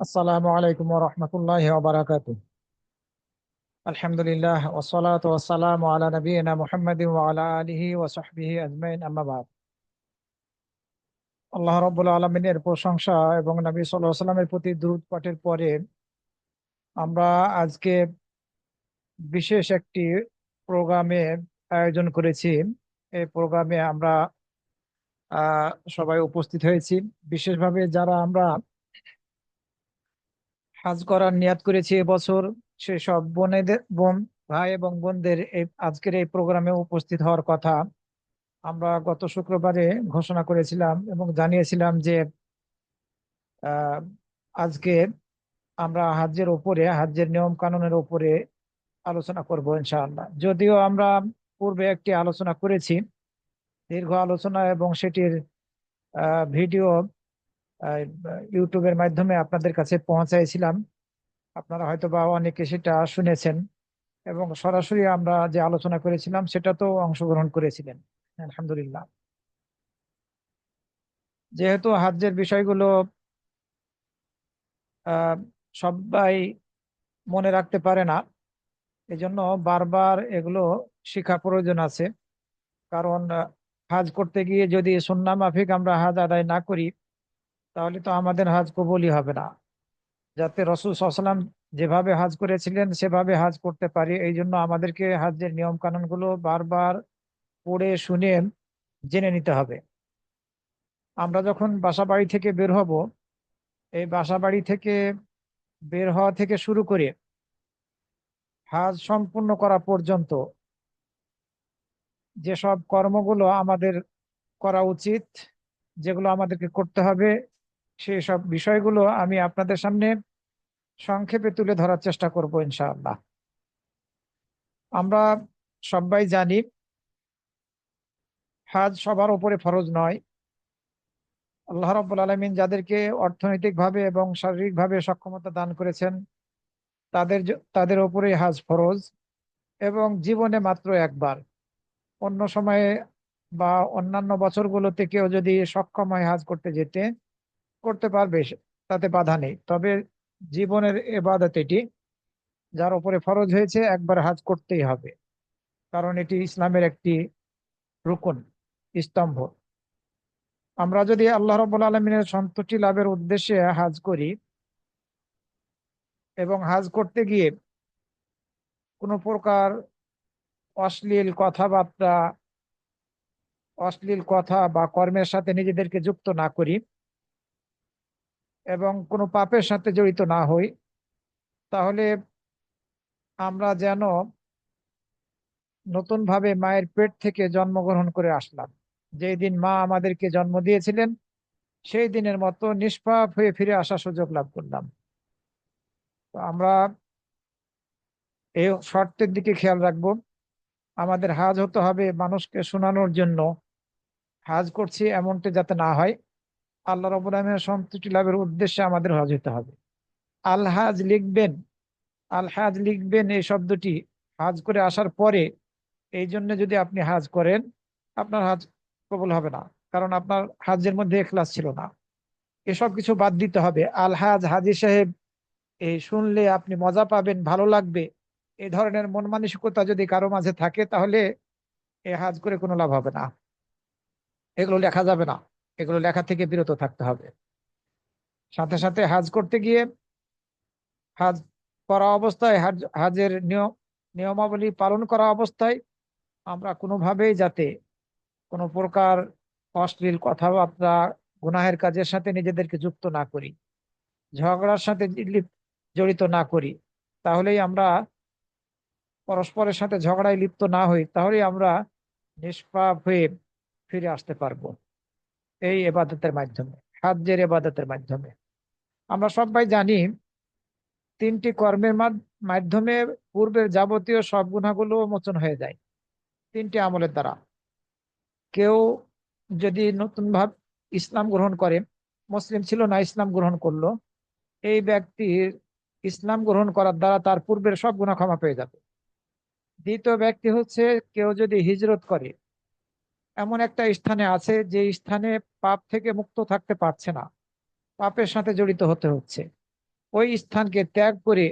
আসসালামু আলাইকুম ওয়া রাহমাতুল্লাহি ওয়া বারাকাতুহু। আলহামদুলিল্লাহ ওয়াসসালাতু ওয়াসসালামু আলা নাবিয়িনা মুহাম্মাদিন ওয়া আলা আলিহি ওয়া সাহবিহি আজমাইন, আম্মা বাদ। আল্লাহ রাব্বুল আলামিনের প্রশংসা এবং নবী সাল্লাল্লাহু আলাইহি ওয়াসাল্লামের প্রতি দরুদ পাঠের পরে আমরা আজকে বিশেষ একটি প্রোগ্রামের আয়োজন করেছি। এই প্রোগ্রামে আমরা সবাই উপস্থিত হয়েছি। বিশেষভাবে যারা আমরা হজ করার নিয়াত করেছি এবছর, সেসব বোন ভাই এবং বোনদের এই আজকের এই প্রোগ্রামে উপস্থিত হওয়ার কথা আমরা গত শুক্রবারে ঘোষণা করেছিলাম এবং জানিয়েছিলাম যে আহ, আজকে আমরা হাজ্যের নিয়ম কানুনের উপরে আলোচনা করব ইনশাআল্লাহ। যদিও আমরা পূর্বে একটি আলোচনা করেছি, দীর্ঘ আলোচনা, এবং সেটির ভিডিও ইউটিউবের মাধ্যমে আপনাদের কাছে পৌঁছাইছিলাম। আপনারা হয়তো বা অনেকে সেটা শুনেছেন, এবং সরাসরি আমরা যে আলোচনা করেছিলাম সেটা তো অংশগ্রহণ করেছিলেন, আলহামদুলিল্লাহ। যেহেতু হজ্জের বিষয়গুলো আহ সবাই মনে রাখতে পারে না, এজন্য বারবার এগুলো শেখা প্রয়োজন আছে। কারণ হজ করতে গিয়ে যদি সুন্নাহ মাফিক আমরা হজ আদায় না করি, তাহলে তো আমাদের হজ কবুলই হবে না। যাতে রাসূল সাল্লাল্লাহু আলাইহি ওয়াসাল্লাম যেভাবে হজ করেছিলেন সেভাবে হজ করতে পারি, এই জন্য আমাদেরকে হজ্জের নিয়ম কানুন গুলো বারবার পড়ে শুনে জেনে নিতে হবে। আমরা যখন বাসা বাড়ি থেকে বের হব, এই বাসা বাড়ি থেকে বের হওয়া থেকে শুরু করে হজ সম্পূর্ণ করা পর্যন্ত যেসব কর্মগুলো আমাদের করা উচিত, যেগুলো আমাদেরকে করতে হবে, সেই সব বিষয়গুলো আমি আপনাদের সামনে সংক্ষেপে তুলে ধরার চেষ্টা করব ইনশাআল্লাহ। আমরা সবাই জানি হজ সবার উপরে ফরজ নয়। আল্লাহ রাব্বুল আলামিন যাদেরকে অর্থনৈতিকভাবে এবং শারীরিকভাবে সক্ষমতা দান করেছেন, তাদের উপরেই হজ ফরজ, এবং জীবনে মাত্র একবার। অন্য সময়ে বা অন্যান্য বছরগুলোতে কেউ যদি সক্ষম হয় হজ করতে যেতে, করতে পারবে, তাতে বাধা নেই। তবে জীবনের এবাদত এটি, যার উপরে ফরজ হয়েছে একবার হজ করতেই হবে, কারণ এটি ইসলামের একটি রুকন, স্তম্ভ। আমরা যদি আল্লাহ রাব্বুল আলামিনের সন্তুষ্টি লাভের উদ্দেশ্যে হজ করি, এবং হজ করতে গিয়ে কোনো প্রকার অশ্লীল কথাবার্তা, অশ্লীল কথা বা কর্মের সাথে নিজেদেরকে যুক্ত না করি, এবং কোনো পাপের সাথে জড়িত না হই, তাহলে আমরা যেন নতুন ভাবে মায়ের পেট থেকে জন্মগ্রহণ করে আসলাম। যেই দিন মা আমাদেরকে জন্ম দিয়েছিলেন, সেই দিনের মতো নিষ্পাপ হয়ে ফিরে আসার সুযোগ লাভ করলাম। তো আমরা এই শর্তের দিকে খেয়াল রাখবো। আমাদের হজ হতে হবে মানুষকে শোনানোর জন্য। হজ করছি এমনটা যাতে না হয়। আল্লাহ রাব্বুল আলামিনের সন্তুষ্টি লাভের উদ্দেশ্যে আমাদের হজ হতে হবে। আল হাজ লিখবেন, আল হাজ লিখবেন এই শব্দটি হজ করে আসার পরে। এই জন্য যদি আপনি হজ করেন, আপনার হজ কবুল হবে না, কারণ আপনার হজের মধ্যে ইখলাস ছিল না। এসব কিছু বাদ দিতে হবে। আল হাজ, হাজী সাহেব, এই শুনলে আপনি মজা পাবেন, ভালো লাগবে, এই ধরনের মন মানসিকতা যদি কারো মাঝে থাকে, তাহলে এ হজ করে কোনো লাভ হবে না। এগুলো লেখা যাবে না, এগুলো লেখা থেকে বিরত থাকতে হবে। সাথে সাথে হজ করতে গিয়ে, হজ করা অবস্থায়, হাজের নিয়মাবলী পালন করা অবস্থায় আমরা কোনোভাবেই যাতে কোনো প্রকার অশ্লীল কথাবার্তা, গুনাহের কাজের সাথে নিজেদেরকে যুক্ত না করি, ঝগড়ার সাথে জড়িত না করি। তাহলেই আমরা পরস্পরের সাথে ঝগড়ায় লিপ্ত না হই, তাহলেই আমরা নিষ্পাপ হয়ে ফিরে আসতে পারবো এই এবাদতের মাধ্যমে, হজ্জের এবাদতের মাধ্যমে। আমরা সবাই জানি তিনটি কর্মের মাধ্যমে পূর্বের যাবতীয় সব গুনাহগুলো মোচন হয়ে যায়, তিনটি আমলের দ্বারা। কেউ যদি নতুন ভাবে ইসলাম গ্রহণ করে, মুসলিম ছিল না, ইসলাম গ্রহণ করলো, এই ব্যক্তির ইসলাম গ্রহণ করার দ্বারা তার পূর্বের সব গুনাহ ক্ষমা পেয়ে যাবে। দ্বিতীয় ব্যক্তি হচ্ছে, কেউ যদি হিজরত করে, এমন একটা স্থানে আছে যে স্থানে পাপ থেকে মুক্ত থাকতে পারছে না, পাপের সাথে জড়িত হতে হচ্ছে, ওই স্থানকে ত্যাগ করে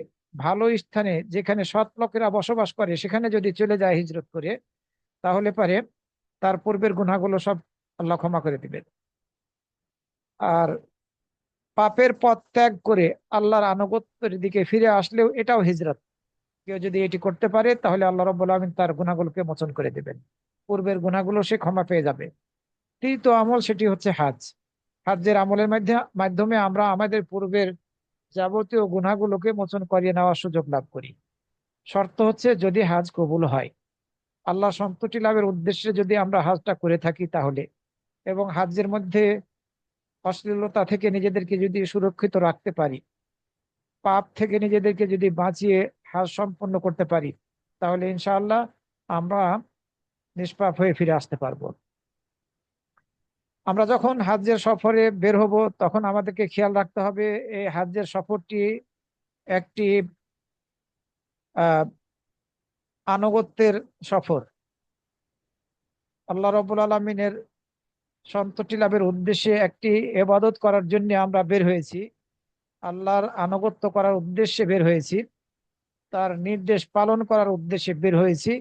ভালো স্থানে, যেখানে সৎ লোকেরা বসবাস করে, সেখানে যদি চলে যায় হিজরত করে, তাহলে পারে তার পূর্বের গুনাহগুলো সব আল্লাহ ক্ষমা করে দিবেন। আর পাপের পথ ত্যাগ করে আল্লাহর আনুগত্যের দিকে ফিরে আসলেও এটাও হিজরত। কেউ যদি এটি করতে পারে তাহলে আল্লাহ রাব্বুল আলামিন তার গুনাহগুলোকে মোচন করে দেবেন, পূর্বের গুনাহগুলো সে ক্ষমা পেয়ে যাবে। তৃতীয় আমল, সেটি হচ্ছে হাজ। হাজ্জের আমলের মাধ্যমে আমরা আমাদের পূর্বের যাবতীয় গুনাহগুলোকে মোচন করিয়ে নেওয়ার সুযোগ লাভ করি। শর্ত হচ্ছে যদি হাজ কবুল হয়, আল্লাহ সন্তুষ্টি লাভের উদ্দেশ্যে যদি আমরা হাজটা করে থাকি তাহলে, এবং হাজ্জের মধ্যে অশ্লীলতা থেকে নিজেদেরকে যদি সুরক্ষিত রাখতে পারি, পাপ থেকে নিজেদেরকে যদি বাঁচিয়ে হাজ সম্পন্ন করতে পারি, তাহলে ইনশাআল্লাহ আমরা নিষ্পাপ হয়ে ফিরে আসতে পারবো। আমরা যখন হাজ্জের সফরে বের হব, তখন আমাদেরকে খেয়াল রাখতে হবে এই হাজ্জের সফরটি একটি আহ আনুগত্যের সফর। আল্লাহ রাব্বুল আলামিনের সন্তুষ্টি লাভের উদ্দেশ্যে একটি ইবাদত করার জন্য আমরা বের হয়েছি, আল্লাহর আনুগত্য করার উদ্দেশ্যে বের হয়েছি, তার নির্দেশ পালন করার উদ্দেশ্যে বের হয়েছি।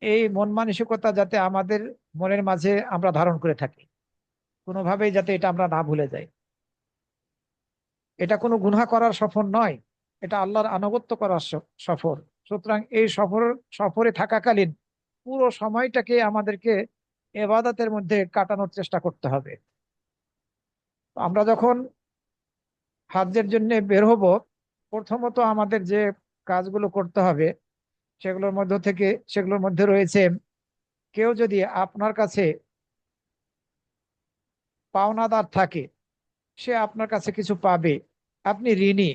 এই মন মানসিকতা যাতে আমাদের মনের মাঝে আমরা ধারণ করে থাকি, কোনোভাবেই যাতে এটা আমরা না ভুলে যাই। এটা কোনো গুনাহ করার সফর নয়, এটা আল্লাহর আনুগত্য করার সফর। সুতরাং এই সফরে থাকাকালীন পুরো সময়টাকে আমাদেরকে ইবাদতের মধ্যে কাটানোর চেষ্টা করতে হবে। আমরা যখন হজ্জের জন্য বের হব, প্রথমত আমাদের যে কাজগুলো করতে হবে সেগুলোর মধ্যে রয়েছে, কেউ যদি আপনার কাছে পাওনাদার থাকে, সে আপনার কাছে কিছু পাবে, আপনি ঋণী,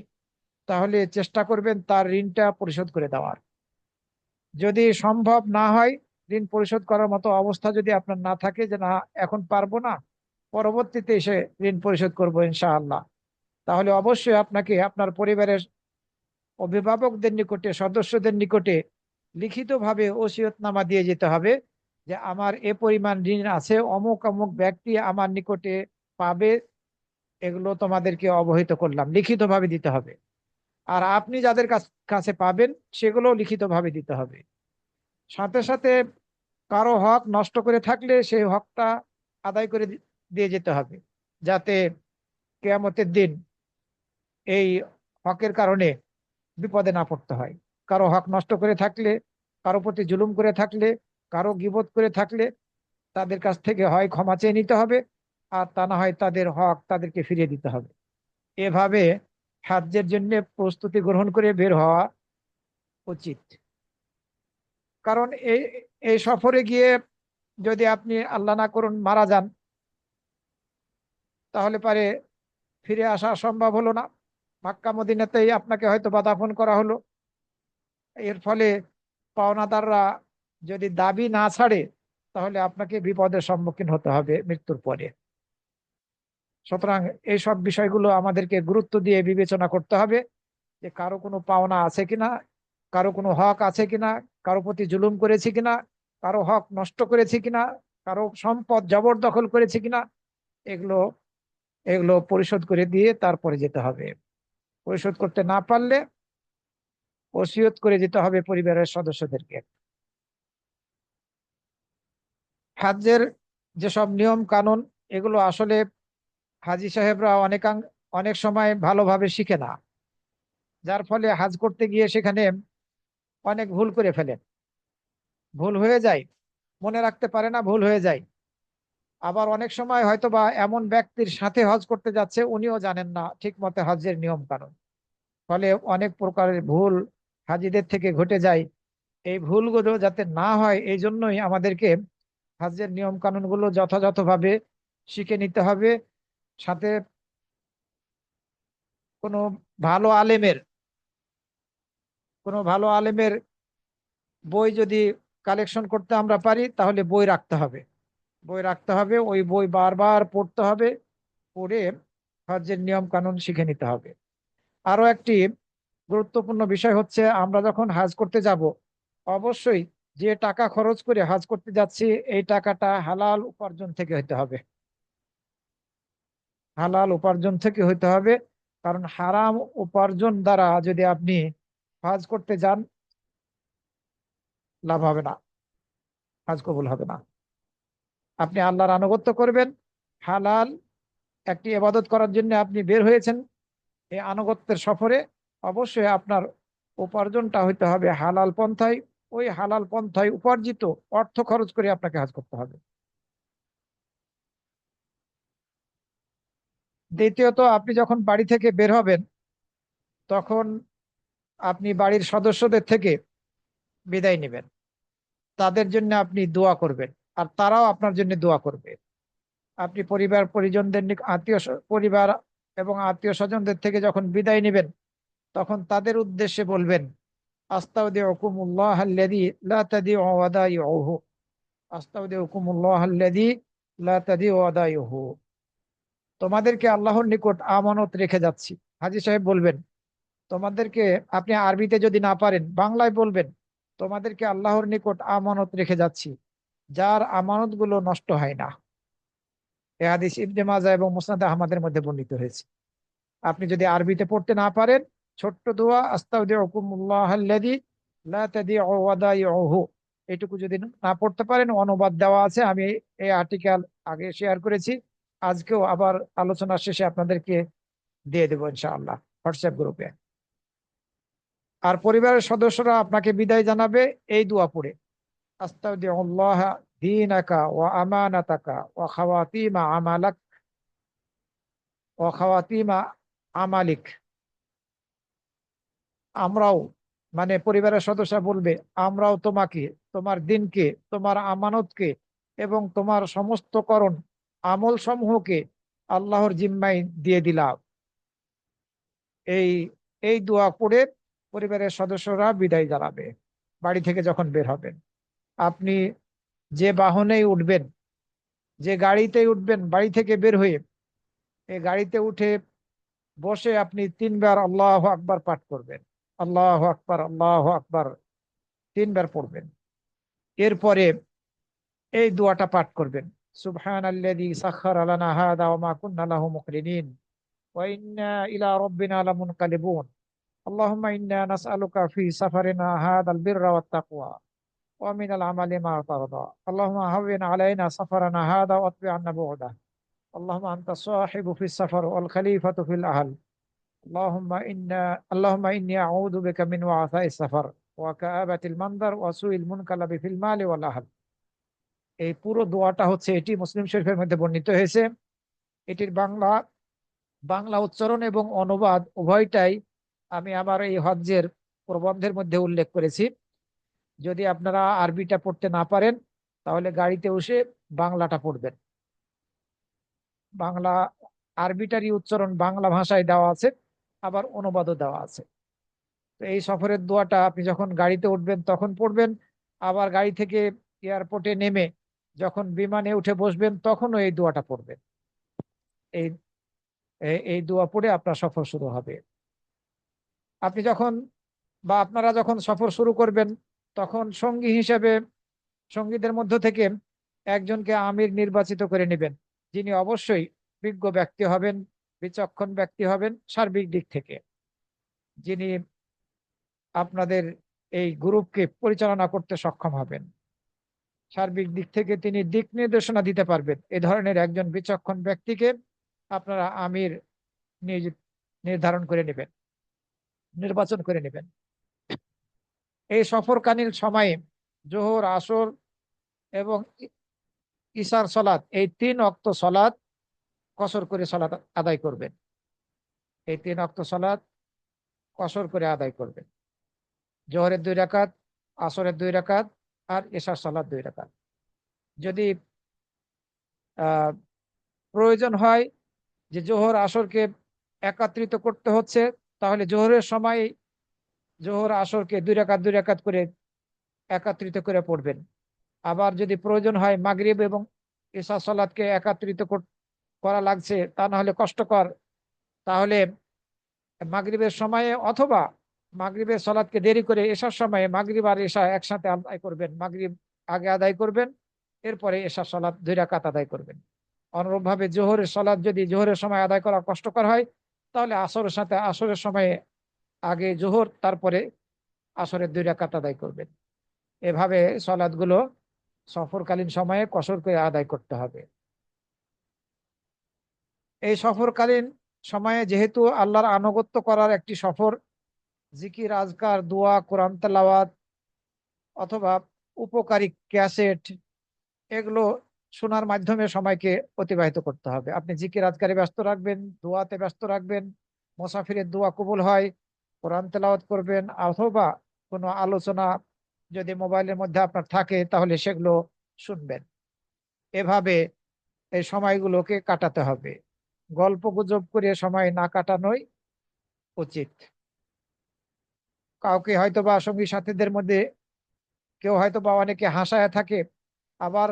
তাহলে চেষ্টা করবেন তার ঋণটা পরিশোধ করে দেওয়ার। যদি সম্ভব না হয়, ঋণ পরিশোধ করার মতো অবস্থা যদি আপনার না থাকে, যে না এখন পারবো না, পরবর্তীতে এসে ঋণ পরিশোধ করবো ইনশাআল্লাহ, তাহলে অবশ্যই আপনাকে আপনার পরিবারের অভিভাবকদের নিকটে, সদস্যদের নিকটে লিখিতভাবে ওসিয়তনামা দিয়ে যেতে হবে যে আমার এ পরিমাণ ঋণ আছে, অমুক অমুক ব্যক্তি আমার নিকটে পাবে, এগুলো তোমাদেরকে অবহিত করলাম, লিখিতভাবে দিতে হবে। আর আপনি যাদের কাছে পাবেন সেগুলো লিখিতভাবে দিতে হবে। সাথে সাথে কারো হক নষ্ট করে থাকলে সেই হকটা আদায় করে দিয়ে যেতে হবে, যাতে কিয়ামতের দিন এই হকের কারণে বিপদে না পড়তে হয়। কারো হক নষ্ট করে থাকলে, কারো প্রতি জুলুম করে থাকলে, কারো গীবত করে থাকলে, তাদের কাছ থেকে হয় ক্ষমা চেয়ে নিতে হবে, আর তা না হয় তাদের হক তাদেরকে ফিরিয়ে দিতে হবে। এভাবে হজ্জের জন্য প্রস্তুতি গ্রহণ করে বের হওয়া উচিত। কারণ এই এই সফরে গিয়ে যদি আপনি আল্লাহ না করুন মারা যান, তাহলে পারে ফিরে আসা সম্ভব হলো না। মক্কা মদিনাতেই আপনাকে হয়তো বা দাফন করা হলো। এর ফলে পাওনাদাররা যদি দাবি না ছাড়ে, তাহলে আপনাকে বিপদের সম্মুখীন হতে হবে মৃত্যুর পরে। সুতরাং এইসব বিষয়গুলো আমাদেরকে গুরুত্ব দিয়ে বিবেচনা করতে হবে, যে কারো কোনো পাওনা আছে কিনা, কারো কোনো হক আছে কিনা, কারো প্রতি জুলুম করেছি কিনা, কারো হক নষ্ট করেছি কিনা, কারো সম্পদ জবরদখল করেছি কিনা, এগুলো এগুলো পরিশোধ করে দিয়ে তারপরে যেতে হবে। পরিশোধ করতে না পারলে ওসিয়ত করে যেতে হবে পরিবারের সদস্যদেরকে। হজ্জের যেসব নিয়ম কানুন, এগুলো আসলে হাজী সাহেবরা অনেক সময় ভালোভাবে শিখে না, যার ফলে হাজ করতে গিয়ে সেখানে অনেক ভুল করে ফেলেন। ভুল হয়ে যায়, মনে রাখতে পারে না, ভুল হয়ে যায়। আবার অনেক সময় হয়তো বা এমন ব্যক্তির সাথে হজ করতে যাচ্ছে, উনিও জানেন না ঠিক মতো হজের নিয়ম কানুন, ফলে অনেক প্রকারের ভুল হাজিদের থেকে ঘটে যায়। এই ভুলগুলো যাতে না হয়, এই জন্যই আমাদেরকে হজের নিয়ম কানুন গুলো যথাযথভাবে শিখে নিতে হবে। সাথে কোনো ভালো আলেমের কোনো ভালো আলেমের বই যদি কালেকশন করতে আমরা পারি, তাহলে বই রাখতে হবে। বই রাখতে হবে, ওই বই বারবার পড়তে হবে, পড়ে হজ্জের নিয়ম কানুন শিখে নিতে হবে। আরো একটি গুরুত্বপূর্ণ বিষয় হচ্ছে, আমরা যখন হজ করতে যাব, অবশ্যই যে টাকা খরচ করে হজ করতে যাচ্ছি, এই টাকাটা হালাল উপার্জন থেকে হতে হবে, হালাল উপার্জন থেকে হতে হবে। কারণ হারাম উপার্জন দ্বারা যদি আপনি হজ করতে যান, লাভ হবে না, হজ কবুল হবে না। আপনি আল্লাহর আনুগত্য করবেন, হালাল একটি ইবাদত করার জন্য আপনি বের হয়েছেন এই আনুগত্যের সফরে, অবশ্যই আপনার উপার্জনটা হইতে হবে হালাল পন্থায়। ওই হালাল পন্থায় উপার্জিত অর্থ খরচ করে আপনাকে হজ করতে হবে। দ্বিতীয়ত, আপনি যখন বাড়ি থেকে বের হবেন, তখন আপনি বাড়ির সদস্যদের থেকে বিদায় নেবেন, তাদের জন্য আপনি দোয়া করবেন, আর তারাও আপনার জন্য দোয়া করবে। আপনি পরিবার পরিজনদের পরিবার এবং আত্মীয় স্বজনদের থেকে যখন বিদায় নেবেন, তখন তাদের উদ্দেশ্যে বলবেন, আস্তাউদিউকুমুল্লাহ আল্লাযী লা তাদিউ ওয়াদাইউহু, আস্তাউদিউকুমুল্লাহ আল্লাযী লা তাদিউ ওয়াদাইউহু। তোমাদেরকে আল্লাহর নিকট আমানত রেখে যাচ্ছি। হাজী সাহেব বলবেন, তোমাদেরকে, আপনি আরবিতে যদি না পারেন বাংলায় বলবেন, তোমাদেরকে আল্লাহর নিকট আমানত রেখে যাচ্ছি, যার আমানত গুলো নষ্ট হয় না। এ হাদিস ইবনে মাজাহ এবং মুসনাদ আহমদের মধ্যে বর্ণিত হয়েছে। আপনি যদি আরবিতে পড়তে না পারেন, ছোট্ট দোয়া আস্তাউদিউকুমুল্লাহ আল্লাযী লা তাদিউ ওয়াদাইউহু, এটুকু যদি না পড়তে পারেন, অনুবাদ দেওয়া আছে, আমি এই আর্টিকেল আগে শেয়ার করেছি, আজকেও আবার আলোচনার শেষে আপনাদেরকে দিয়ে দেবো ইনশাআল্লাহ হোয়াটসঅ্যাপ গ্রুপে। আর পরিবারের সদস্যরা আপনাকে বিদায় জানাবে এই দোয়া পড়ে, আস্তাউদিউল্লাহ দীনাকা ওয়া আমানাতাকা ওয়া খাওয়াতিমা আমালাক ওয়া খাওয়াতিমা আমালিক। আমরাও, মানে পরিবারের সদস্য বলবে, আমরাও তোমাকে, তোমার দিনকে, তোমার আমানতকে এবং তোমার সমস্ত করণ আমল সমূহকে আল্লাহর জিম্মায় দিয়ে দিলাম। এই এই দোয়া পড়ে পরিবারের সদস্যরা বিদায় জানাবে বাড়ি থেকে যখন বের হবেন। আপনি যে বাহনেই উঠবেন, যে গাড়িতেই উঠবেন, বাড়ি থেকে বের হয়ে এই গাড়িতে উঠে বসে আপনি তিনবার আল্লাহু আকবার পাঠ করবেন। আল্লাহু আকবার, আল্লাহু আকবার তিনবার পড়বেন। এরপরে এই দোয়াটা পাঠ করবেন, সুবহানাল্লাযী সাখখারা লানা হাযা ওয়া মা কুন্না লাহু মুকরিনিন ওয়া ইন্না ইলা রাব্বিনা লামুনকালিবুন। আল্লাহুম্মা ইন্না নাসআলুকা ফি সাফারিনা হাযাল বিররা ওয়াত তাকওয়া ওয়া মিনাল আমালি মা তারদা। আল্লাহুম্মা হাওবিন আলাইনা সাফারানা হাযা ওয়া আতবি আন্না বু'দা। আল্লাহুম্মা আনতা সাহিবু ফিস সাফার ওয়াল খলিফাতু ফিল আহল। আল্লাহুম্মা ইন্নী আউযু বিকা মিন ওয়াসাইস সাফার ওয়া কাআবাতিল মানদার ওয়া সুইল মুনকালাবি ফিল মালি ওয়াল আহল। এই পুরো দোয়াটা হচ্ছে, এটি মুসলিম শরীফের মধ্যে বর্ণিত হয়েছে। এটির বাংলা বাংলা উচ্চারণ এবং অনুবাদ উভয়টাই আমি আমার এই হজ্জের প্রবন্ধের মধ্যে উল্লেখ করেছি। যদি আপনারা আরবিটা পড়তে না পারেন, তাহলে গাড়িতে বসে বাংলাটা পড়বেন। বাংলা আরবিটারই উচ্চারণ বাংলা ভাষায় দেওয়া আছে, আবার অনুবাদও দেওয়া আছে। তো এই সফরের দোয়াটা আপনি যখন গাড়িতে উঠবেন তখন পড়বেন, আবার গাড়ি থেকে এয়ারপোর্টে নেমে যখন বিমানে উঠে বসবেন তখনও এই দোয়াটা পড়বেন। এই এই দোয়া পড়ে আপনার সফর শুরু হবে। আপনি যখন, বা আপনারা যখন সফর শুরু করবেন, তখন সঙ্গী হিসেবে সঙ্গীদের মধ্য থেকে একজনকে আমির নির্বাচিত করে নেবেন, যিনি অবশ্যই বিজ্ঞ ব্যক্তি হবেন, বিচক্ষণ ব্যক্তি হবেন সার্বিক দিক থেকে, যিনি আপনাদের এই গ্রুপকে পরিচালনা করতে সক্ষম হবেন। সার্বিক দিক থেকে তিনি দিক নির্দেশনা দিতে পারবেন। এ ধরনের একজন বিচক্ষণ ব্যক্তিকে আপনারা আমির নির্ধারণ করে নেবেন, নির্বাচন করে নেবেন। এই সফরকালীন সময়ে জোহর, আসর এবং ইশার সলাত, এই 3 ওয়াক্ত সলাত কসর করে সলাত আদায় করবেন। এই 3 ওয়াক্ত সলাত কসর করে আদায় করবেন। জোহরের 2 রাকাত, আসরের 2 রাকাত, আর ইশার সলাত 2 রাকাত। যদি আহ প্রয়োজন হয় যে জোহর আসরকে একত্রিত করতে হচ্ছে, তাহলে জোহরের সময় জোহর আসরকে 2 রাকাত 2 রাকাত করে একত্রিত করে পড়বেন। আবার যদি প্রয়োজন হয় মাগরিব এবং ইশা সালাতকে একত্রিত করা লাগছে, তা না হলে কষ্টকর, তাহলে মাগরিবের সময়ে অথবা মাগরিবের সালাতকে দেরি করে এশার সময়ে মাগরিব আর এশা একসাথে আদায় করবেন। মাগরিব আগে আদায় করবেন, এরপরে এশার সালাত 2 রাকাত আদায় করবেন। অনুরূপভাবে জোহরের সালাত যদি জোহরের সময় আদায় করা কষ্টকর হয়, তাহলে আসরের সাথে আসরের সময়ে আগে জোহর, তারপরে আসরের 2 রাকাত আদায় করবেন। এভাবে সলাৎগুলো সফরকালীন সময়ে কসর করে আদায় করতে হবে। এই সফরকালীন সময়ে যেহেতু আল্লাহর আনুগত্য করার একটি সফর, জিকির, আজকার, দোয়া, কোরআন তেলাওয়াত অথবা উপকারী ক্যাসেট, এগুলো শোনার মাধ্যমে সময়কে অতিবাহিত করতে হবে। আপনি জিকির আজকারে ব্যস্ত রাখবেন, দোয়াতে ব্যস্ত রাখবেন, মুসাফিরের দোয়া কবুল হয়, কোরআন তেলাওয়াত করবেন, অথবা কোনো আলোচনা যদি মোবাইলের মধ্যে আপনার থাকে তাহলে সেগুলো শুনবেন। এভাবে এই সময়গুলোকে কাটাতে হবে। গল্প গুজব করে সময় না কাটানোই উচিত। কাউকে হয়তোবা সঙ্গী সাথীদের মধ্যে কেউ হয়তোবা অনেকে হাসায় থাকে, আবার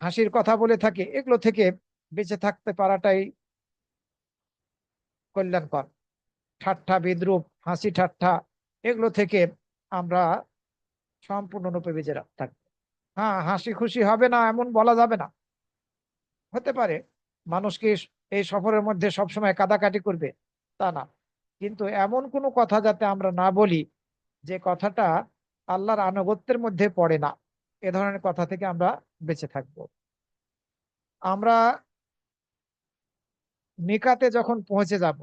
হাসির কথা বলে থাকে, এগুলো থেকে বেঁচে থাকতে পারাটাই কল্যাণকর। ঠাট্টা বিদ্রুপ, হাসি ঠাট্টা, এগুলো থেকে আমরা সম্পূর্ণরূপে বেঁচে থাকবো। হ্যাঁ, হাসি খুশি হবে না এমন বলা যাবে না, হতে পারে মানুষকে এই সফরের মধ্যে সবসময় কাদাকাটি করবে, তা না, কিন্তু এমন কোনো কথা যাতে আমরা না বলি যে কথাটা আল্লাহর আনুগত্যের মধ্যে পড়ে না, এ ধরনের কথা থেকে আমরা বেঁচে থাকবো। আমরা মিকাতে যখন পৌঁছে যাব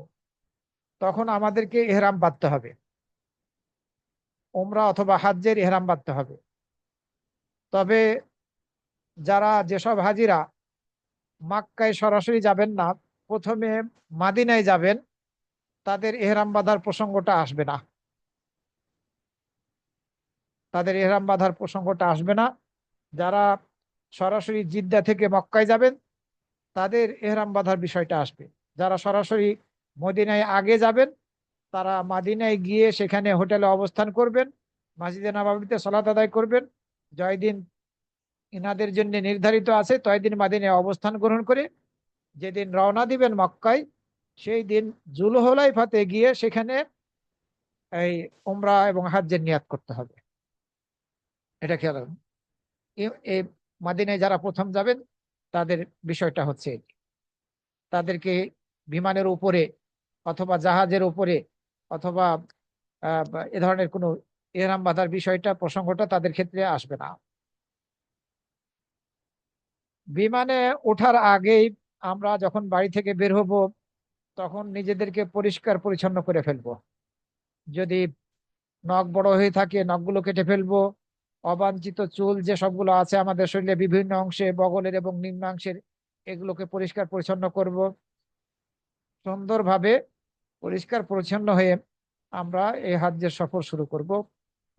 তখন আমাদেরকে ইহরাম বাঁধতে হবে, ওমরা অথবা হাজ্জের ইহরাম বাঁধতে হবে। তবে যেসব হাজিরা মক্কায় সরাসরি যাবেন না, প্রথমে মাদিনায় যাবেন, তাদের ইহরাম বাঁধার প্রসঙ্গটা আসবে না। তাদের ইহরাম বাঁধার প্রসঙ্গটা আসবে না। যারা সরাসরি জিদ্দা থেকে মক্কায় যাবেন তাদের ইহরাম বাঁধার বিষয়টা আসবে। যারা সরাসরি মদিনায় আগে যাবেন তারা মাদিনায় গিয়ে সেখানে হোটেলে অবস্থান করবেন, মসজিদে নববীতে সালাত আদায় করবেন। জয়দিন ইনাদের জন্য নির্ধারিত আছে, তয়দিন মাদিনায় অবস্থান গ্রহণ করে যেদিন রওনা দিবেন মক্কায়, সেই দিন জুলহুলাইফাতে গিয়ে সেখানে এই উমরা এবং হজ্জের নিয়াত করতে হবে। এটা খেয়াল রাখবেন। এই মাদিনায় যারা প্রথম যাবেন তাদের বিষয়টা হচ্ছে এটি। তাদেরকে বিমানের উপরে অথবা জাহাজের উপরে অথবা এ ধরনের কোনো ইহরাম বাঁধার বিষয়টা প্রসঙ্গটা তাদের ক্ষেত্রে আসবে না। বিমানে ওঠার আগেই আমরা যখন বাড়ি থেকে বের হব তখন নিজেদেরকে পরিষ্কার পরিচ্ছন্ন করে ফেলবো। যদি নখ বড় হয়ে থাকে নখগুলো কেটে ফেলবো। অবাঞ্ছিত চুল যে সবগুলো আছে আমাদের শরীরে বিভিন্ন অংশে, বগলের এবং নিম্নাংশের, এগুলোকে পরিষ্কার পরিচ্ছন্ন করব। সুন্দরভাবে পরিষ্কার পরিচ্ছন্ন হয়ে আমরা এই হজ্জের সফর শুরু করব,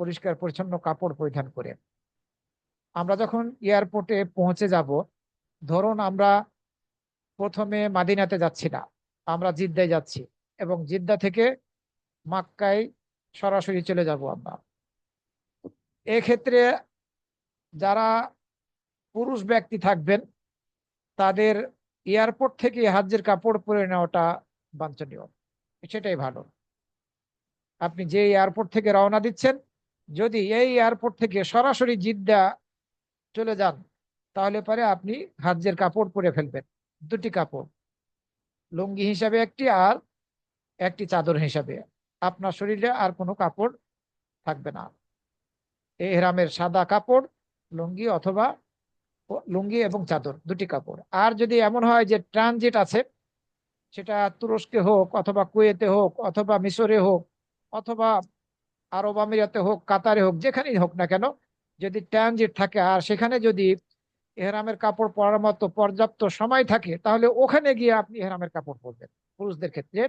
পরিষ্কার পরিচ্ছন্ন কাপড় পরিধান করে। আমরা যখন এয়ারপোর্টে পৌঁছে যাব, ধরুন আমরা প্রথমে মাদিনাতে যাচ্ছি না, আমরা জিদ্দায় যাচ্ছি এবং জিদ্দা থেকে মক্কায় সরাসরি চলে যাব আমরা। এক্ষেত্রে যারা পুরুষ ব্যক্তি থাকবেন তাদের এয়ারপোর্ট থেকে হজ্জের কাপড় পরে নেওয়াটা বাঞ্ছনীয়, সেটাই ভালো। আপনি যে এয়ারপোর্ট থেকে রওনা দিচ্ছেন, যদি এই এয়ারপোর্ট থেকে সরাসরি জিদ্দা চলে যান তাহলে পরে আপনি হজ্জের কাপড় পরে ফেলবেন, 2টি কাপড়, লুঙ্গি হিসাবে একটি আর একটি চাদর হিসাবে। আপনার শরীরে আর কোনো কাপড় থাকবে না। এহরামের সাদা কাপড়, লুঙ্গি অথবা লুঙ্গি এবং চাদর, 2টি কাপড়। আর যদি এমন হয় যে ট্রানজিট আছে, সেটা তুরস্কে হোক অথবা কুয়েতে হোক অথবা মিশরে হোক অথবা আরব আমিরাতে হোক, কাতারে হোক, যেখানেই হোক না কেন, যদি ট্রানজিট থাকে আর সেখানে যদি এহরামের কাপড় পরার মতো পর্যাপ্ত সময় থাকে তাহলে ওখানে গিয়ে আপনি এহরামের কাপড় পরবেন। পুরুষদের ক্ষেত্রে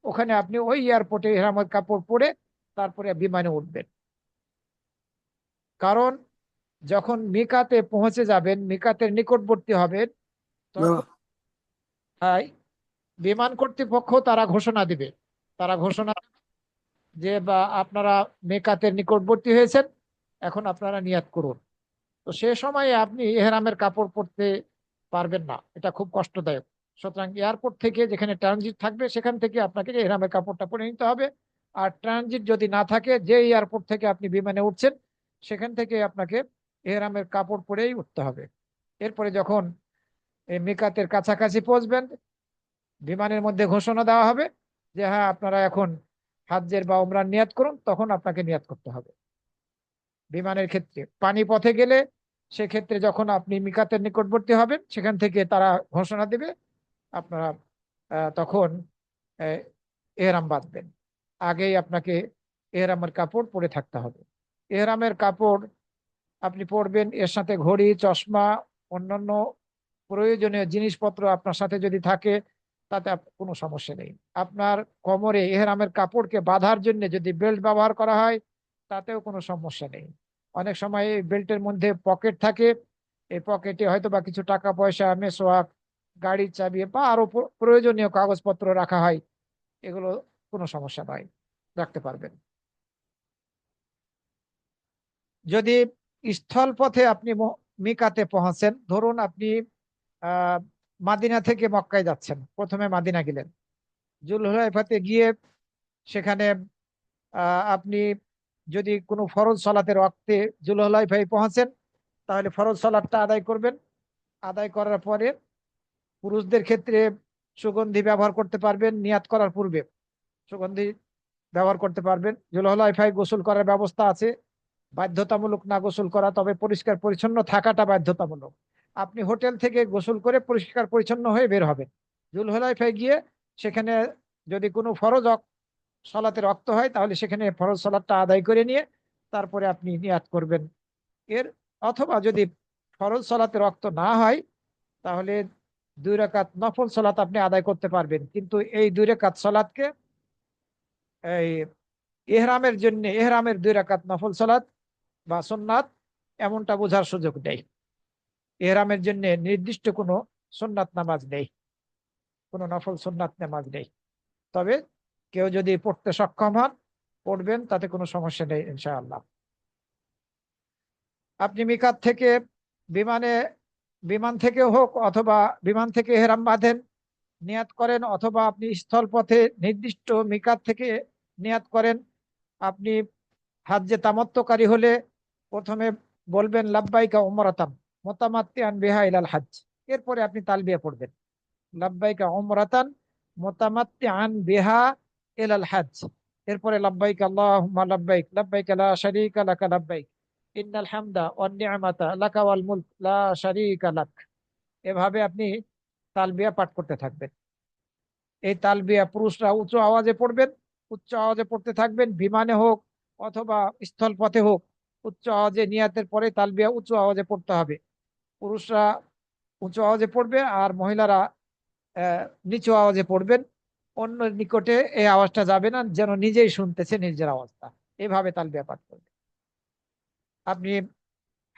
ওখানে আপনি ওই এয়ারপোর্টে এহরামের কাপড় পরে তারপরে বিমানে উঠবেন। কারণ যখন মিকাতে পৌঁছে যাবেন, মিকাতের নিকটবর্তী হবেন, তখন বিমান কর্তৃপক্ষ তারা ঘোষণা দিবে, তারা ঘোষণা যে বা আপনারা মিকাতের নিকটবর্তী হয়েছেন, এখন আপনারা নিয়াত করুন। তো সে সময়ে আপনি এহরামের কাপড় পরতে পারবেন না, এটা খুব কষ্টদায়ক। সুতরাং এয়ারপোর্ট থেকে যেখানে ট্রানজিট থাকবে সেখান থেকে আপনাকে এহরামের কাপড়টা পরে নিতে হবে। আর ট্রানজিট যদি না থাকে, যে এয়ারপোর্ট থেকে আপনি বিমানে উঠছেন সেখান থেকে আপনাকে এহরামের কাপড় পরেই উঠতে হবে। এরপরে যখন এই মিকাতের কাছাকাছি পৌঁছবেন, বিমানের মধ্যে ঘোষণা দেওয়া হবে যে হ্যাঁ আপনারা এখন হাজ্জের বা ওমরার নিয়াত করুন, তখন আপনাকে নিয়াত করতে হবে। বিমানের ক্ষেত্রে, পানি পথে গেলে সেক্ষেত্রে যখন আপনি মিকাতের নিকটবর্তী হবেন, সেখান থেকে তারা ঘোষণা দিবে, আপনারা তখন আহ, এহরাম বাঁধবেন। আগেই আপনাকে এহরামের কাপড় পরে থাকতে হবে। এহরামের কাপড় আপনি পরবেন, এর সাথে ঘড়ি, চশমা, অন্যান্য প্রয়োজনীয় জিনিসপত্র আপনার সাথে যদি থাকে, তাতে কোনো সমস্যা নেই। আপনার কোমরে এহরামের কাপড়কে বাঁধার জন্য যদি বেল্ট ব্যবহার করা হয়, তাতেও কোনো সমস্যা নেই। অনেক সময় এই বেল্টের মধ্যে পকেট থাকে, এই পকেটে হয়তো বা কিছু টাকা পয়সা, মেসোয়াক, গাড়ির চাবি বা আরো প্রয়োজনীয় কাগজপত্র রাখা হয়, এগুলো কোনো সমস্যা নয়, রাখতে পারবেন। যদি স্থল পথে আপনি মিকাতে পৌঁছেন, ধরুন আপনি আহ মাদিনা থেকে মক্কায় যাচ্ছেন, প্রথমে মাদিনা গেলেন, জুলহুলাইফাতে গিয়ে সেখানে আপনি যদি কোনো ফরজ সালাতের ওয়াক্তে জুলহুলাইফায় পৌঁছেন, তাহলে ফরজ সালাতটা আদায় করবেন। আদায় করার পরে পুরুষদের ক্ষেত্রে সুগন্ধি ব্যবহার করতে পারবেন, নিয়াত করার পূর্বে সুগন্ধি ব্যবহার করতে পারবেন। জুলহুলাইফায় গোসল করার ব্যবস্থা আছে, বাধ্যতামূলক না গোসল করা, তবে পরিষ্কার পরিচ্ছন্ন থাকাটা বাধ্যতামূলক। আপনি হোটেল থেকে গোসল করে পরিষ্কার পরিচ্ছন্ন হয়ে বের হবেন। জুলহুলাইফায় গিয়ে সেখানে যদি কোনো ফরজ সলাতের রক্ত হয়, তাহলে সেখানে ফরজ সলাতটা আদায় করে নিয়ে তারপরে আপনি নিয়াত করবেন এর। অথবা যদি ফরজ সলাতে রক্ত না হয়, তাহলে 2 রাকাত নফল সলাত আপনি আদায় করতে পারবেন, কিন্তু এই 2 রাকাত সলাতকে এই ইহরামের জন্য ইহরামের 2 রাকাত নফল সলাত বা সুন্নাত এমনটা বোঝার সুযোগ নেই। ইহরামের জন্য নির্দিষ্ট কোনো সুন্নাত নামাজ নেই, কোনো নফল সুন্নাত নামাজ নেই। তবে কেউ যদি পড়তে সক্ষম হন, পড়বেন, তাতে কোনো সমস্যা নেই ইনশাআল্লাহ। আপনি মিকাত থেকে বিমানে বিমান থেকে হোক অথবা বিমান থেকে ইহরাম বাঁধেন, নিয়াত করেন, অথবা আপনি স্থল পথে নির্দিষ্ট মিকাত থেকে নিয়াত করেন। আপনি হাজ্জে তামাত্তুকারী হলে প্রথমে বলবেন লাব্বাইকা উমরাতান মুতামাত্তিআন বিহা ইলাল হজ্জ, এরপরে আপনি তালবিয়া পড়বেন, লাব্বাইকা উমরাতান মুতামাত্তিআন বিহা ইলাল হজ্জ। এরপরে লাব্বাইক আল্লাহুম্মা লাব্বাইক, লাব্বাইক লা শারীকা লাকা লাব্বাইক, ইন্নাল হামদা ওয়ান নি'মাতা লাকা ওয়াল মুলক লা শারীকা লাক। এভাবে আপনি তালবিয়া পাঠ করতে থাকবেন। এই তালবিয়া পুরুষরা উচ্চ আওয়াজে পড়বেন, উচ্চ আওয়াজে পড়তে থাকবেন, বিমানে হোক অথবা স্থল পথে হোক, উচ্চ আওয়াজে নিয়াতের পরে তালবিয়া উচ্চ আওয়াজে পড়তে হবে। পুরুষরা উচ্চ আওয়াজে পড়বে আর মহিলারা আহ নিচু আওয়াজে পড়বেন। অন্য নিকটে এই আওয়াজটা যাবে না, যেন নিজেই শুনতেছে নিজের আওয়াজটা। এভাবে তালবিয়া পাঠ করবে। আপনি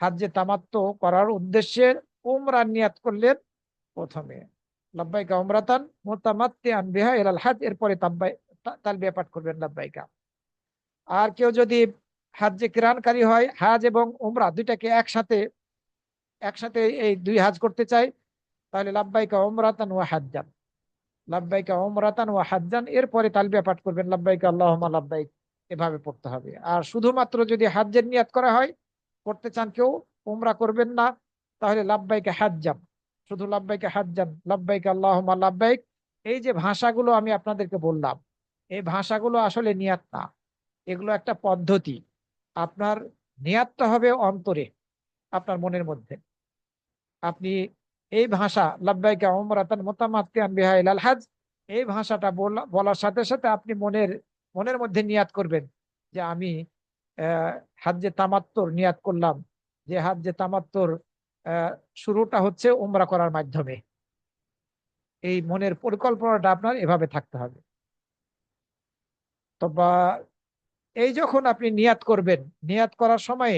হাজ্জে তামাত্তু করার উদ্দেশ্যে উমরার নিয়াত করলেন প্রথমে, লাব্বাইকা উমরাতান মুতামাত্তিআন বিহা ইলাল হজ, এরপরে তালবিয়া পাঠ করবেন লাব্বাইকা। আর কেউ যদি হাজ্জে কিরানকারী হয়, হাজ এবং উমরা দুইটাকে একসাথে একসাথে এই 2 হাজ করতে চায়, তাহলে লাব্বাইকা উমরাতান ওয়া হাজ্জান, লাব্বাইকা উমরাতান ওয়া হাজ্জান, এরপরে তালবিয়া পাঠ করবেন লাব্বাইকা আল্লাহুম্মা লাব্বাইক। এভাবে পড়তে হবে। আর শুধুমাত্র যদি হাজ্জের নিয়াত করা হয়, করতে চান কেউ, উমরা করবেন না, তাহলে লাব্বাইকা হাজ্জান, শুধু লাব্বাইকা হাজ্জান, লাব্বাইকা আল্লাহুম্মা লাব্বাইক। এই যে ভাষাগুলো আমি আপনাদেরকে বললাম, এই ভাষাগুলো আসলে নিয়াত না, এগুলো একটা পদ্ধতি। আপনার নিয়াতটা হবে অন্তরে, আপনার মনের মধ্যে। আপনি এই ভাষা লাব্বাইকা উমরাতান মুতামাত্তিআন বিহা ইলাল হজ, এই ভাষাটা বলার সাথে সাথে আপনি মনের মনের মধ্যে নিয়াত করবেন যে আমি আহ হাজ্জে তামাত্তুর নিয়াত করলাম, যে হাজ্জে তামাত্তুর আহ শুরুটা হচ্ছে উমরা করার মাধ্যমে। এই মনের পরিকল্পনাটা আপনার এভাবে থাকতে হবে। তো বা এই যখন আপনি নিয়াত করবেন, নিয়াত করার সময়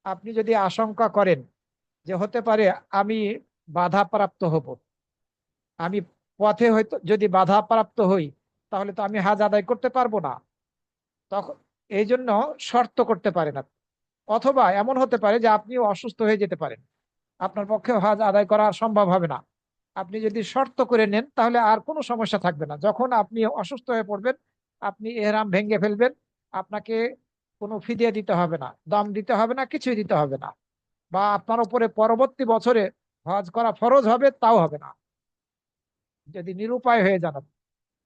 আপনি যদি আশঙ্কা করেন যে হতে পারে আমি বাধাপ্রাপ্ত হব, আমি পথে হয়তো যদি বাধাপ্রাপ্ত হই, তাহলে তো আমি হাজ আদায় করতে পারবো না, তখন এই জন্য শর্ত করতে পারেন আপনি। অথবা এমন হতে পারে যে আপনিও অসুস্থ হয়ে যেতে পারেন, আপনার পক্ষে হজ আদায় করা সম্ভব হবে না। আপনি যদি শর্ত করে নেন, তাহলে আর কোনো সমস্যা থাকবে না। যখন আপনি অসুস্থ হয়ে পড়বেন, আপনি এহরাম ভেঙে ফেলবেন, আপনাকে কোনো ফিদিয়া দিতে হবে না, দাম দিতে হবে না, কিছুই দিতে হবে না। বা আপনার উপরে পরবর্তী বছরে হজ করা ফরজ হবে, তাও হবে না, যদি নিরুপায় হয়ে যান।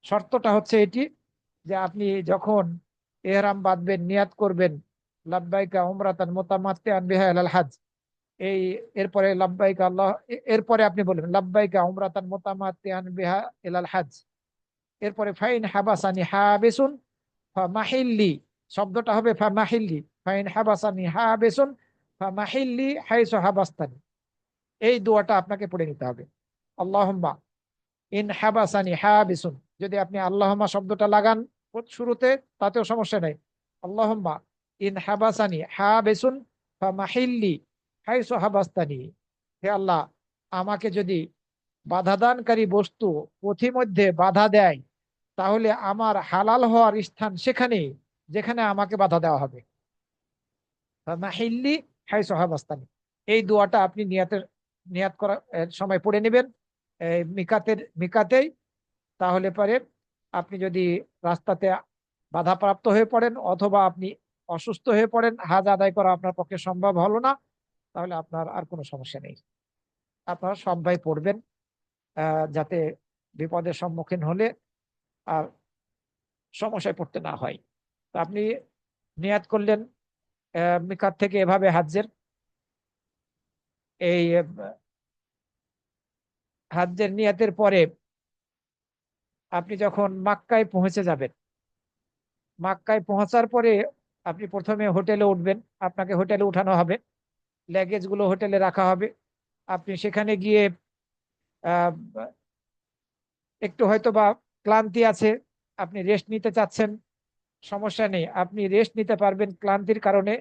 শর্তটা হচ্ছে এটি, যে আপনি যখন এহরাম বাঁধবেন, নিয়াত করবেন লাব্বাইকা উমরাতান মুতামাত্তিআন বিহা ইলাল হজ, এই এরপরে লাব্বাইকা আল্লাহ, এরপরে আপনি বলবেন লাব্বাইকা উমরাতান মুতামাত্তিআন বিহা ইলাল হজ, এরপরে ফাইন হাবাসানি হাবিসুন ফামাহিল্লি, শব্দটা হবে ফামাহিল্লি, ফাইন হাবাসানি হাবিসুন ফামাহিল্লি হাইসু হাবাস্তানি। এই দোয়াটা আপনাকে পড়ে নিতে হবে। আল্লাহুম্মা ইন হাবাসানি হাবিসুন, যদি আপনি আল্লাহুম্মা শব্দটা লাগান শুরুতে তাতেও সমস্যা নেই। আল্লাহুম্মা ইন হাবাসানি হাবিসুন ফামাহিল্লি হাইসু হাবাস্তানি, হে আল্লাহ, আমাকে যদি বাধাদানকারী বস্তু পথিমধ্যে বাধা দেয়, তাহলে আমার হালাল হওয়ার স্থান সেখানে যেখানে আমাকে বাধা দেওয়া হবে। মাহিল্লি হাইসু হাবাস্তানি, এই দোয়াটা আপনি নিয়াত করার সময় পড়ে নেবেন এই মিকাতেই। তাহলে পরে আপনি যদি রাস্তাতে বাধাপ্রাপ্ত হয়ে পড়েন অথবা আপনি অসুস্থ হয়ে পড়েন, হাজ আদায় করা আপনার পক্ষে সম্ভব হলো না, তাহলে আপনার আর কোনো সমস্যা নেই। আপনারা সবাই পড়বেন, যাতে বিপদের সম্মুখীন হলে আর সমস্যায় পড়তে না হয়। তো আপনি নিয়াত করলেন মিকাত থেকে এভাবে হাজ্জের, এই হাজ্জের নিয়াতের পরে আপনি যখন মাক্কায় পৌঁছে যাবেন, মাক্কায় পৌঁছার পরে আপনি প্রথমে হোটেলে উঠবেন, আপনাকে হোটেলে উঠানো হবে, লাগেজ গুলো হোটেলে রাখা হবে। আপনি সেখানে গিয়ে আহ, একটু হয়তো বা ক্লান্তি আছে, আপনি রেস্ট নিতে চাচ্ছেন, সমস্যা নেই, আপনি রেস্ট নিতে পারবেন ক্লান্তির কারণে।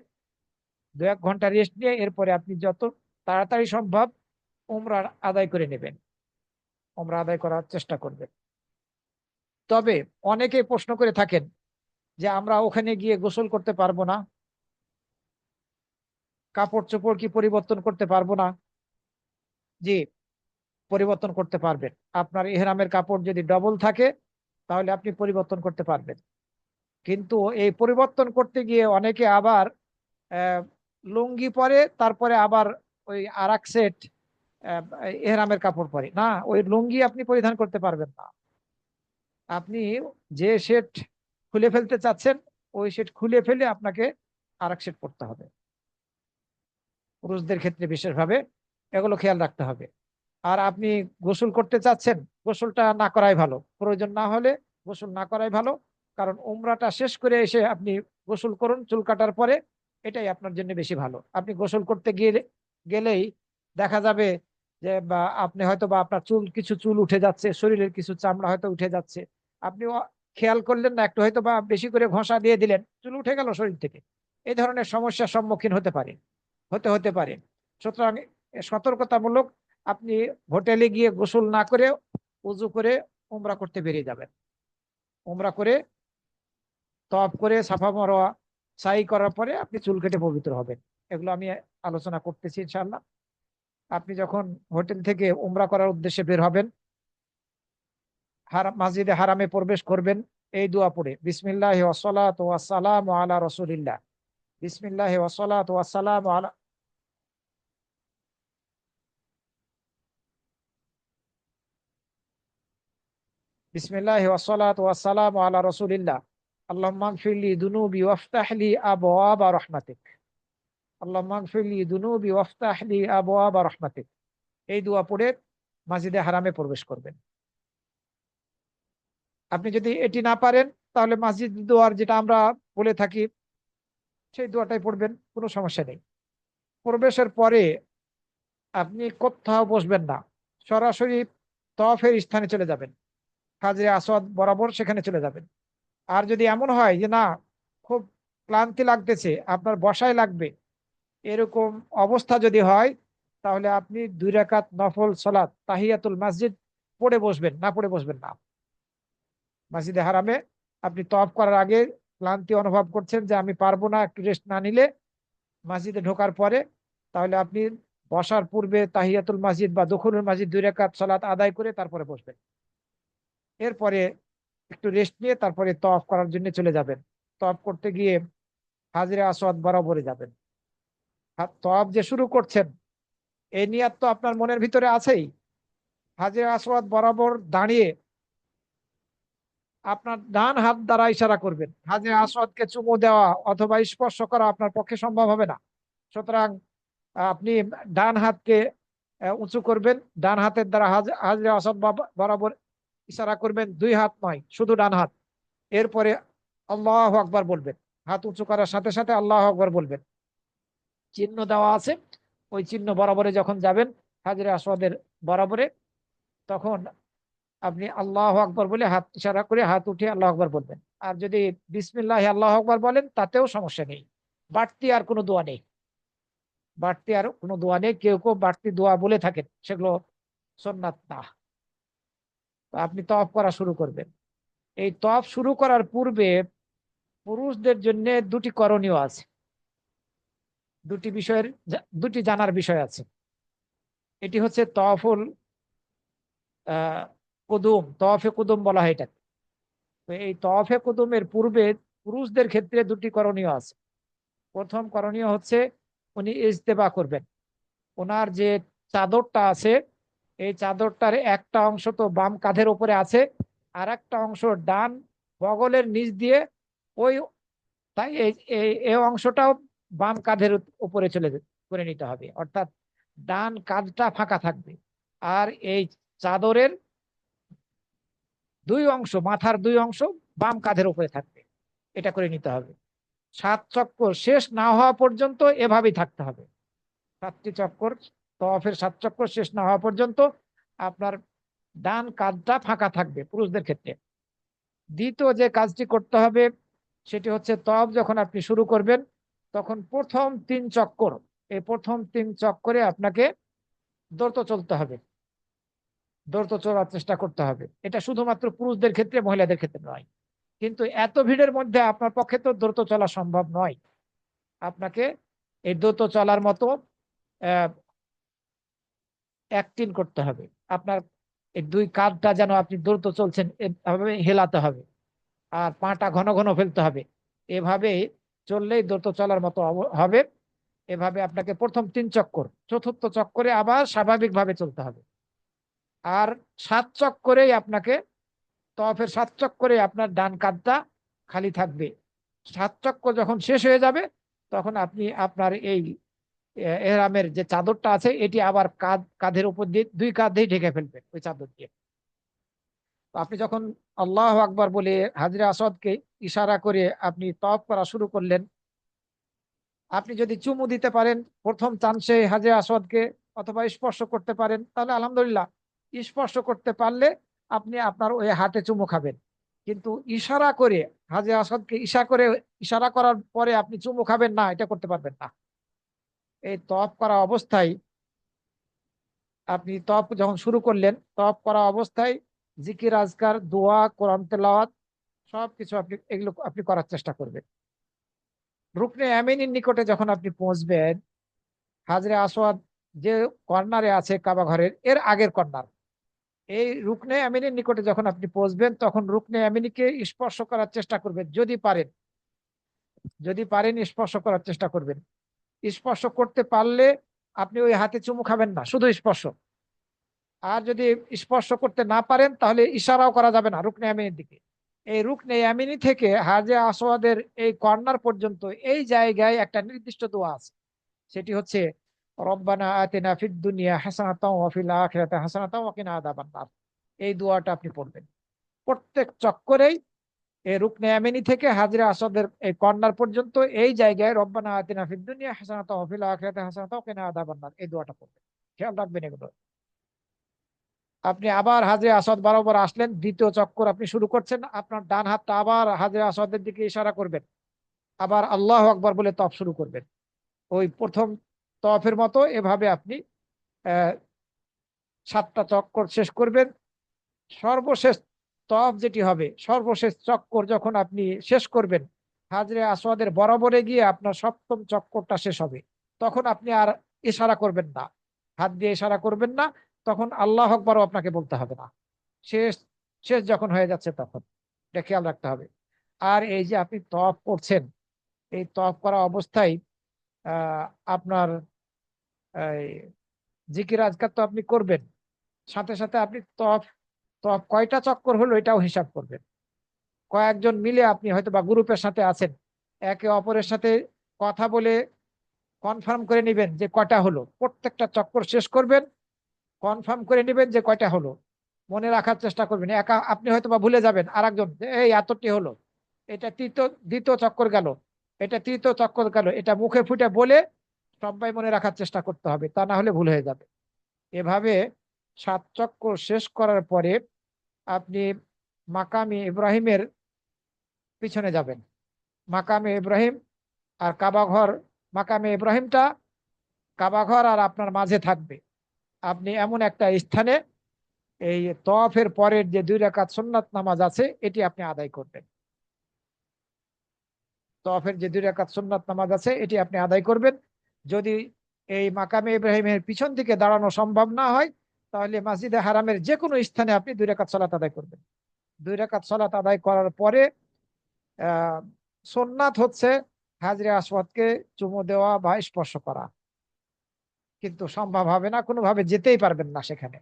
2-1 ঘন্টা রেস্ট নিয়ে এরপরে আপনি যত তাড়াতাড়ি সম্ভব উমরা আদায় করে নেবেন, উমরা আদায় করার চেষ্টা করবেন। তবে অনেকে প্রশ্ন করে থাকেন যে আমরা ওখানে গিয়ে গোসল করতে পারবো না, কাপড় চোপড় কি পরিবর্তন করতে পারবো না? জি, পরিবর্তন করতে পারবেন। আপনার ইহরামের কাপড় যদি ডবল থাকে তাহলে আপনি পরিবর্তন করতে পারবেন, কিন্তু এই পরিবর্তন করতে গিয়ে অনেকে আবার আহ, লুঙ্গি পরে তারপরে আবার ওই আরেক সেট ইহরামের কাপড় পরে না, ওই লুঙ্গি আপনি পরিধান করতে পারবেন না। আপনি যে সেট খুলে ফেলতে চাচ্ছেন ওই সেট খুলে ফেলে আপনাকে আরেক সেট পরতে হবে। পুরুষদের ক্ষেত্রে বিশেষভাবে এগুলো খেয়াল রাখতে হবে। আর আপনি গোসল করতে চাচ্ছেন, গোসলটা না করাই ভালো, প্রয়োজন না হলে গোসল না করাই ভালো। কারণ উমরাটা শেষ করে এসে আপনি গোসল করুন চুল কাটার পরে, এটাই আপনার জন্য বেশি ভালো। আপনি গোসল করতে গেলেই দেখা যাবে যে বা আপনি হয়তো বা আপনার কিছু চুল উঠে যাচ্ছে, শরীরের কিছু চামড়া হয়তো উঠে যাচ্ছে, আপনি খেয়াল করলেন না, একটু হয়তো বা বেশি করে ঘষা দিয়ে দিলেন, চুল উঠে গেল শরীর থেকে। এই ধরনের সমস্যার সম্মুখীন হতে হতে পারে। সুতরাং সতর্কতামূলক আপনি হোটেলে গিয়ে গোসল না করে উজু করে উমরা করতে বেরিয়ে যাবেন। উমরা করে তওয়াফ করে সাফা মারওয়া সাই করার পরে আপনি চুল কেটে পবিত্র হবেন। এগুলো আমি আলোচনা করতেছি ইনশাআল্লাহ। আপনি যখন হোটেল থেকে উমরা করার উদ্দেশ্যে বের হবেন, মসজিদে হারামে প্রবেশ করবেন, এই দোয়া পড়ে বিসমিল্লাহি ওয়াসসালাতু ওয়াসসালামু আলা রাসূলিল্লাহ, বিসমিল্লাহি ওয়াসসালাতু ওয়াসসালামু আলা, বিসমিল্লাহি ওয়াসসালাতু ওয়াসসালামু আলা রাসূলিল্লাহ, আল্লাহুম্মা গফিরলি দুনুবি ওয়াফতাহলি আবওয়াবা রাহমাতিক, আল্লাহুম্মা গফিরলি দুনুবি ওয়াফতাহলি আবওয়াবা রাহমাতিক। এই দোয়া পড়ে মসজিদে হারামে প্রবেশ করবেন। আপনি যদি এটি না পারেন তাহলে মসজিদ দোয়ার যেটা আমরা বলে থাকি সেই দোয়াটাই পড়বেন, কোনো সমস্যা নেই। প্রবেশের পরে আপনি কোথাও বসবেন না, সরাসরি তওয়াফের স্থানে চলে যাবেন, হাজরে আসওয়াদ বরাবর সেখানে চলে যাবেন। আর যদি এমন হয় যে না, খুব ক্লান্তি লাগতেছে, আপনার বসায় লাগবে, এরকম অবস্থা যদি হয়, তাহলে আপনি 2 রাকাত নফল সালাত তাহিয়াতুল মসজিদ পড়ে বসবেন, না পড়ে বসবেন না। মসজিদে হারামে আপনি তওয়াফ করার আগে ক্লান্তি অনুভব করছেন যে আমি পারবো না একটু রেস্ট না নিলে, মসজিদে ঢোকার পরে তাহলে আপনি বসার পূর্বে তাহিয়াতুল মসজিদ বা দুখুলুল মসজিদ 2 রাকাত সালাত আদায় করে তারপরে বসবেন। এরপরে একটু রেস্ট নিয়ে তারপরে তওয়াফ করার জন্য চলে যাবেন। তওয়াফ করতে গিয়ে হাজরে আসওয়াদ বরাবরে যাবেন। তওয়াফ যে শুরু করছেন এই নিয়াত তো আপনার মনের ভিতরে আছেই। হাজরে আসওয়াদ বরাবর দাঁড়িয়ে আপনার ডান হাত দ্বারা ইশারা করবেন। হাজরে আসওয়াদকে চুমু দেওয়া অথবা স্পর্শ করা আপনার পক্ষে সম্ভব হবে না। সুতরাং আপনি ডান হাতকে উঁচু করবেন, ডান হাতের দ্বারা হাজরে আসওয়াদ বরাবর ইশারা করবেন, দুই হাত নয়, শুধু ডান হাত। এরপরে আল্লাহু আকবার বলবেন, হাত উঁচু করার সাথে সাথে আল্লাহু আকবার বলবেন। চিহ্ন দেওয়া আছে, ওই চিহ্ন বরাবরে যখন যাবেন হাজরে আসওয়াদের বরাবরে, তখন আপনি আল্লাহু আকবার বলে হাত ইশারা করে হাত উঠিয়ে আল্লাহু আকবার বলবেন। আর যদি বিসমিল্লাহ আল্লাহু আকবার বলেন তাতেও সমস্যা নেই। বাড়তি আর কোনো দোয়া নেই, বাড়তি আর কোনো দোয়া নেই। কেউ কেউ বাড়তি দোয়া বলে থাকেন, সেগুলো সুন্নাত না। তো আপনি তওয়াফ করা শুরু করবেন। এই তওয়াফ শুরু করার পূর্বে পুরুষদের জন্য দুটি করণীয় আছে, দুটি বিষয়ের দুটি জানার বিষয় আছে। এটি হচ্ছে তওয়াফুল কুদুম, তওয়াফে কুদুম বলা হয় এটাকে। তো এই তওয়াফে কুদুমের পূর্বে পুরুষদের ক্ষেত্রে দুটি করণীয় আছে। প্রথম করণীয় হচ্ছে উনি ইজতেবা করবেন। ওনার যে চাদরটা আছে, এই চাদরটার একটা অংশ তো বাম কাঁধের উপরে আছে, আর একটা অংশ ডান বগলের নিচ দিয়ে, ওই তাই এই অংশটাও বাম কাঁধের উপরে করে নিতে হবে। অর্থাৎ ডান কাঁধটা ফাঁকা থাকবে, আর এই চাদরের দুই অংশ, মাথার দুই অংশ বাম কাঁধের উপরে থাকবে। এটা করে নিতে হবে। 7 চক্কর শেষ না হওয়া পর্যন্ত এভাবেই থাকতে হবে। 7টি চক্কর, তওয়াফের 7 চক্কর শেষ না হওয়া পর্যন্ত আপনার ডান কাঁধটা ফাঁকা থাকবে পুরুষদের ক্ষেত্রে। দ্বিতীয় যে কাজটি করতে হবে সেটি হচ্ছে, তওয়াফ যখন আপনি শুরু করবেন তখন প্রথম 3 চক্কর, এই প্রথম 3 চক্করে আপনাকে দ্রুত চলতে হবে, দ্রুত চলার চেষ্টা করতে হবে। এটা শুধুমাত্র পুরুষদের ক্ষেত্রে, মহিলাদের ক্ষেত্রে নয়। কিন্তু এত ভিড়ের মধ্যে আপনার পক্ষে তো দ্রুত চলা সম্ভব নয়। আপনাকে এই দ্রুত চলার মতো অ্যাক্টিং করতে হবে। আপনার এই দুই কাঁধটা যেন আপনি দ্রুত চলছেন এভাবে হেলাতে হবে, আর পাটা ঘন ঘন ফেলতে হবে। এভাবে চললেই দ্রুত চলার মতো হবে। এভাবে আপনাকে প্রথম 3 চক্কর, চতুর্থ চক্করে আবার স্বাভাবিকভাবে চলতে হবে। আর 7 চক্করেই আপনাকে, তওয়াফের 7 চক্করে আপনার ডান কাঁধটা খালি থাকবে। 7 চক্কর যখন শেষ হয়ে যাবে তখন আপনি আপনার এই এহরামের যে চাদরটা আছে এটি আবার কাঁধের উপর দিয়ে দুই কাঁধেই ঢেকে ফেলবেন ওই চাদর দিয়ে। তো আপনি যখন আল্লাহু আকবার বলে হাজরে আসওয়াদকে ইশারা করে আপনি তওয়াফ করা শুরু করলেন, আপনি যদি চুমু দিতে পারেন প্রথম চান্সে হাজরে আসওয়াদকে, অথবা স্পর্শ করতে পারেন, তাহলে আলহামদুলিল্লাহ। স্পর্শ করতে পারলে আপনি আপনার ওই হাতে চুমু খাবেন। কিন্তু ইশারা করে, হাজরে আসওয়াদকে ইশারা করার পরে আপনি চুমু খাবেন না, এটা করতে পারবেন না। এই তওয়াফ করা অবস্থায়, আপনি তওয়াফ যখন শুরু করলেন, তওয়াফ করা অবস্থায় জিকির আজকার, দোয়া, কোরআন তেলাওয়াত সবকিছু এগুলো আপনি করার চেষ্টা করবেন। রুকনে ইয়ামিনের নিকটে যখন আপনি পৌঁছবেন, হাজরে আসওয়াদ যে কর্নারে আছে কাবা ঘরের এর আগের কর্নার, এই রুকনে ইয়ামিনের নিকটে যখন আপনি পৌঁছবেন তখন রুকনে ইয়ামিনকে স্পর্শ করার চেষ্টা করবেন, যদি পারেন। যদি পারেন স্পর্শ করার চেষ্টা করবেন। স্পর্শ করতে পারলে আপনি ওই হাতে চুমু খাবেন না, শুধু স্পর্শ। আর যদি স্পর্শ করতে না পারেন তাহলে ইশারাও করা যাবে না রুকনে ইয়ামিনের দিকে। এই রুকনে ইয়ামিনী থেকে হাজে আসওয়াদের এই কর্নার পর্যন্ত এই জায়গায় একটা নির্দিষ্ট দোয়া আছে। সেটি হচ্ছে, রব্বানা আতিনা ফিদ দুনিয়া হাসানাতাও ওয়া ফিল আখিরাতি হাসানাতাও ওয়া কিনা আযাবান নার। এই দোয়াটা আপনি পড়বেন প্রত্যেক চক্করেই। এই রুকনে ইয়ামিনী থেকে হাজরে আসওয়াদের এই কর্নার পর্যন্ত এই জায়গায় রব্বানা আতিনা ফিদ দুনিয়া হাসানাতাও ওয়া ফিল আখিরাতি হাসানাতাও ওয়া কিনা আযাবান নার, এই দোয়াটা পড়বেন। খেয়াল রাখবেন এগুলো। আপনি আবার হাজরে আসওয়াদ বরাবর আসলেন, দ্বিতীয় চক্কর আপনি শুরু করছেন, আপনার ডান হাতটা আবার হাজরে আসওয়াদের দিকে ইশারা করবেন, আবার আল্লাহু আকবার বলে তওয়াফ শুরু করবেন। ওই প্রথম তওয়াফের মতো এভাবে আপনি আহ 7টা চক্কর শেষ করবেন। সর্বশেষ তওয়াফ যেটি হবে, সর্বশেষ চক্কর যখন আপনি শেষ করবেন, হাজরে আসওয়াদের বরাবরে গিয়ে আপনার সপ্তম চক্করটা শেষ হবে। তখন আপনি আর ইশারা করবেন না, হাত দিয়ে ইশারা করবেন না, তখন আল্লাহ আকবারও আপনাকে বলতে হবে না। শেষ শেষ যখন হয়ে যাচ্ছে তখন, এটা খেয়াল রাখতে হবে। আর এই যে আপনি তওয়াফ করছেন, এই তওয়াফ করা অবস্থায় আহ আপনার এই জিকির আজকার তো আপনি করবেন, সাথে সাথে আপনি তওয়াফ তওয়াফ কয়টা চক্কর হলো এটাও হিসাব করবেন। কয়েকজন মিলে আপনি হয়তো বা গ্রুপের সাথে আছেন, একে অপরের সাথে কথা বলে কনফার্ম করে নেবেন যে কয়টা হলো, প্রত্যেকটা চক্কর শেষ করবেন, কনফার্ম করে নেবেন যে কয়টা হলো, মনে রাখার চেষ্টা করবেন। একা আপনি হয়তো বা ভুলে যাবেন, আর একজন এই এতটি হলো, এটা তৃতীয় দ্বিতীয় চক্কর গেল, এটা তৃতীয় চক্কর গেল, এটা মুখে ফুটে বলে সবাই মনে রাখার চেষ্টা করতে হবে, তা না হলে ভুল হয়ে যাবে। এভাবে 7 চক্কর শেষ করার পরে আপনি মাকামে ইব্রাহিমের পিছনে যাবেন। মাকামে ইব্রাহিম আর কাবা ঘর, মাকামে ইব্রাহিমটা কাবা ঘর আর আপনার মাঝে থাকবে। আপনি এমন একটা স্থানে এই তওয়াফের পরের যে 2 রাকাত সুন্নাত নামাজ আছে এটি আপনি আদায় করবেন। তওয়াফের যে 2 রাকাত সুন্নাত নামাজ আছে এটি আপনি আদায় করবেন। যদি এই মাকামে ইব্রাহিমের পিছন দিকে দাঁড়ানো সম্ভব না হয়, তাহলে মসজিদে হারামের যে কোনো স্থানে আপনি 2 রাকাত সালাত আদায় করবেন। 2 রাকাত সালাত আদায় করার পরে আহ সুন্নাত হচ্ছে হাজরে আসওয়াদকে চুমু দেওয়া বা স্পর্শ করা, কিন্তু সম্ভব হবে না, কোনোভাবে যেতেই পারবেন না সেখানে।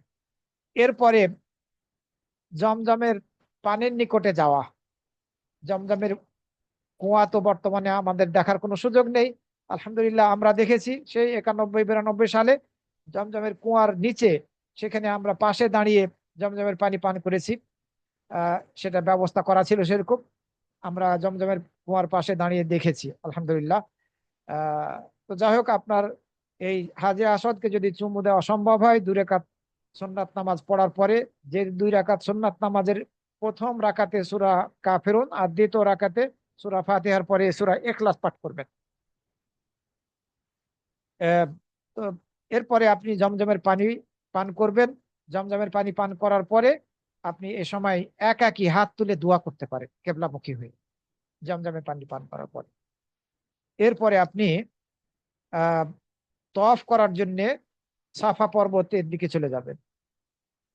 এরপরে জমজমের পানির নিকটে যাওয়া। জমজমের কুয়া তো বর্তমানে আমাদের দেখার কোনো সুযোগ নেই, আলহামদুলিল্লাহ আমরা দেখেছি সেই 91-92 সালে জমজমের কুয়ার নিচে, সেখানে আমরা পাশে দাঁড়িয়ে জমজমের পানি পান করেছি। সেটা ব্যবস্থা করা ছিল সেরকম, আমরা জমজমের কুয়ার পাশে দাঁড়িয়ে দেখেছি আলহামদুলিল্লাহ। আহ তো যাই হোক, আপনার এই হাজে আসওয়াদকে যদি চুমু দেওয়া সম্ভব হয় 2 রাকাত সুন্নাত নামাজ পড়ার পরে, যে 2 রাকাত সুন্নাত নামাজের প্রথম রাকাতে সূরা কাফিরুন আর দ্বিতীয় রাকাতে সূরা ফাতিহার পরে সূরা ইখলাস পাঠ করবেন। আহ, তো এরপরে আপনি জমজমের পানি পান করবেন। জমজমের পানি পান করার পরে আপনি এ সময় একাকী হাত তুলে দোয়া করতে পারেন কেবলামুখী হয়ে, জমজমের পানি পান করার পরে। এরপরে আপনি আহ তওয়াফ করার জন্য সাফা পর্বতের দিকে চলে যাবেন।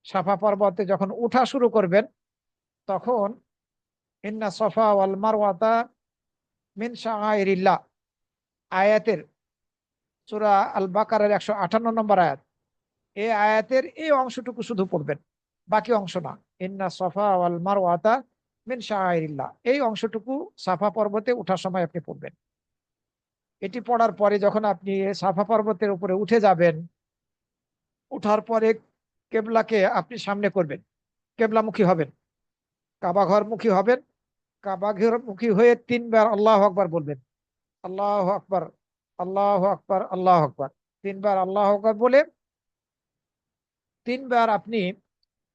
সাফা পর্বতে যখন উঠা শুরু করবেন, তখন ইন্না সাফা ওয়াল মারওয়াতা মিন শাআইরিল্লাহ আয়াতের, সূরা আল বাকারার 158 নম্বর আয়াত, এই আয়াতের এই অংশটুকু শুধু পড়বেন, বাকি অংশ না। ইন্না সাফা ওয়াল মারওয়াতা মিন শাআইরিল্লাহ, এই অংশটুকু সাফা পর্বতে ওঠার সময় আপনি পড়বেন। এটি পড়ার পরে যখন আপনি সাফা পর্বতের উপরে উঠে যাবেন, উঠার পরে কেবলাকে আপনি সামনে করবেন, কেবলামুখী হবেন, কাবা ঘর মুখী হবেন। কাবা ঘর মুখী হয়ে 3 বার আল্লাহ আকবার বলবেন। আল্লাহ আকবার, আল্লাহ আকবার, আল্লাহ আকবার, 3 বার আল্লাহ আকবার বলে 3 বার আপনি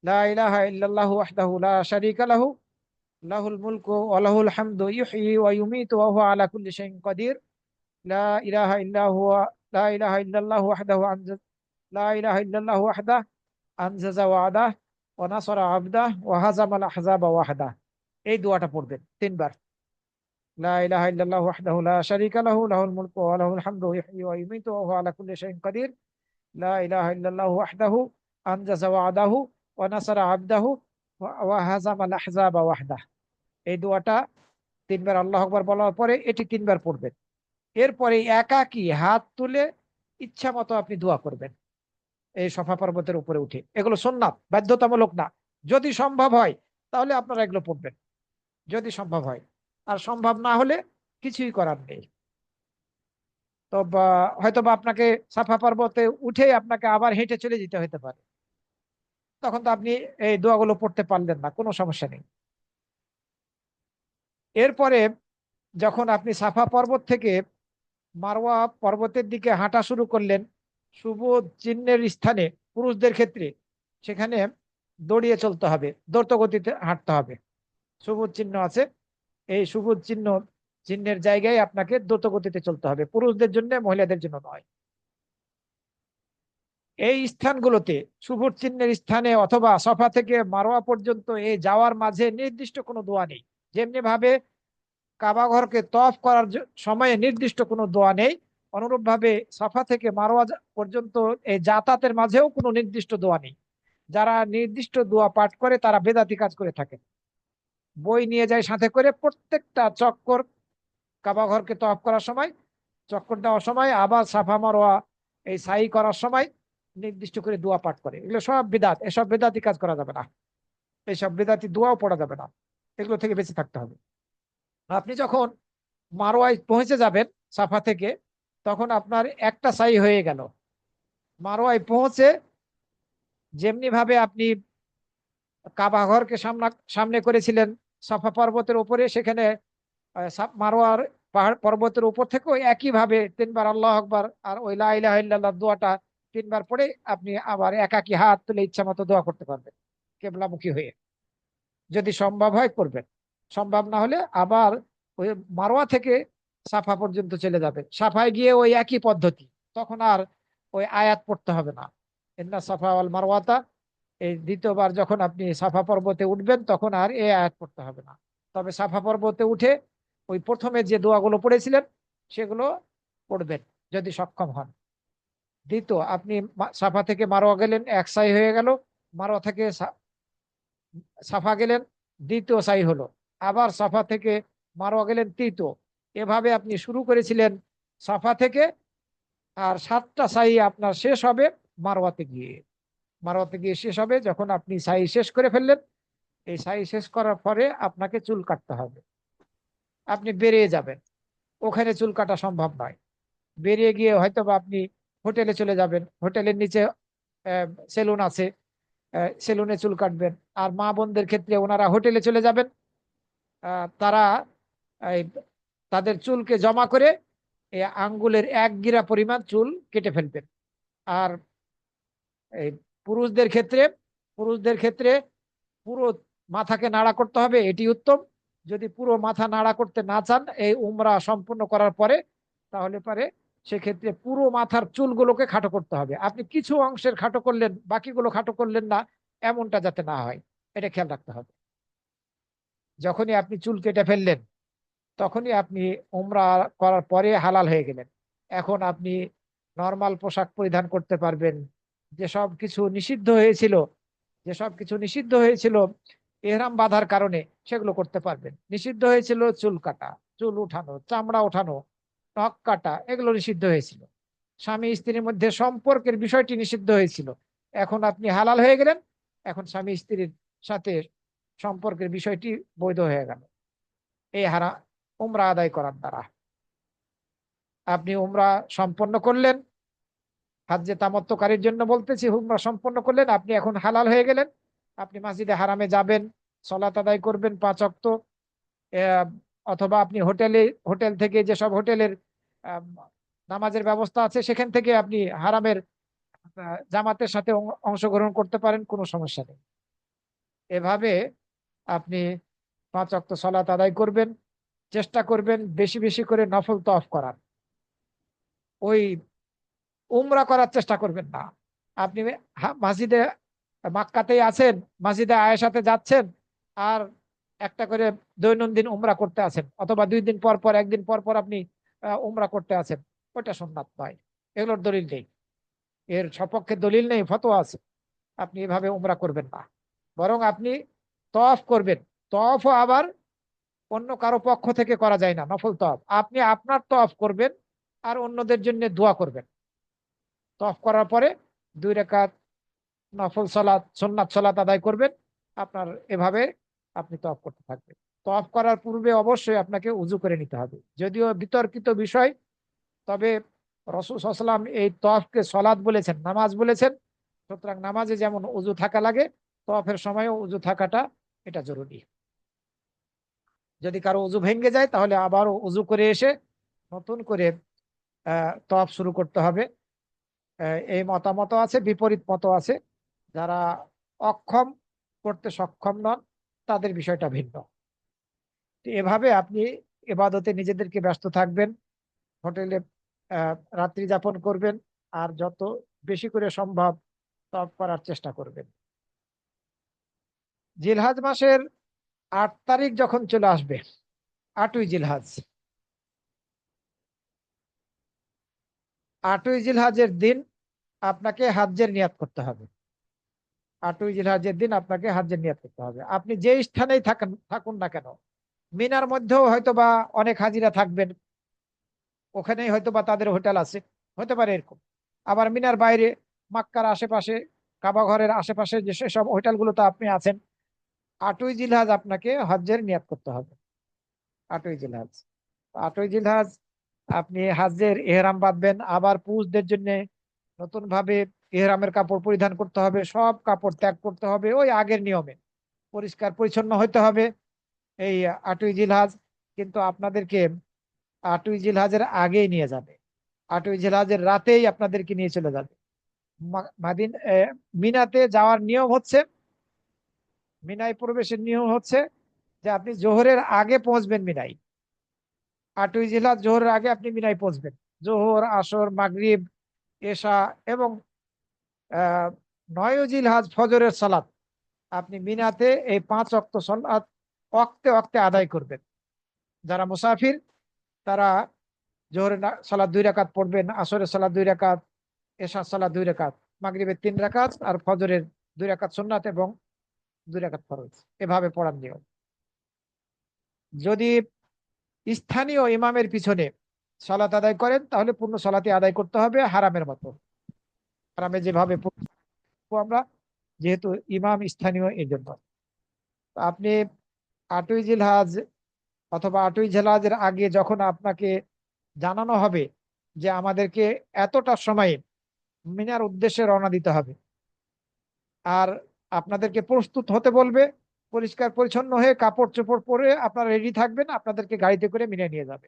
লা ইলাহা ইল্লাল্লাহু ওয়াহদাহু লা শারীকা লাহু লাহুল মুলকু ওয়া লাহুল হামদু ইহয়ি ওয়া ইউমীতু ওয়া হুয়া আলা কুল্লি শাইইন কাদির লা ইলাহা ইল্লা হুয়া লা ইলাহা ইল্লাল্লাহু ওয়াহদাহু লা ইলাহা ইল্লাল্লাহু ওয়াহদাহু আনজাজা ওয়া'দাহ ওয়া নাসারা আবদাহ ওয়া হাজামাল আহজাবা ওয়াহদাহ। এই দোয়াটা পড়বেন 3 বার। লা ইলাহা ইল্লাল্লাহু ওয়াহদাহু লা শারীকা লাহু লাহুল মুলকু ওয়া লাহুল হামদু ইহয়ি ওয়া ইউমীতু ওয়া হুয়া আলা কুল্লি শাইইন কাদির লা ইলাহা ইল্লাল্লাহু ওয়াহদাহু আনজাজা ওয়া'দাহু ওয়া নাসারা আবদাহু ওয়া হাজামাল আহজাবা ওয়াহদাহ। এই দোয়াটা 3 বার আল্লাহু আকবার বলার পরে এটি 3 বার পড়বেন। এরপরে একাকী হাত তুলে ইচ্ছা মতো আপনি দোয়া করবেন এই সফা পর্বতের উপরে উঠে। এগুলো সুন্নাত, বাধ্যতামূলক না। যদি সম্ভব হয় তাহলে আপনারা এগুলো পড়বেন, যদি সম্ভব হয়। আর সম্ভব না হলে কিছুই করার নেই। তো হয়তো বা আপনাকে সাফা পর্বতে উঠে আপনাকে আবার হেঁটে চলে যেতে হতে পারে, তখন তো আপনি এই দোয়াগুলো পড়তে পারলেন না, কোনো সমস্যা নেই। এরপরে যখন আপনি সাফা পর্বত থেকে মারওয়া পর্বতের দিকে হাঁটা শুরু করলেন, সবুজ চিহ্নের স্থানে পুরুষদের ক্ষেত্রে সেখানে দৌড়িয়ে চলতে হবে, দ্রুত গতিতে হাঁটতে হবে। সবুজ চিহ্ন আছে, এই সবুজ চিহ্নের জায়গায় আপনাকে দ্রুত গতিতে চলতে হবে, পুরুষদের জন্য, মহিলাদের জন্য নয়। এই স্থানগুলোতে সবুজ চিহ্নের স্থানে অথবা সফা থেকে মারোয়া পর্যন্ত এই যাওয়ার মাঝে নির্দিষ্ট কোনো দোয়া নেই। যেমনি ভাবে কাবা ঘরকে তওয়াফ করার সময়ে নির্দিষ্ট কোনো দোয়া নেই, অনুরূপ ভাবে সাফা থেকে মারওয়া পর্যন্ত এই যাতায়াতের মাঝেও কোনো নির্দিষ্ট দোয়া নেই। যারা নির্দিষ্ট দোয়া পাঠ করে তারা বেদাতি কাজ করে থাকে। বই নিয়ে যায় সাথে করে, প্রত্যেকটা চক্কর কাবা ঘরকে তওয়াফ করার সময়, চক্কর দেওয়ার সময়, আবার সাফা মারওয়া এই সাই করার সময় নির্দিষ্ট করে দোয়া পাঠ করে। এগুলো সব বিদাত, এসব বেদাতি কাজ করা যাবে না, এইসব বেদাতি দোয়াও পড়া যাবে না, এগুলো থেকে বেঁচে থাকতে হবে। আপনি যখন মারোয়ায় পৌঁছে যাবেন সাফা থেকে, তখন আপনার একটা সাই হয়ে গেল। মারোয়ায় পৌঁছে যেমনি ভাবে আপনি কাবা ঘরকে সামনে করেছিলেন সাফা পর্বতের উপরে, সেখানে মারোয়ার পাহাড় পর্বতের উপর থেকে ওই একই ভাবে 3 বার আল্লাহ আকবার আর ওই লা ইলাহা ইল্লাল্লাহ দোয়াটা 3 বার পড়ে আপনি আবার একাকি হাত তুলে ইচ্ছা মতো দোয়া করতে পারবেন কেবলামুখী হয়ে। যদি সম্ভব হয় করবেন, সম্ভব না হলে আবার ওই মারোয়া থেকে সাফা পর্যন্ত চলে যাবেন। সাফায় গিয়ে ওই একই পদ্ধতি, তখন আর ওই আয়াত পড়তে হবে না, ইন্না সাফা ওয়াল মারওয়াতা। এই দ্বিতীয়বার যখন আপনি সাফা পর্বতে উঠবেন তখন আর এই আয়াত পড়তে হবে না। তবে সাফা পর্বতে উঠে ওই প্রথমে যে দোয়াগুলো পড়েছিলেন সেগুলো পড়বেন যদি সক্ষম হন। দ্বিতীয়, আপনি সাফা থেকে মারোয়া গেলেন, এক সাই হয়ে গেল। মারোয়া থেকে সাফা গেলেন, দ্বিতীয় সাই হলো। আবার সাফা থেকে মারোয়া গেলেন, তৃতীয়। এভাবে আপনি শুরু করেছিলেন সাফা থেকে, আর 7টা সাই আপনার শেষ হবে মারোয়াতে গিয়ে। মারোয়াতে গিয়ে শেষ হবে যখন আপনি সাই শেষ করে ফেললেন। এই সাই শেষ করার পরে আপনাকে চুল কাটতে হবে। আপনি বেরিয়ে যাবেন, ওখানে চুল কাটা সম্ভব নয়। বেরিয়ে গিয়ে হয়তো বা আপনি হোটেলে চলে যাবেন, হোটেলের নিচে সেলুন আছে, সেলুনে চুল কাটবেন। আর মা বোনদের ক্ষেত্রে ওনারা হোটেলে চলে যাবেন, তারা এই তাদের চুলকে জমা করে এই আঙ্গুলের 1 গিরা পরিমাণ চুল কেটে ফেলবেন। আর এই পুরুষদের ক্ষেত্রে পুরুষদের ক্ষেত্রে পুরো মাথাকে নাড়া করতে হবে, এটি উত্তম। যদি পুরো মাথা নাড়া করতে না চান এই উমরা সম্পূর্ণ করার পরে, তাহলে পারে সেক্ষেত্রে পুরো মাথার চুলগুলোকে খাটো করতে হবে। আপনি কিছু অংশের খাটো করলেন, বাকিগুলো খাটো করলেন না, এমনটা যাতে না হয়, এটা খেয়াল রাখতে হবে। যখনই আপনি চুল কেটে ফেললেন তখনই আপনি উমরা করার পরে হালাল হয়ে গেলেন। এখন আপনি নর্মাল পোশাক পরিধান করতে পারবেন। যেসব কিছু নিষিদ্ধ হয়েছিল, যেসব কিছু নিষিদ্ধ হয়েছিল এহরাম বাঁধার কারণে, সেগুলো করতে পারবেন। নিষিদ্ধ হয়েছিল চুল কাটা, চুল উঠানো, চামড়া উঠানো, নখ কাটা, এগুলো নিষিদ্ধ হয়েছিল। স্বামী স্ত্রীর মধ্যে সম্পর্কের বিষয়টি নিষিদ্ধ হয়েছিল। এখন আপনি হালাল হয়ে গেলেন, এখন স্বামী স্ত্রীর সাথে সম্পর্কের বিষয়টি বৈধ হয়ে গেল এই উমরা আদায় করার দ্বারা। আপনি উমরা সম্পন্ন করলেন, হাজ্জে তামাত্তুকারীর জন্য বলতেছি, উমরা সম্পন্ন করলেন, আপনি এখন হালাল হয়ে গেলেন। আপনি মসজিদে হারামে যাবেন, সালাত আদায় করবেন 5 ওয়াক্ত। আহ, অথবা আপনি হোটেল থেকে, যেসব হোটেলের আহ, নামাজের ব্যবস্থা আছে সেখান থেকে আপনি হারামের জামাতের সাথে অংশগ্রহণ করতে পারেন, কোনো সমস্যা নেই। এভাবে আপনি 5 ওয়াক্ত সালাত আদায় করবেন। চেষ্টা করবেন বেশি বেশি করে নফল তওয়াফ করার। ওই উমরা করার চেষ্টা করবেন না। আপনি মসজিদে মক্কাতেই আছেন, মসজিদে আয়েশাতে যাচ্ছেন, আর একটা করে দৈনন্দিন উমরা করতে আছেন, অথবা 2 দিন পর পর, 1 দিন পর পর আপনি উমরা করতে আছেন। ওইটা সুন্নাত নয়, এগুলোর দলিল নেই, এর সপক্ষে দলিল নেই, ফতোয়া আছে। আপনি এভাবে উমরা করবেন না, বরং আপনি তওয়াফ করবেন। তওয়াফও আবার অন্য কারো পক্ষ থেকে করা যায় না, নফল তওয়াফ আপনি আপনার তওয়াফ করবেন আর অন্যদের জন্য দোয়া করবেন। তওয়াফ করার পরে 2 রাকাত নফল সালাত, সুন্নাত সালাত আদায় করবেন। আপনার এভাবে আপনি তওয়াফ করতে থাকবেন। তওয়াফ করার পূর্বে অবশ্যই আপনাকে উজু করে নিতে হবে, যদিও বিতর্কিত বিষয়। তবে রাসূল সাল্লাল্লাহু আলাইহি ওয়াসাল্লাম এই তওয়াফকে সালাত বলেছেন, নামাজ বলেছেন। সুতরাং নামাজে যেমন উজু থাকা লাগে, তওয়াফের সময়ও উজু থাকাটা এটা জরুরি। যদি কারো উজু ভেঙে যায় তাহলে আবারও উজু করে এসে নতুন করে তওয়াফ শুরু করতে হবে। এই মতামত আছে, বিপরীত মত আছে। যারা অক্ষম, করতে সক্ষম নন, তাদের বিষয়টা ভিন্ন। তো এভাবে আপনি এবাদতে নিজেদেরকে ব্যস্ত থাকবেন, হোটেলে রাত্রি যাপন করবেন, আর যত বেশি করে সম্ভব তওয়াফ করার চেষ্টা করবেন। জিলহাজ মাসের 8 তারিখ যখন চলে আসবে, 8ই জিলহাজ, 8ই জিলহাজের দিন আপনাকে হাজ্জের নিয়াত করতে হবে। 8ই জিলহাজের দিন আপনাকে হাজ্জের নিয়াত করতে হবে। আপনি যে স্থানেই থাকুন না কেন, মিনার মধ্যেও হয়তো বা অনেক হাজিরা থাকবেন, ওখানেই হয়তো বা তাদের হোটেল আছে, হতে পারে এরকম। আবার মিনার বাইরে, মক্কার আশেপাশে, কাবা ঘরের আশেপাশে যে সেসব হোটেলগুলোতে আপনি আছেন, 8ই জিলহজ আপনাকে হজ্জের নিয়াত করতে হবে। 8ই জিলহজ, 8ই জিলহজ আপনি হজ্জের এহরাম বাঁধবেন। আবার পুরুষদের জন্য নতুন ভাবে ইহরামের কাপড় পরিধান করতে হবে, সব কাপড় ত্যাগ করতে হবে ওই আগের নিয়মে, পরিষ্কার পরিচ্ছন্ন হতে হবে এই 8ই জিলহজ। কিন্তু আপনাদেরকে 8ই জিলহজের আগেই নিয়ে যাবে, 8ই জিলহজের রাতেই আপনাদেরকে নিয়ে চলে যাবে মাদিন মিনাতে যাওয়ার নিয়ম হচ্ছে, মিনায় প্রবেশের নিয়ম হচ্ছে যে আপনি জোহরের আগে পৌঁছবেন মিনায়। 8ই জিলহজ জোহরের আগে আপনি মিনায় পৌঁছবেন। জোহর, আসর, মাগরিব, এশা এবং 9ই জিলহজ ফজরের সালাত আপনি মিনাতে এই 5 ওয়াক্ত সালাত ওয়াক্তে ওয়াক্তে আদায় করবেন। যারা মুসাফির তারা জোহরের সালাত 2 রাকাত পড়বেন, আসরের সালাত 2 রাকাত, এশার সালাত 2 রাকাত, মাগরিবের 3 রাকাত আর ফজরের 2 রাকাত সুন্নাত এবং 2 রাকাত ফরজ, এভাবে পড়ার নিয়ম। যদি স্থানীয় ইমামের পিছনে সালাত আদায় করেন তাহলে পূর্ণ সালাতে আদায় করতে হবে হারামের মতো, হারামে যেভাবে পড়বো আমরা, যেহেতু ইমাম স্থানীয় এই জন্য। আপনি 8ই জিলহজ অথবা 8ই জিলহজের আগে যখন আপনাকে জানানো হবে যে আমাদেরকে এতটার সময় মিনার উদ্দেশ্যে রওনা দিতে হবে, আর আপনাদেরকে প্রস্তুত হতে বলবে, পরিষ্কার পরিচ্ছন্ন হয়ে কাপড় চোপড় পরে আপনারা রেডি থাকবেন, আপনাদেরকে গাড়িতে করে মিনায় নিয়ে যাবে।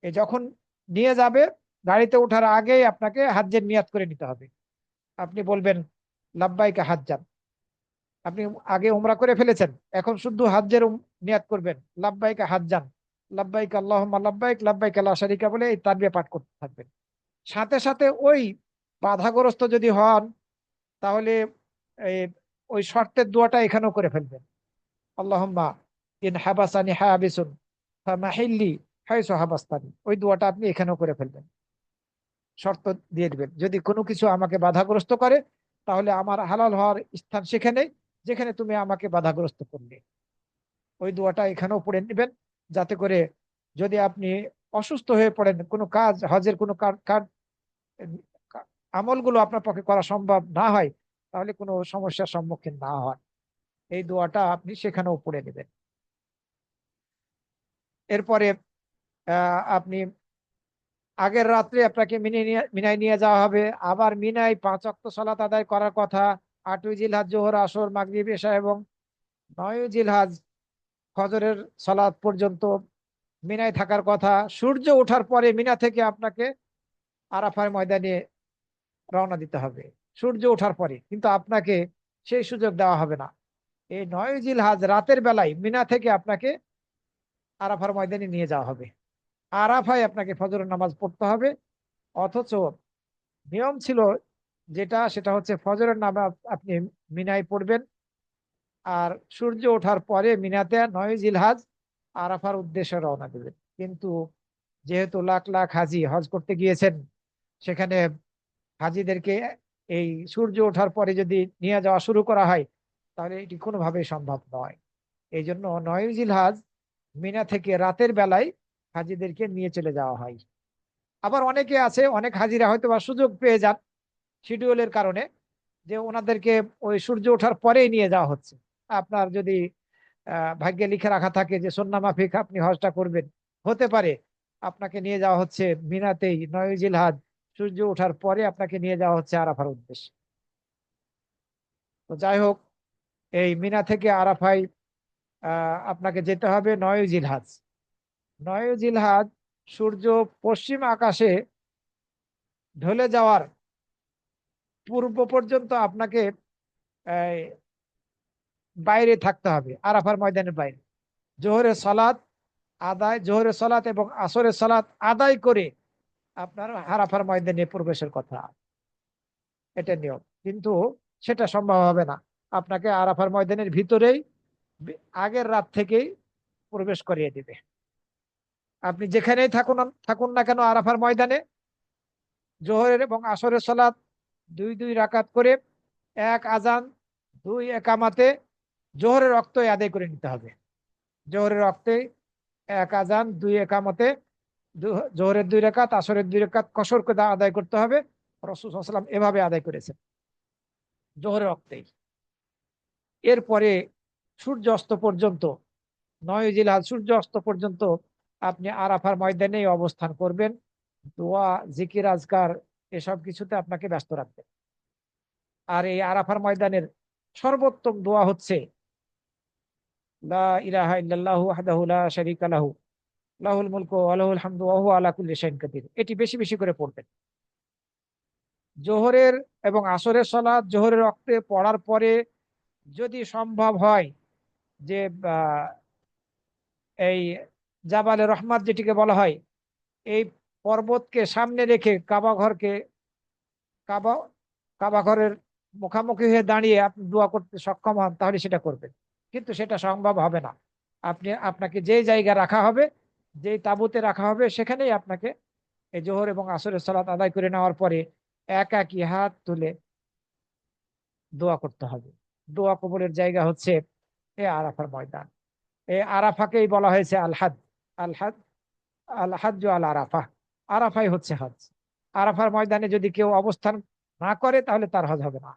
এই যখন নিয়ে যাবে গাড়িতে ওঠার আগেই আপনাকে হজ্জের নিয়াত করে নিতে হবে। আপনি বলবেন লাব্বাইকা হাজ্জান, আপনি আগে উমরা করে ফেলেছেন, এখন শুধু হজ্জের নিয়াত করবেন, লাব্বাইকা হাজ্জান, লাব্বাইক আল্লাহুম্মা লাব্বাইক লাব্বাইক লা শারীকা বলে এই তাকবীর পাঠ করতে থাকবেন। সাথে সাথে ওই বাধাগ্রস্ত যদি হন তাহলে এই ওই শর্তের দোয়াটা এখানেও করে ফেলবেন, আল্লাহুম্মা ইন হাবাসানি হাবিসুন ফামাহিল্লি হাইসু হাবাস্তানি, ওই দোয়াটা আপনি এখানেও করে ফেলবেন। শর্ত দিয়ে দিবেন যদি কোনো কিছু আমাকে বাধাগ্রস্ত করে তাহলে আমার হালাল হওয়ার স্থান সেখানে যেখানে তুমি আমাকে বাধাগ্রস্ত করলে, ওই দোয়াটা এখানেও পড়ে নেবেন। যাতে করে যদি আপনি অসুস্থ হয়ে পড়েন, কোনো কাজ হজের কোনো কাজ আমলগুলো আপনার পক্ষে করা সম্ভব না হয়, তাহলে কোনো সমস্যার সম্মুখীন না হয়, এই দোয়াটা আপনি সেখানেও পড়ে নেবেন। এরপরে আপনি আগের রাত্রে আপনাকে মিনায় নিয়ে যাওয়া হবে। আবার মিনায় 5 ওয়াক্ত সালাত আদায় করার কথা। 8ই জিলহজ জোহর, আসর, মাগরিব, এশা এবং 9ই জিলহজ ফজরের সালাত পর্যন্ত মিনায় থাকার কথা। সূর্য ওঠার পরে মিনা থেকে আপনাকে আরাফার ময়দানে রওনা দিতে হবে, সূর্য ওঠার পরে। কিন্তু আপনাকে সেই সুযোগ দেওয়া হবে না। এই 9ই জিলহজ রাতের বেলায় মিনা থেকে আপনাকে আরাফার ময়দানে নিয়ে যাওয়া হবে। আরাফায় আপনাকে ফজরের নামাজ পড়তে হবে। অথচ নিয়ম ছিল যেটা, সেটা হচ্ছে ফজরের নামাজ আপনি মিনায় পড়বেন আর সূর্য ওঠার পরে মিনাতে 9ই জিলহজ আরাফার উদ্দেশ্যে রওনা দেবেন। কিন্তু যেহেতু লাখ লাখ হাজি হজ করতে গিয়েছেন, সেখানে হাজিদেরকে এই সূর্য ওঠার পরে যদি নিয়ে যাওয়া শুরু করা হয় তাহলে এটি কোনোভাবেই সম্ভব নয়। এই জন্য 9ই জিলহজ মিনা থেকে রাতের বেলায় হাজিদেরকে নিয়ে চলে যাওয়া হয়। আবার অনেকে আছে, অনেক হাজিরা হয়তো বা সুযোগ পেয়ে যান শিডিউলের কারণে, যে ওনাদেরকে ওই সূর্য ওঠার পরেই নিয়ে যাওয়া হচ্ছে। আপনার যদি ভাগ্যে লিখে রাখা থাকে যে সুন্নাহ মাফিক আপনি হজটা করবেন, হতে পারে আপনাকে নিয়ে যাওয়া হচ্ছে মিনাতেই 9ই জিলহজ সূর্য ওঠার পরে আপনাকে নিয়ে যাওয়া হচ্ছে আরাফার উদ্দেশ্যে। তো যাই হোক, এই মিনা থেকে আরাফায় আপনাকে যেতে হবে 9ই জিলহজ। 9ই জিলহজ সূর্য পশ্চিম আকাশে ঢলে যাওয়ার পূর্ব পর্যন্ত আপনাকে আহ, বাইরে থাকতে হবে, আরাফার ময়দানের বাইরে। জোহরের সালাত জোহরের সালাত এবং আসরের সালাত আদায় করে আপনার আরাফার ময়দানে প্রবেশের কথা, এটা নিয়ম। কিন্তু সেটা সম্ভব হবে না, আপনাকে আরাফার ময়দানের ভিতরেই আগের রাত থেকেই প্রবেশ করিয়ে দিবে। আপনি যেখানেই থাকুন থাকুন না কেন আরাফার ময়দানে, জোহরের এবং আসরের সালাত 2 2 রাকাত করে, এক আজান 2 একামাতে জোহরের রক্তই আদায় করে নিতে হবে। জোহরের রক্তে এক আজান 2 একামতে জোহরের 2 রাকাত, আসরের 2 রাকাত কসর করে আদায় করতে হবে। রাসূল সাল্লাল্লাহু আলাইহি ওয়াসাল্লাম এভাবে আদায় করেছেন জোহরের রক্তেই। এরপরে সূর্য অস্ত পর্যন্ত, 9 জিলহজ সূর্য অস্ত পর্যন্ত আপনি আরাফার ময়দানে অবস্থান করবেন। দোয়া, জিকির, আজকার এসব কিছুতে আপনাকে ব্যস্ত রাখবে। আর এই আরাফার ময়দানের সর্বোত্তম দোয়া হচ্ছে লা ইলাহা ইল্লাল্লাহু ওয়াহদাহু লা শারীকা লাহু লাহুল মুলকু ওয়া লাহুল হামদু ওয়া হুয়া আলা কুল্লি শাইইন কাদির। এটি বেশি বেশি করে পড়বেন। জোহরের এবং আসরের সালাত জোহরের ওয়াক্তে পড়ার পরে যদি সম্ভব হয় যে আহ, এই জাবালে রহমাত যেটিকে বলা হয়, এই পর্বতকে সামনে রেখে কাবা কাবা ঘরের মুখামুখি হয়ে দাঁড়িয়ে আপনি দোয়া করতে সক্ষম হন, তাহলে সেটা করবেন। কিন্তু সেটা সম্ভব হবে না। আপনাকে যে জায়গা রাখা হবে, যেই তাঁবুতে রাখা হবে, সেখানেই আপনাকে এই জোহর এবং আসরের সালাত আদায় করে নেওয়ার পরে একই হাত তুলে দোয়া করতে হবে। দোয়া কবুলের জায়গা হচ্ছে এই আরাফার ময়দান। এই আরাফাকেই বলা হয়েছে আল হাদ। আল হাদ, আল হাজ আল আরাফা। আরাফাই হচ্ছে হজ। আরাফার ময়দানে যদি কেউ অবস্থান না করে তাহলে তার হজ হবে না।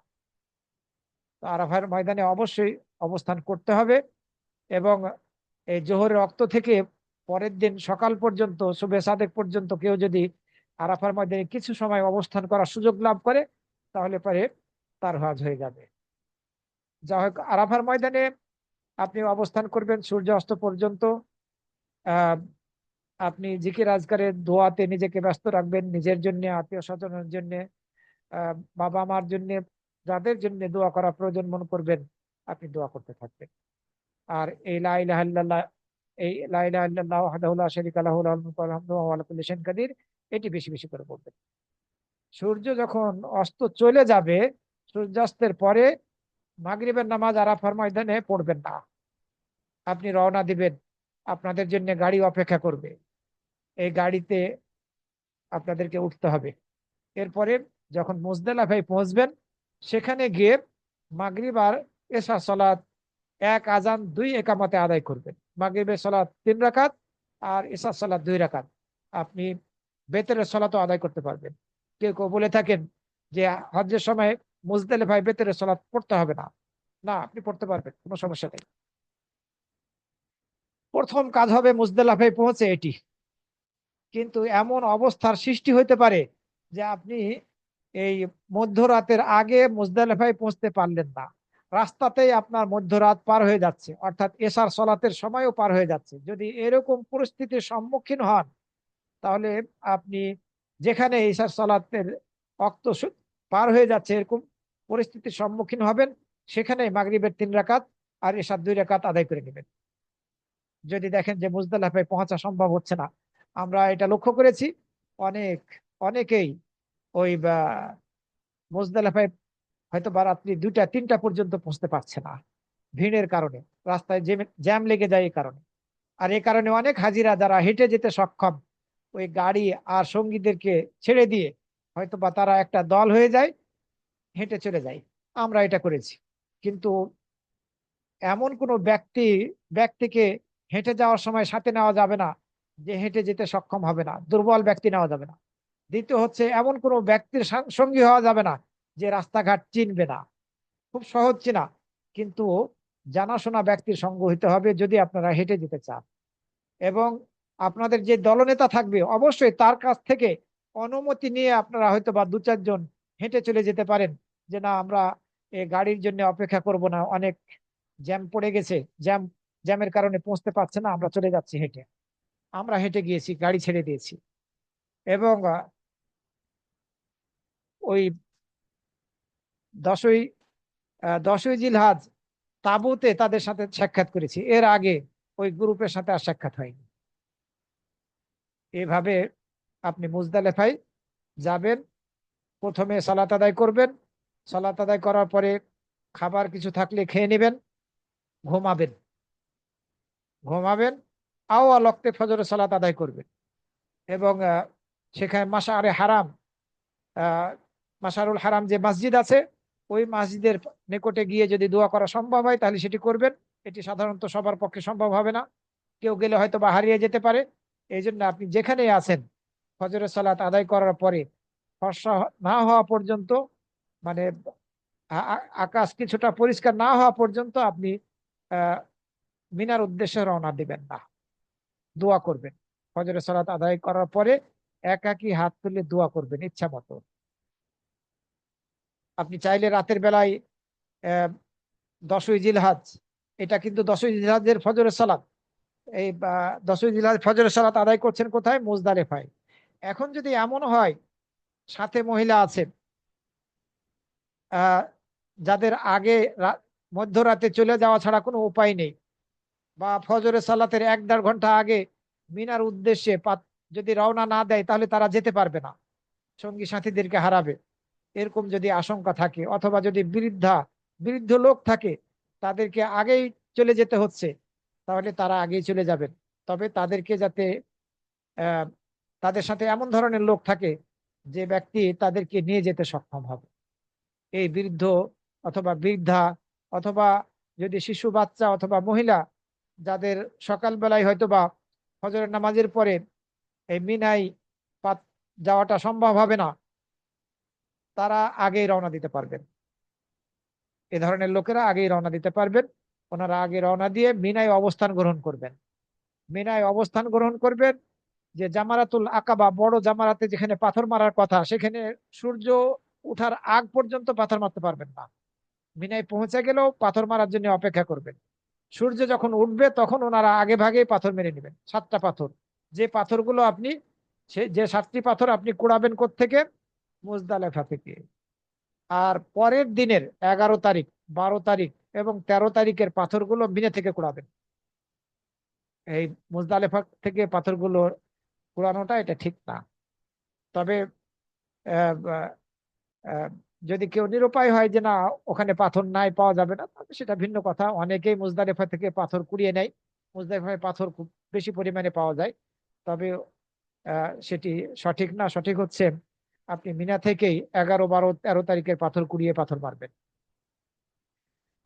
তো আরাফার ময়দানে অবশ্যই অবস্থান করতে হবে। এবং এই জোহরের রক্ত থেকে পরের দিন সকাল পর্যন্ত, শুভে সাদেক পর্যন্ত কেউ যদি আরাফার ময়দানে কিছু সময় অবস্থান করার সুযোগ লাভ করে, তাহলে পরে তার হজ হয়ে যাবে। যা হোক, আরাফার ময়দানে আপনি অবস্থান করবেন সূর্য অস্ত পর্যন্ত। আহ আপনি জিকির আজকারের দোয়াতে নিজেকে ব্যস্ত রাখবেন, নিজের জন্য, আত্মীয় স্বজনের জন্য, বাবা মার জন্য, যাদের জন্য দোয়া করা প্রয়োজন মনে করবেন, আপনি দোয়া করতে থাকবেন। আর এই লা ইলাহা ইল্লাল্লাহ, এই লা ইলাহা ইল্লাল্লাহু ওয়াহদাহু লা শারীকা লাহু লাহুল মুলকু ওয়া লাহুল হামদু ওয়া হুয়া আলা কুল্লি শাইইন কাদির, এটি বেশি বেশি করে বলবেন। সূর্য যখন অস্ত চলে যাবে, সূর্যাস্তের পরে মাগরিবের নামাজ আরাফার ময়দানে পড়বেন না। আপনি রওনা দিবেন, আপনাদের জন্য গাড়ি অপেক্ষা করবে। এই গাড়িতে আপনাদেরকে উঠতে হবে। এরপরে যখন মুজদালিফায় পৌঁছবেন, সেখানে গিয়ে মাগরিব আর এশা সালাত, এক আজান দুই একামতে আদায় করবেন। মাগরিবের সালাত 3 রাকাত আর এশার সালাত 2 রাকাত। আপনি বেতরের সালাতও আদায় করতে পারবেন। কেউ কেউ বলে থাকেন যে হজ্জের সময় মুজদালিফায় বেতরের সালাত পড়তে হবে না। না, আপনি পড়তে পারবেন, কোনো সমস্যা নেই। প্রথম কাজ হবে মুজদালিফায় পৌঁছে এটি। কিন্তু এমন অবস্থার সৃষ্টি হইতে পারে যে আপনি এই মধ্যরাতের আগে মুজদালিফায় পৌঁছতে পারলেন না। রাস্তাতেই আপনার মধ্যরাত পার হয়ে যাচ্ছে, অর্থাৎ এশার সলাতের সময়ও পার হয়ে যাচ্ছে। যদি এরকম পরিস্থিতির সম্মুখীন হন, তাহলে আপনি যেখানে এশার সলাতের অক্ত পার হয়ে যাচ্ছে এরকম পরিস্থিতির সম্মুখীন হবেন, সেখানে মাগরিবের 3 রাকাত আর এশার 2 রাকাত আদায় করে নেবেন। যদি দেখেন যে মুজদালিফায় পৌঁছা সম্ভব হচ্ছে না, আমরা এটা লক্ষ্য করেছি, অনেক অনেকেই ওই মুজদালিফায় হয়তো বা রাত্রি 2টা 3টা পর্যন্ত পৌঁছতে পারছে না, ভিড়ের কারণে। রাস্তায় জ্যাম লেগে যায় এই কারণে। আর এই কারণে অনেক হাজিরা যারা হেঁটে যেতে সক্ষম, ওই গাড়ি আর সঙ্গীদেরকে ছেড়ে দিয়ে হয়তো বা তারা একটা দল হয়ে যায়, হেঁটে চলে যায়। আমরা এটা করেছি। কিন্তু এমন কোনো ব্যক্তিকে হেঁটে যাওয়ার সময় সাথে নেওয়া যাবে না যে হেঁটে যেতে সক্ষম হবে না, দুর্বল ব্যক্তি নেওয়া যাবে না। দ্বিতীয় হচ্ছে, এমন কোনো ব্যক্তির সঙ্গী হওয়া যাবে না যে রাস্তাঘাট চিনবে না, খুব সহজ চেনা, কিন্তু জানাশোনা ব্যক্তির সঙ্গ হইতে হবে যদি আপনারা হেঁটে যেতে চান। এবং আপনাদের যে দলনেতা থাকবে, অবশ্যই তার কাছ থেকে অনুমতি নিয়ে আপনারা হয়তো বা 2-4 জন হেঁটে চলে যেতে পারেন, যে না, আমরা এই গাড়ির জন্য অপেক্ষা করব না, অনেক জ্যাম পড়ে গেছে, জ্যামের কারণে পৌঁছতে পারছে না, আমরা চলে যাচ্ছি হেঁটে। আমরা হেঁটে গিয়েছি, গাড়ি ছেড়ে দিয়েছি। এবং ওই 10ই 10ই জিলহজ তাঁবুতে তাদের সাথে সাক্ষাৎ করেছি, এর আগে ওই গ্রুপের সাথে আর সাক্ষাৎ হয়নি। এভাবে আপনি মুজদালিফায় যাবেন, প্রথমে সালাত আদায় করবেন। সালাত আদায় করার পরে খাবার কিছু থাকলে খেয়ে নেবেন, ঘুমাবেন। ঘুমাবেন, আওয়াল ওয়াক্তে ফজরের সালাত আদায় করবেন। এবং সেখানে মাশআরে হারাম, আহ মাশআরুল হারাম যে মসজিদ আছে, ওই মসজিদের নিকটে গিয়ে যদি দোয়া করা সম্ভব হয় তাহলে সেটি করবেন। এটি সাধারণত সবার পক্ষে সম্ভব হবে না, কেউ গেলে হয়তো বা হারিয়ে যেতে পারে। এই জন্য আপনি যেখানেই আছেন, ফজরের সালাত আদায় করার পরে ফর্সা না হওয়া পর্যন্ত, মানে আকাশ কিছুটা পরিষ্কার না হওয়া পর্যন্ত আপনি আহ মিনার উদ্দেশ্যে রওনা দিবেন না, দোয়া করবেন। ফজরের সালাত আদায় করার পরে একাকী হাত তুলে দোয়া করবেন ইচ্ছা মতো। আপনি চাইলে রাতের বেলায় আহ 10ই জিলহজ, এটা কিন্তু 10ই জিলহজের ফজরের সালাত, এই 10ই জিলহজ ফজরের সালাত আদায় করছেন কোথায়? মুজদালিফায়। এখন যদি এমন হয় সাথে মহিলা আছে, আহ যাদের আগে মধ্যরাতে চলে যাওয়া ছাড়া কোনো উপায় নেই, বা ফজরের সালাতের 1-1.5 ঘন্টা আগে মিনার উদ্দেশ্যে যদি রওনা না দেয় তাহলে তারা যেতে পারবে না, সঙ্গী সাথীদেরকে হারাবে, এরকম যদি আশঙ্কা থাকে, অথবা যদি বৃদ্ধ লোক থাকে, তাদেরকে আগেই চলে যেতে হচ্ছে, তাহলে তারা আগেই চলে যাবেন। তবে তাদেরকে যাতে আহ তাদের সাথে এমন ধরনের লোক থাকে যে ব্যক্তি তাদেরকে নিয়ে যেতে সক্ষম হবে। এই বৃদ্ধ অথবা বৃদ্ধা, অথবা যদি শিশু বাচ্চা অথবা মহিলা, যাদের সকালবেলায় হয়তো বা ফজরের নামাজের পরে এই মিনায় পাত- যাওয়াটা সম্ভব হবে না, তারা আগেই রওনা দিতে পারবেন। এ ধরনের লোকেরা আগেই রওনা দিতে পারবেন। ওনারা আগে রওনা দিয়ে মিনায় অবস্থান গ্রহণ করবেন। মিনায় অবস্থান গ্রহণ করবেন, যে জামারাতুল আকাবা, বড় জামারাতে যেখানে পাথর মারার কথা, সেখানে সূর্য উঠার আগ পর্যন্ত পাথর মারতে পারবেন না। মিনায় পৌঁছে গেলেও পাথর মারার জন্য অপেক্ষা করবেন। সূর্য যখন উঠবে তখন ওনারা আগে ভাগে পাথর মেরে নেবেন, 7টা পাথর। যে পাথরগুলো আপনি, যে 7টি পাথর আপনি কুড়াবেন কোত্থেকে? মুজদালেফা থেকে। আর পরের দিনের 11 তারিখ, 12 তারিখ এবং 13 তারিখের পাথরগুলো মিনে থেকে কুড়াবেন। এই মুজদালেফা থেকে পাথরগুলো কুড়ানোটা এটা ঠিক না। তবে আহ, আহ, যদি কেউ নিরুপায় হয় যে না, ওখানে পাথর নাই, পাওয়া যাবে না, তাহলে সেটা ভিন্ন কথা। অনেকেই মুজদালেফা থেকে পাথর কুড়িয়ে নেয়, মুজদালেফায় পাথর খুব বেশি পরিমাণে পাওয়া যায়। তবে সেটি সঠিক না। সঠিক হচ্ছে আপনি মিনা থেকেই 11, 12, 13 তারিখের পাথর কুড়িয়ে পাথর মারবেন।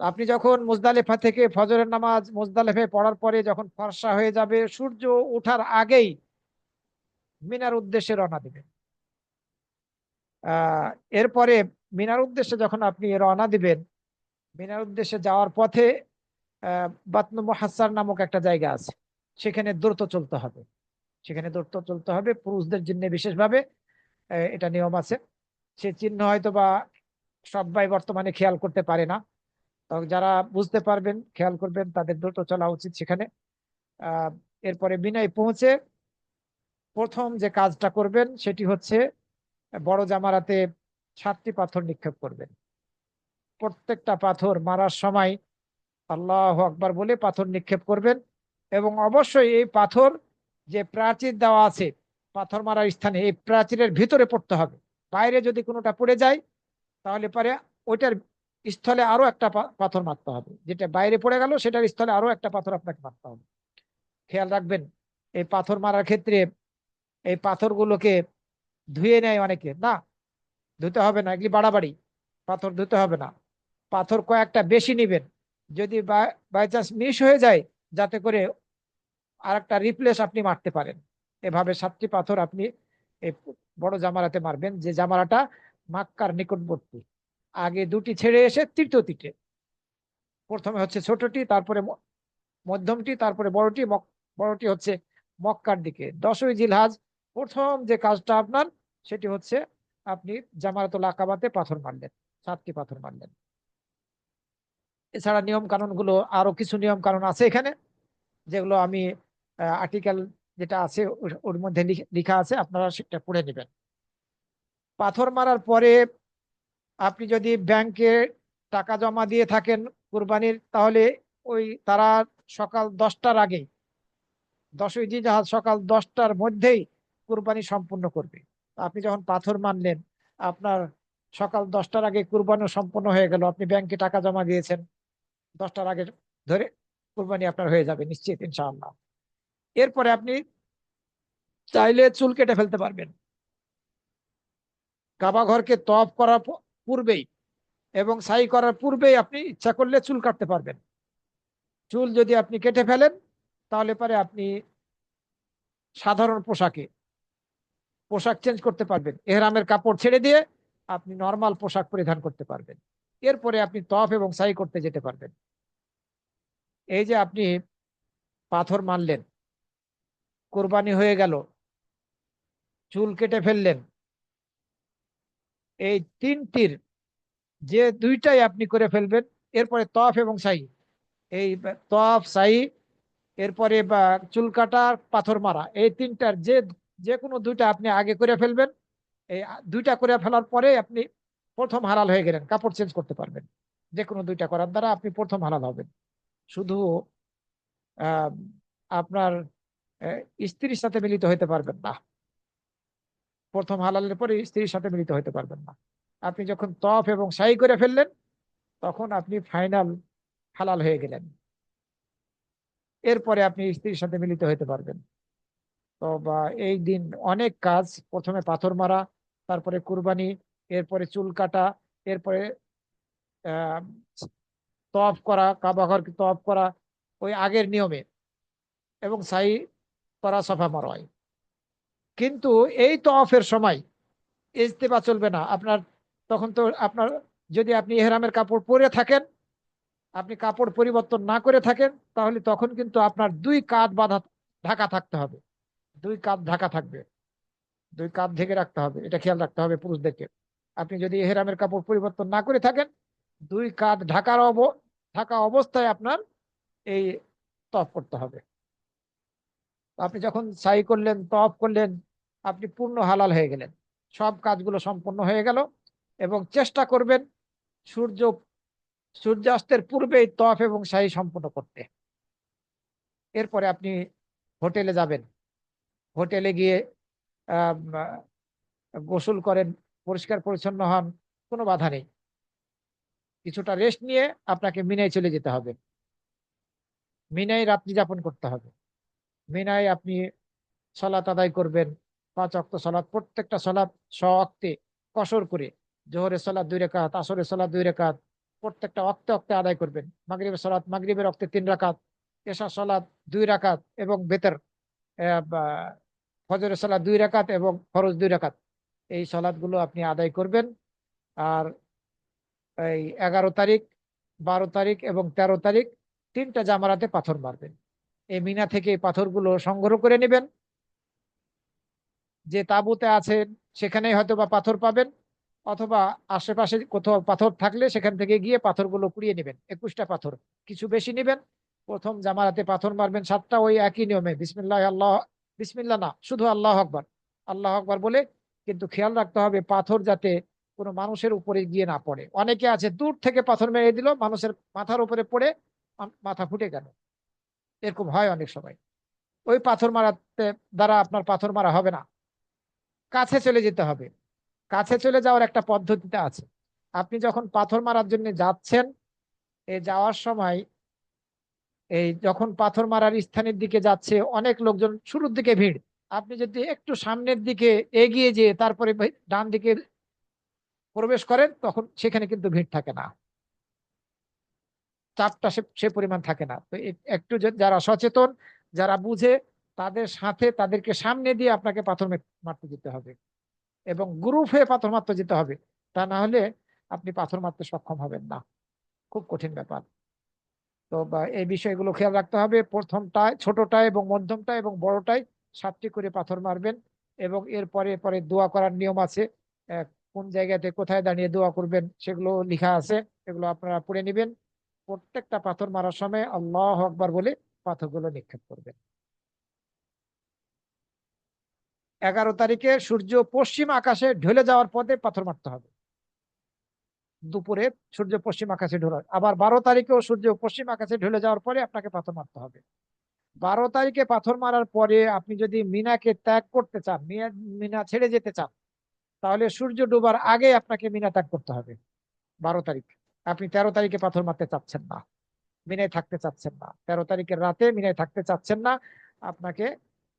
আপনি যখন মুজদালিফা থেকে ফজরের নামাজ মুজদালিফায় পড়ার পরে যখন ফর্সা হয়ে যাবে, সূর্য ওঠার আগেই মিনার উদ্দেশ্যে রওনা দিবেন। আহ এরপরে মিনার উদ্দেশ্যে যখন আপনি রওনা দিবেন, মিনার উদ্দেশ্যে যাওয়ার পথে বাতনু মুহাসসার নামক একটা জায়গা আছে, সেখানে দ্রুত চলতে হবে। সেখানে দ্রুত চলতে হবে পুরুষদের জন্য বিশেষভাবে, এটা নিয়ম আছে। সে চিহ্ন হয়তো বা সবাই বর্তমানে খেয়াল করতে পারে না, তবে যারা বুঝতে পারবেন, খেয়াল করবেন, তাদের দ্রুত চলা উচিত সেখানে। আহ এরপরে মিনায় পৌঁছে প্রথম যে কাজটা করবেন সেটি হচ্ছে বড় জামারাতে 7টি পাথর নিক্ষেপ করবেন। প্রত্যেকটা পাথর মারার সময় আল্লাহু আকবার বলে পাথর নিক্ষেপ করবেন। এবং অবশ্যই এই পাথর, যে প্রাচীর দেওয়া আছে পাথর মারার স্থানে, এই প্রাচীরের ভিতরে পড়তে হবে। বাইরে যদি কোনোটা পড়ে যায় তাহলে পরে ওইটার স্থলে আরো একটা পাথর মারতে হবে। যেটা বাইরে পড়ে গেল সেটার স্থলে আরো একটা পাথর আপনাকে মারতে হবে। খেয়াল রাখবেন, এই পাথর মারার ক্ষেত্রে এই পাথরগুলোকে ধুয়ে নেয় অনেকে, না, ধুতে হবে না, এগুলি বাড়াবাড়ি। পাথর ধুতে হবে না, পাথর কয়েকটা বেশি নিবেন। যদি বাই চান্স মিস হয়ে যায়, যাতে করে আর একটা রিপ্লেস আপনি মারতে পারেন। এভাবে 7টি পাথর আপনি এই বড় জামারাতে মারবেন, যে জামারাটা মাক্কার নিকটবর্তী। আগে 2টি ছেড়ে এসে তৃতীয়টিতে, প্রথমে হচ্ছে ছোটটি, তারপরে মধ্যমটি, তারপরে বড়টি। বড়টি হচ্ছে মক্কার দিকে। 10ই জিলহজ প্রথম যে কাজটা আপনার, সেটি হচ্ছে আপনি জামারাতুল আকাবাতে পাথর মারলেন, 7টি পাথর মারলেন। এছাড়া নিয়ম কানুন গুলো, আরো কিছু নিয়ম কানুন আছে এখানে, যেগুলো আমি আর্টিকেল যেটা আছে ওর মধ্যে লেখা আছে, আপনারা সেটা পড়ে নেবেন। পাথর মারার পরে আপনি যদি ব্যাংকে টাকা জমা দিয়ে থাকেন কুরবানির, তাহলে ওই তারা সকাল 10টার আগে, 10ই জিলহজ সকাল 10টার মধ্যেই কুরবানি সম্পূর্ণ করবে। আপনি যখন পাথর মানলেন, আপনার সকাল 10টার আগে কুরবানি সম্পূর্ণ হয়ে গেল, আপনি ব্যাংকে টাকা জমা দিয়েছেন, 10টার আগে ধরে কুরবানি আপনার হয়ে যাবে নিশ্চিত ইনশাআল্লাহ। এরপরে আপনি চাইলে চুল কেটে ফেলতে পারবেন। কাবা ঘরকে তওয়াফ করার পূর্বেই এবং সাই করার পূর্বেই আপনি ইচ্ছা করলে চুল কাটতে পারবেন। চুল যদি আপনি কেটে ফেলেন, তাহলে পরে আপনি সাধারণ পোশাক চেঞ্জ করতে পারবেন, এহরামের কাপড় ছেড়ে দিয়ে আপনি নর্মাল পোশাক পরিধান করতে পারবেন। এরপরে আপনি তওয়াফ এবং সাই করতে যেতে পারবেন। এই যে আপনি পাথর মারলেন, কোরবানি হয়ে গেল, চুল কেটে ফেললেন, এই তিনটির যে দুইটাই আপনি করে ফেলবেন, এরপরে তফ এবং সাই, এই তফ সাই, এরপরে বা চুল কাটা, পাথর মারা, এই তিনটার যে যে কোনো দুইটা আপনি আগে করে ফেলবেন। এই দুইটা করে ফেলার পরে আপনি প্রথম হালাল হয়ে গেলেন, কাপড় চেঞ্জ করতে পারবেন। যে কোনো দুইটা করার দ্বারা আপনি প্রথম হালাল হবেন। শুধু আহ আপনার স্ত্রীর সাথে মিলিত হইতে পারবেন না। প্রথম হালালের পরে স্ত্রীর সাথে মিলিত হইতে পারবেন না। আপনি যখন তফ এবং সাই করে ফেললেন, তখন আপনি ফাইনাল হালাল হয়ে গেলেন। এরপরে আপনি স্ত্রীর সাথে মিলিত হতে পারবেন। তো বা এই দিন অনেক কাজ, প্রথমে পাথর মারা, তারপরে কুরবানি, এরপরে চুল কাটা, এরপরে আহ তওয়াফ করা, কাবা ঘরকে তওয়াফ করা ওই আগের নিয়মে, এবং সাই করা, সাফা মারওয়া। কিন্তু এই তওয়াফের সময় ইজতেবা চলবে না আপনার। তখন তো আপনার, যদি আপনি ইহরামের কাপড় পরে থাকেন, আপনি কাপড় পরিবর্তন না করে থাকেন, তাহলে তখন কিন্তু আপনার দুই কাঁধ বাঁধা, ঢাকা থাকতে হবে। দুই কাঁধ ঢাকা থাকবে, দুই কাঁধ ঢেকে রাখতে হবে, এটা খেয়াল রাখতে হবে পুরুষদেরকে। আপনি যদি এহরামের কাপড় পরিবর্তন না করে থাকেন, দুই কাঁধ ঢাকা অবস্থায় আপনার এই তওয়াফ করতে হবে। আপনি যখন সাই করলেন, তওয়াফ করলেন, আপনি পূর্ণ হালাল হয়ে গেলেন, সব কাজগুলো সম্পন্ন হয়ে গেল। এবং চেষ্টা করবেন সূর্য সূর্যাস্তের পূর্বেই তওয়াফ এবং সাই সম্পন্ন করতে। এরপরে আপনি হোটেলে যাবেন, হোটেলে গিয়ে আহ গোসল করেন, পরিষ্কার পরিচ্ছন্ন হন, কোনো বাধা নেই। কিছুটা রেস্ট নিয়ে আপনাকে মিনায় চলে যেতে হবে। মিনায় রাত্রি যাপন করতে হবে। মিনায় আপনি সলাত আদায় করবেন, 5 ওয়াক্ত সলাত, প্রত্যেকটা সলাত স্ব-ওয়াক্তে, কসর করে। জোহরের সলাত 2 রাকাত, আসরের সলাত 2 রাকাত, প্রত্যেকটা ওয়াক্তে ওয়াক্তে আদায় করবেন। মাগরিবের সলাত মাগরিবের ওয়াক্তে 3 রাকাত, এশার সলাত 2 রাকাত, এবং বেতর ফজরের সলাত 2 রাকাত, এবং ফরজ 2 রাকাত। এই সলাৎ গুলো আপনি আদায় করবেন। আর এই 11 তারিখ, 12 তারিখ এবং 13 তারিখ 3টা জামারাতে পাথর মারবেন। এই মিনা থেকে এই পাথরগুলো সংগ্রহ করে নেবেন। যে তাঁবুতে আছেন সেখানেই হয়তো বা পাথর পাবেন, অথবা আশেপাশে কোথাও পাথর থাকলে সেখান থেকে গিয়ে পাথরগুলো কুড়িয়ে নেবেন। 21টা পাথর, কিছু বেশি নেবেন। প্রথম জামারাতে পাথর মারবেন 7টা, ওই একই নিয়মে বিসমিল্লাহ আল্লাহ, বিসমিল্লাহ না, শুধু আল্লাহ আকবার, আল্লাহ আকবার বলে। কিন্তু খেয়াল রাখতে হবে পাথর যাতে কোনো মানুষের উপরে গিয়ে না পড়ে। অনেকে আছে দূর থেকে পাথর মেরে দিল, মানুষের মাথার উপরে পড়ে মাথা ফুটে গেল, এরকম হয় অনেক সময়। ওই পাথর মারাতে দ্বারা আপনার পাথর মারা হবে না। কাছে চলে যেতে হবে। কাছে চলে যাওয়ার একটা পদ্ধতিতে আছে। আপনি যখন পাথর মারার জন্য যাচ্ছেন, এই যাওয়ার সময়, এই যখন পাথর মারার স্থানের দিকে যাচ্ছে অনেক লোকজন, শুরুর দিকে ভিড়, আপনি যদি একটু সামনের দিকে এগিয়ে যেয়ে তারপরে ডান দিকে প্রবেশ করেন, তখন সেখানে কিন্তু ভিড় থাকে না, চাপটা সে সে পরিমাণ থাকে না। তো একটু যারা সচেতন, যারা বুঝে, তাদের সাথে তাদেরকে সামনে দিয়ে আপনাকে পাথর মারতে যেতে হবে, এবং গ্রুপ হয়ে পাথর মারতে যেতে হবে। তা না হলে আপনি পাথর মারতে সক্ষম হবেন না, খুব কঠিন ব্যাপার। তো এই বিষয়গুলো খেয়াল রাখতে হবে। প্রথমটায়, ছোটটায় এবং মধ্যমটায় এবং বড়টায় 7টি করে পাথর মারবেন। এবং এর পরে পরে দোয়া করার নিয়ম আছে। আহ, কোন জায়গাতে কোথায় দাঁড়িয়ে দোয়া করবেন সেগুলো লেখা আছে, এগুলো আপনারা পড়ে নেবেন। প্রত্যেকটা পাথর মারার সময় আল্লাহ আকবার বলে পাথরগুলো নিক্ষেপ করবেন। 11 তারিখে সূর্য পশ্চিম আকাশে ঢলে যাওয়ার পথে পাথর মারতে হবে। দুপুরে সূর্য পশ্চিম আকাশে ঢলে, আবার 12 তারিখেও সূর্য পশ্চিম আকাশে ঢলে যাওয়ার পরে আপনাকে পাথর মারতে হবে। 12 তারিখে পাথর মারার পরে আপনি যদি মিনাকে ত্যাগ করতে চান, মিনা ছেড়ে যেতে চান, তাহলে সূর্য ডোবার আগে আপনাকে মিনা ত্যাগ করতে হবে। 12 তারিখ, আপনি 13 তারিখে পাথর মারতে চাচ্ছেন না, মিনায় থাকতে চাচ্ছেন না, 13 তারিখের রাতে মিনায় থাকতে চাচ্ছেন না, আপনাকে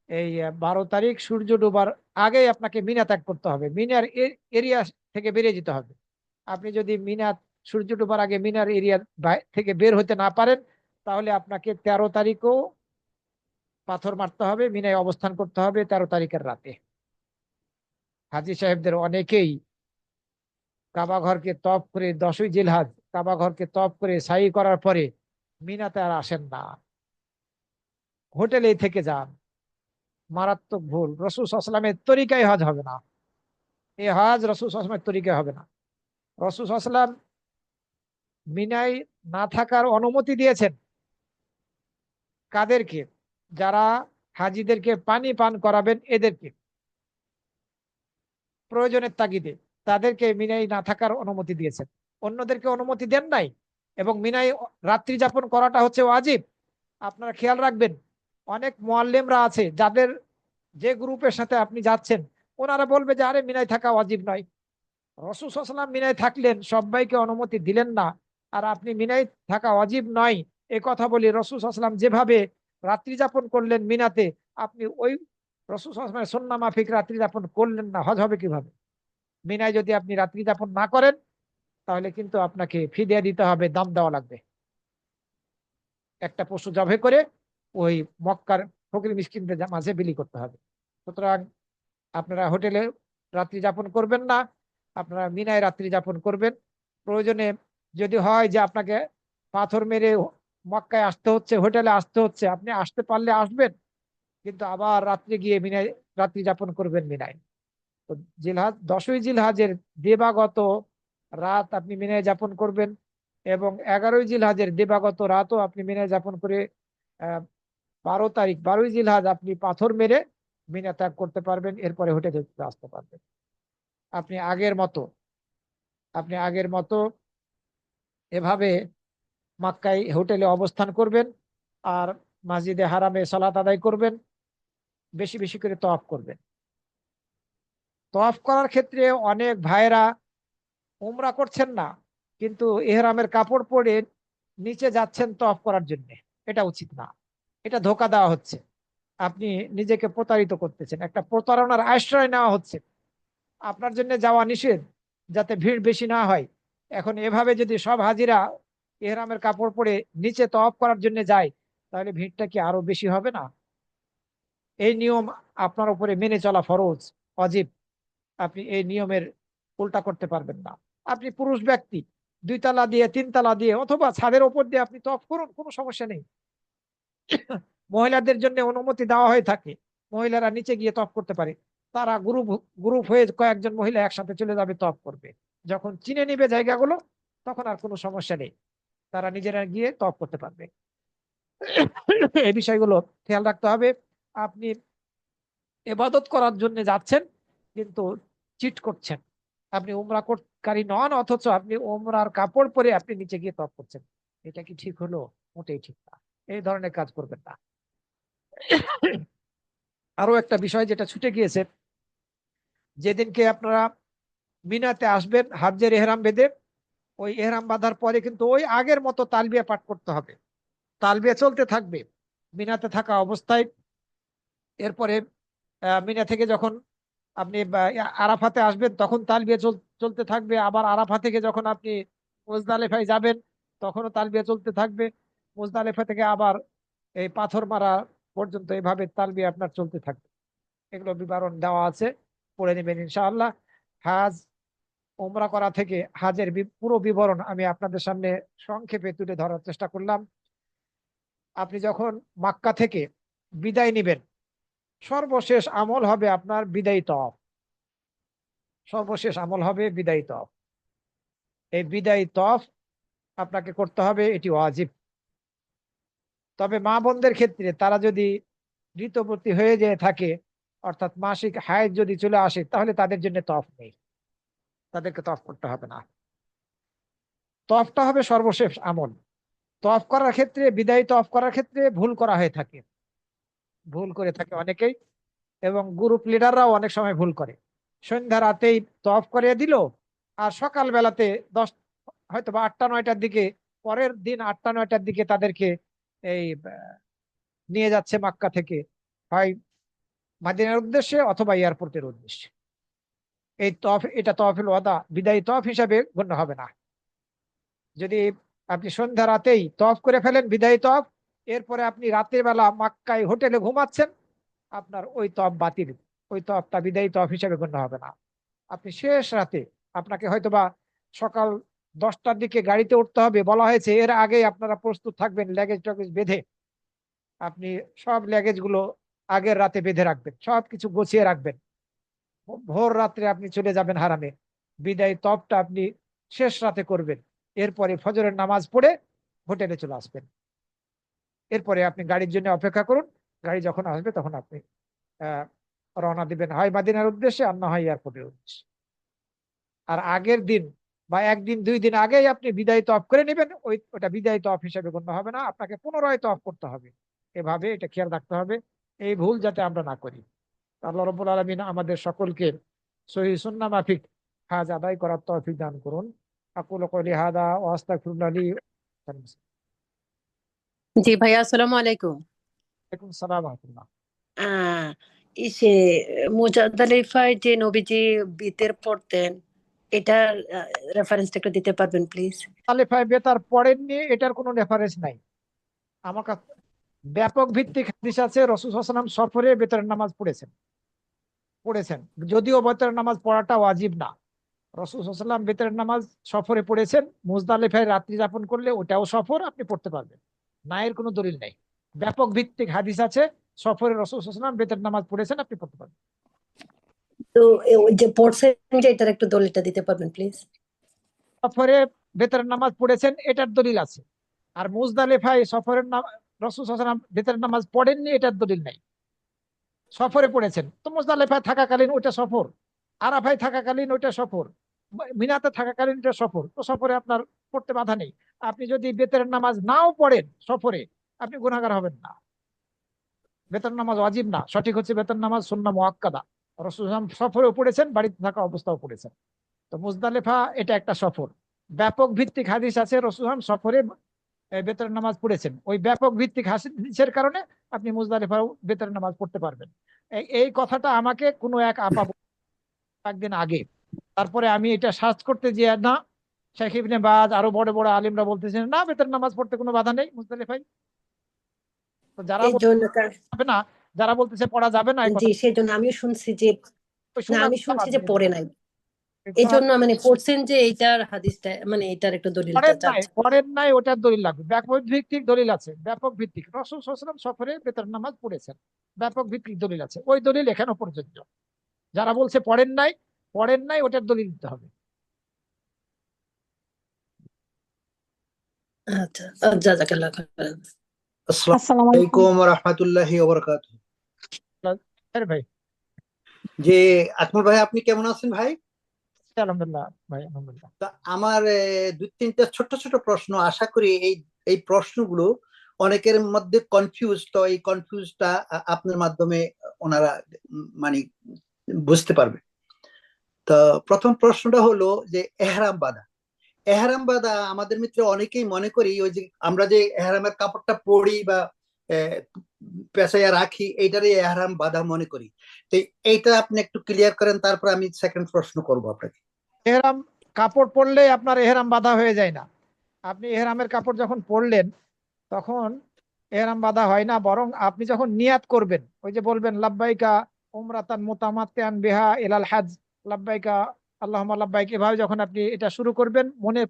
এই 12 তারিখ সূর্য ডোবার আগেই আপনাকে মিনা ত্যাগ করতে হবে, মিনার এরিয়া থেকে বেরিয়ে যেতে হবে। আপনি যদি সূর্য ডোবার আগে মিনার এরিয়া থেকে বের হতে না পারেন, তাহলে আপনাকে 13 তারিখও পাথর মারতে হবে, মিনায় অবস্থান করতে হবে 13 তারিখের রাতে। হাজী সাহেবদের অনেকেই কাবা ঘরকে তওয়াফ করে, 10ই জিলহজ কাবা ঘরকে তওয়াফ করে সাই করার পরে মিনাতে আর আসেন না, হোটেলেই থেকে যান। মারাত্মক ভুল। রাসূল সাল্লাল্লাহু আলাইহি ওয়াসাল্লামের তরিকায় হজ হবে না, এই হজ রাসূল সাল্লাল্লাহু আলাইহি ওয়াসাল্লামের তরিকায় হবে না। রাসূল সাল্লাল্লাহু আলাইহি ওয়াসাল্লাম মিনায় না থাকার অনুমতি দিয়েছেন কাদেরকে? যারা হাজিদেরকে পানি পান করাবেন এদেরকে, প্রয়োজনের তাগিদে তাদেরকে মিনায় না থাকার অনুমতি দিয়েছেন, অন্যদেরকে অনুমতি দেন নাই। এবং মিনায় রাত্রি যাপন করাটা হচ্ছে ওয়াজিব। আপনারা খেয়াল রাখবেন, অনেক মুআল্লিমরা আছে যাদের, যে গ্রুপের সাথে আপনি যাচ্ছেন, ওনারা বলবে যে আরে মিনায় থাকা ওয়াজিব নয়। রাসূল সাল্লাল্লাহু আলাইহি ওয়াসাল্লাম মিনায় থাকলেন, সবাইকে অনুমতি দিলেন না, আর আপনি মিনায় থাকা ওয়াজিব নয় এ কথা বলি। রাসূল সাল্লাল্লাহু আলাইহি ওয়াসাল্লাম যেভাবে রাত্রি যাপন করলেন মিনাতে, আপনি ওই রাসূল সাল্লাল্লাহু আলাইহি ওয়াসাল্লামের সুন্নাহ মাফিক রাত্রি যাপন করলেন না, হজ হবে কিভাবে? মিনায় যদি আপনি রাত্রি যাপন না করেন, তাহলে কিন্তু আপনাকে ফিদিয়া দিতে হবে, দাম দেওয়া লাগবে। একটা পশু জবাই করে ওই মক্কার ফকির মিসকিনদের মাঝে বিলি করতে হবে। সুতরাং আপনারা হোটেলে রাত্রি যাপন করবেন না, আপনারা মিনায় রাত্রি যাপন করবেন। প্রয়োজনে যদি হয় যে আপনাকে পাথর মেরে মক্কায় আসতে হচ্ছে, হোটেলে আসতে হচ্ছে, আপনি আসতে পারলে আসবেন, কিন্তু আবার রাত্রে গিয়ে মিনায় রাত্রি যাপন করবেন মিনায়। তো জিলহাজ, 10ই জিলহাজের দিবাগত রাত আপনি মিনায় যাপন করবেন, এবং 11ই জিলহাজের দিবাগত রাতও আপনি মিনায় যাপন করে 12 তারিখ 12ই জিলহাজ আপনি পাথর মেরে মিনা ত্যাগ করতে পারবেন, এরপরে হোটেলে আসতে পারবেন। আপনি আগের মতো আপনি আগের মতো এভাবে মক্কায় হোটেলে অবস্থান করবেন, আর মসজিদে হারামে সালাত আদায় করবেন, বেশি বেশি করে তওয়াফ করবেন। তওয়াফ করার ক্ষেত্রে অনেক ভাইরা উমরা করছেন না, কিন্তু ইহরামের কাপড় পরে নিচে যাচ্ছেন তওয়াফ করার জন্য। এটা উচিত না, এটা ধোঁকা দেওয়া হচ্ছে। আপনি নিজেকে প্রতারিত করতেছেন, একটা প্রতারণার আশ্রয় নেওয়া হচ্ছে। আপনার জন্য যাওয়া নিষেধ, যাতে ভিড় বেশি না হয়। এখন এভাবে যদি সব হাজিরা ইহরামের কাপড় পরে নিচে তওয়াফ করার জন্য যায়, তাহলে ভিড়টা কি আরো বেশি হবে না? এই নিয়ম আপনার উপরে মেনে চলা ফরজ, ওয়াজিব। আপনি এই নিয়মের উল্টা করতে পারবেন না। আপনি পুরুষ ব্যক্তি, 2 তালা দিয়ে 3 তালা দিয়ে অথবা ছাদের উপর দিয়ে আপনি তওয়াফ করুন, কোনো সমস্যা নেই। মহিলাদের জন্য অনুমতি দেওয়া হয়ে থাকে, মহিলারা নিচে গিয়ে তওয়াফ করতে পারে। তারা গ্রুপ গ্রুপ হয়ে কয়েকজন মহিলা একসাথে চলে যাবে, তওয়াফ করবে। যখন চিনে নিবে জায়গাগুলো, তখন আর কোনো সমস্যা নেই, তারা নিজেরা গিয়ে তওয়াফ করতে পারবে। এই বিষয়গুলো খেয়াল রাখতে হবে। আপনি ইবাদত করার জন্য যাচ্ছেন, কিন্তু চিট করছেন। আপনি উমরা কারী নন, অথচ আপনি উমরার কাপড় পরে আপনি নিচে গিয়ে তওয়াফ করছেন। এটা কি ঠিক হলো? মোটেই ঠিক না। এই ধরনের কাজ করবেন না। আরো একটা বিষয় যেটা ছুটে গিয়েছে, যেদিনকে আপনারা মিনাতে আসবেন হাজ্জের এহরাম বেঁধে, ওই এহরাম বাঁধার পরে কিন্তু ওই আগের মতো তালবিয়া পাঠ করতে হবে। তালবিয়া চলতে থাকবে মিনাতে থাকা অবস্থায়। এরপরে মিনা থেকে যখন আপনি আরাফাতে আসবেন, তখন তালবিয়া চলতে থাকবে। আবার আরাফা থেকে যখন আপনি মুজদালেফায় যাবেন, তখনও তালবিয়া চলতে থাকবে। মুজদালেফা থেকে আবার এই পাথর মারা পর্যন্ত এভাবে তালবিয়া আপনার চলতে থাকবে। এগুলো বিবরণ দেওয়া আছে, পড়ে নেবেন ইনশাআল্লাহ। হাজ ওমরা করা থেকে হাজের পুরো বিবরণ আমি আপনাদের সামনে সংক্ষেপে তুলে ধরার চেষ্টা করলাম। আপনি যখন মক্কা থেকে বিদায় নিবেন, সর্বশেষ আমল হবে আপনার বিদায়ী তওয়াফ। সর্বশেষ আমল হবে বিদায়ী তওয়াফ। এই বিদায়ী তওয়াফ আপনাকে করতে হবে, এটি ওয়াজিব। তবে মা বোনদের ক্ষেত্রে, তারা যদি ঋতুবতী হয়ে যেয়ে থাকে, অর্থাৎ মাসিক হায়েজ যদি চলে আসে, তাহলে তাদের জন্য তওয়াফ নেই, তাদেরকে তওয়াফ করতে হবে না। তওয়াফটা হবে সর্বশেষ আমল। তওয়াফ করার ক্ষেত্রে, বিদায়ী তওয়াফ করার ক্ষেত্রে ভুল করা হয়ে থাকে, ভুল করে থাকে অনেকেই, এবং গ্রুপ লিডাররাও অনেক সময় ভুল করে। সন্ধ্যা রাতেই তওয়াফ করে দিল, আর সকাল বেলাতে 10, হয়তো বা 8টা 9টার দিকে, পরের দিন 8টা 9টার দিকে তাদেরকে এই নিয়ে যাচ্ছে মক্কা থেকে, হয় মাদিনার উদ্দেশ্যে অথবা এয়ারপোর্টের উদ্দেশ্যে। এই তওয়াফ, এটা তওয়াফুল ওয়াদা, বিদায়ী তওয়াফ হিসাবে গণ্য হবে না। যদি আপনি সন্ধ্যা রাতেই তওয়াফ করে ফেলেন বিদায়ী তওয়াফ, এরপরে আপনি রাতের বেলা মক্কায় হোটেলে ঘুমাচ্ছেন, আপনার ওই তওয়াফ বাতিল, ওই তওয়াফটা বিদায়ী তওয়াফ হিসাবে গণ্য হবে না। আপনি শেষ রাতে, আপনাকে হয়তোবা সকাল 10টার দিকে গাড়িতে উঠতে হবে বলা হয়েছে, এর আগে আপনারা প্রস্তুত থাকবেন, ল্যাগেজ ট্যাগেজ বেঁধে আপনি সব ল্যাগেজ গুলো আগের রাতে বেঁধে রাখবেন, সবকিছু গুছিয়ে রাখবেন। ভোর রাত্রে আপনি চলে যাবেন হারামে, বিদায় তফটা আপনি শেষ রাতে করবেন, এরপরে ফজরের নামাজ পড়ে হোটেলে চলে আসবেন। এরপরে আপনি গাড়ির জন্য অপেক্ষা করুন, গাড়ি যখন আসবে তখন আপনি আহ রওনা দিবেন, হয় মাদিনার উদ্দেশ্যে আর না হয় এয়ারপোর্টের উদ্দেশ্যে। আর আগের দিন বা একদিন 2 দিন আগেই আপনি বিদায়ী তফ করে নেবেন, ওটা বিদায়ী তফ হিসেবে গণ্য হবে না, আপনাকে পুনরায় তফ করতে হবে। এভাবে এটা খেয়াল রাখতে হবে, এই ভুল যাতে আমরা না করি। আল্লাহ রাব্বুল আলামিন আমাদের সকলকে সহিহ সুন্নাহ মাফিক হজ আদায় করার তৌফিক দান করুন। আকুলু কওলি হাদা ওয়া আস্তাগফিরুল্লাহ লি ওয়া লাকুম। জি ভাইয়া, আসসালামু আলাইকুম। ওয়ালাইকুম সালাম ওয়া রাহমাতুল্লাহ। আহ ইসে মুজাদ্দালিফায় যে নবীজি বিতের পড়তেন, এটার রেফারেন্সটা একটু দিতে পারবেন প্লিজ? আলিফায় বেতার পড়েননি, এটার কোনো রেফারেন্স নাই আমার কাছে। ব্যাপক ভিত্তিক হাদিস আছে, রাসূল সাল্লাল্লাহু আলাইহি ওয়াসাল্লাম সফরে বেতরের নামাজ পড়েছেন পড়েছেন যদিও বেতরের নামাজ পড়াটা ওয়াজিব না। রাসূল সাল্লাল্লাহু আলাইহি ওয়াসাল্লাম বেতরের নামাজ সফরে পড়েছেন, মুজদালিফায় রাত্রি যাপন করলে ওটাও সফর, আপনি পড়তে পারবেন, না এর কোনো দলিল নেই। ব্যাপক ভিত্তিক হাদিস আছে, সফরে রাসূল সাল্লাল্লাহু আলাইহি ওয়াসাল্লাম বেতরের নামাজ পড়েছেন, আপনি পড়তে পারবেন। তো ওই যে পড়ছেন, যে এটার একটু দলিলটা দিতে পারবেন প্লিজ? সফরে বেতরের নামাজ পড়েছেন এটার দলিল আছে, আর মুজদালিফায় সফরের রাসূল সাল্লাল্লাহু আলাইহি ওয়াসাল্লাম বেতরের নামাজ পড়েননি এটার দলিল নেই। সফরে পড়েছেন তো মুজদালিফায় থাকাকালীন ওইটা সফর, আরাফায় থাকাকালীন ওইটা সফর, মিনাতে থাকাকালীন ওইটা সফর, তো সফরে আপনার পড়তে বাধা নেই। আপনি যদি বেতরের নামাজ নাও পড়েন সফরে, আপনি গুনাহগার হবেন না। বেতন নামাজ ওয়াজিব না, সঠিক হচ্ছে বেতন নামাজ সুন্নাহ মুআক্কাদা। রাসূল সাল্লাল্লাহু আলাইহি ওয়াসাল্লাম সফরেও পড়েছেন, বাড়িতে থাকা অবস্থাও পড়েছেন। তো মুজদালিফা এটা একটা সফর। ব্যাপক ভিত্তিক হাদিস আছে, রাসূল সাল্লাল্লাহু আলাইহি ওয়াসাল্লাম সফরে বেতরের নামাজ পড়েছেন, ওই ব্যাপক ভিত্তিক হাদিসের কারণে আপনি মুজদালিফাও বেতরের নামাজ পড়তে পারবেন। এই কথাটা আমাকে কোনো এক আপা একদিন আগে, তারপরে আমি এটা সার্চ করতে যে না, শেখ ইবনে বাজ আরো বড় বড় আলিমরা বলতেছেন না বেতরের নামাজ পড়তে কোনো বাধা নেই মুজদালিফায়। তো যারা এই জন্য যাবে না, যারা বলতেছে পড়া যাবে না, এই জি, কথা সেই জন্য আমিও শুনছি যে, না শোনার আমি কোনো শুনছি লাভ যে নেই। পড়ে নাই। এই শোনার জন্য মানে পড়ছেন যে এইটার হাদিসটা, মানে এটার একটু দলিলটা চাচ্ছি। পড়েন নাই ওটার দলিল লাগবে, ব্যাপক ভিত্তিক দলিল আছে, ব্যাপক ভিত্তিক। রাসূল সাল্লাল্লাহু আলাইহি ওয়াসাল্লাম সফরে বেতরের নামাজ পড়েছেন, ব্যাপক ভিত্তিক দলিল আছে, ওই দলিল এখানেও প্রযোজ্য। যারা বলছে পড়েন নাই ওটার দলিল দিতে হবে। আচ্ছা, জাযাকাল্লাহ খাইরান। আসসালামু আসসালামু আলাইকুম। আলাইকুম ওয়া রাহমাতুল্লাহি ওয়া বারাকাতুহু। আরে ভাই, যে আকমল ভাই, আপনি কেমন আছেন ভাই? আলহামদুলিল্লাহ ভাই, আলহামদুলিল্লাহ। তা আমার দুই তিনটা ছোট ছোট প্রশ্ন, আশা করি এই এই প্রশ্নগুলো অনেকের মধ্যে কনফিউজ, তো এই কনফিউজটা আপনার মাধ্যমে ওনারা মানে বুঝতে পারবে। তো প্রথম প্রশ্নটা হলো যে এহরাম বাঁধা। এহরাম বাঁধা আমাদের মিত্র অনেকেই মনে করি ওই যে আমরা যে এহরামের কাপড়টা পরি বা পেঁচাইয়া রাখি, এইটারই এহরাম বাঁধা মনে করি। তো এইটা আপনি একটু ক্লিয়ার করেন, তারপর আমি সেকেন্ড প্রশ্ন করব আপনাকে। এহরাম কাপড় পরলে আপনার এহরাম বাঁধা হয়ে যায় না। আপনি এহরামের কাপড় যখন পরলেন তখন এহরাম বাঁধা হয় না, বরং আপনি যখন নিয়াত করবেন, ওই যে বলবেন লাব্বাইকা উমরাতান মুতামাত্তিআন বিহা ইলাল হজ, লাব্বাইকা আল্লাহুম্মা লাব্বাইক, এভাবে যখন আপনি এটা শুরু করবেন, মনে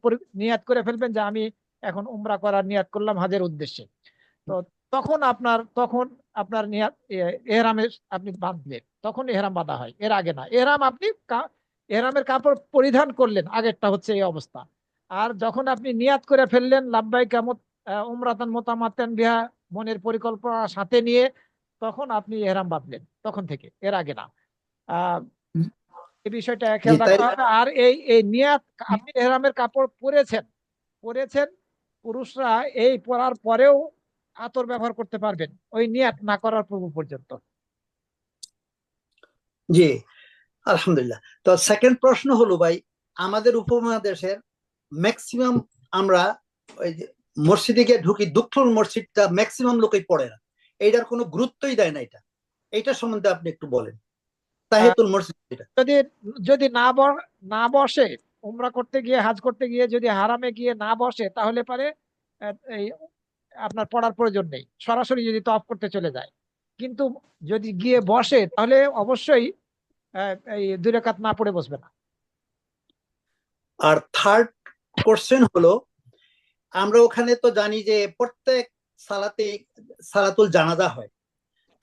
নিয়াত করে ফেলবেন যে আমি এখন উমরা করার নিয়াত করলাম হজের উদ্দেশ্যে। তো তখন আপনার নিয়াত এহরামে আপনি বাঁধলেন, তখন এহরাম বাঁধা হয়, এর আগে না। এহরাম আপনি এহরামের কাপড় পরিধান করলেন, আগেরটা হচ্ছে এই অবস্থা। আর যখন আপনি নিয়াত করে ফেললেন লাব্বাইকা উমরাতান মুতামাত্তিআন বিহা, মনের পরিকল্পনা সাথে নিয়ে, তখন আপনি এহরাম বাঁধলেন, তখন থেকে, এর আগে না। আহ এই বিষয়টা জি খেয়াল তাই। রাখতে হবে। আর এই এই নিয়াত, আপনি এহরামের কাপড় পরেছেন পরেছেন পুরুষরা এই পরার পরেও আতর ব্যবহার করতে পারবেন, ওই নিয়াত না করার পূর্ব পর্যন্ত। জি, আলহামদুলিল্লাহ। তো সেকেন্ড প্রশ্ন হলো ভাই, আমাদের উপমহাদেশের ম্যাক্সিমাম আমরা ওই যে মসজিদে গিয়ে ঢুকি, দুঃখল মসজিদটা ম্যাক্সিমাম লোকই পড়ে না, এইটার কোনো গুরুত্বই দেয় না। এইটা সম্বন্ধে আপনি একটু বলেন। আহ, তাহিয়াতুল মসজিদ যেটা। যদি যদি না বসে, উমরা করতে গিয়ে হাজ করতে গিয়ে যদি হারামে গিয়ে না বসে, তাহলে পারে এই আপনার পড়ার প্রয়োজন নেই, সরাসরি যদি তওয়াফ করতে চলে যায়। কিন্তু যদি গিয়ে বসে তাহলে অবশ্যই এই 2 রাকাত না পড়ে বসবে না। আর থার্ড কোশ্চেন হলো, আমরা ওখানে তো জানি যে প্রত্যেক সালাতে সালাতুল জানাজা হয়।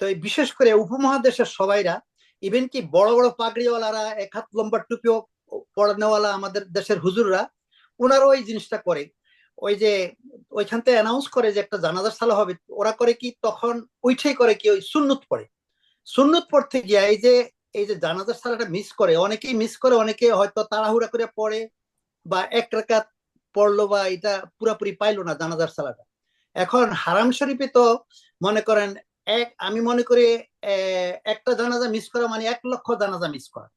তো এই বিশেষ করে উপমহাদেশের সবাইরা, ইভেন কি বড় বড় পাগড়িওয়ালারা, এক হাত লম্বা টুপিও পড়ানোওয়ালা আমাদের দেশের হুজুররা, ওনারাও এই জিনিসটা করে। ওই যে ওইখান থেকে অ্যানাউন্স করে যে একটা জানাজার সালা হবে, ওরা করে কি তখন ওইটাই করে কি ওই সুন্নত পড়ে। সুন্নত পড়তে গিয়া এই যে জানাজার সালাটা মিস করে, অনেকেই মিস করে, অনেকে হয়তো তাড়াহুড়া করে পড়ে, বা এক রাকাত পড়লো, বা এটা পুরাপুরি পাইলো না জানাজার সালাটা। এখন হারাম শরীফে তো মনে করেন আমি মনে করি একটা জানাজা মিস করা মানে 1 লক্ষ জানাজা মিস করা।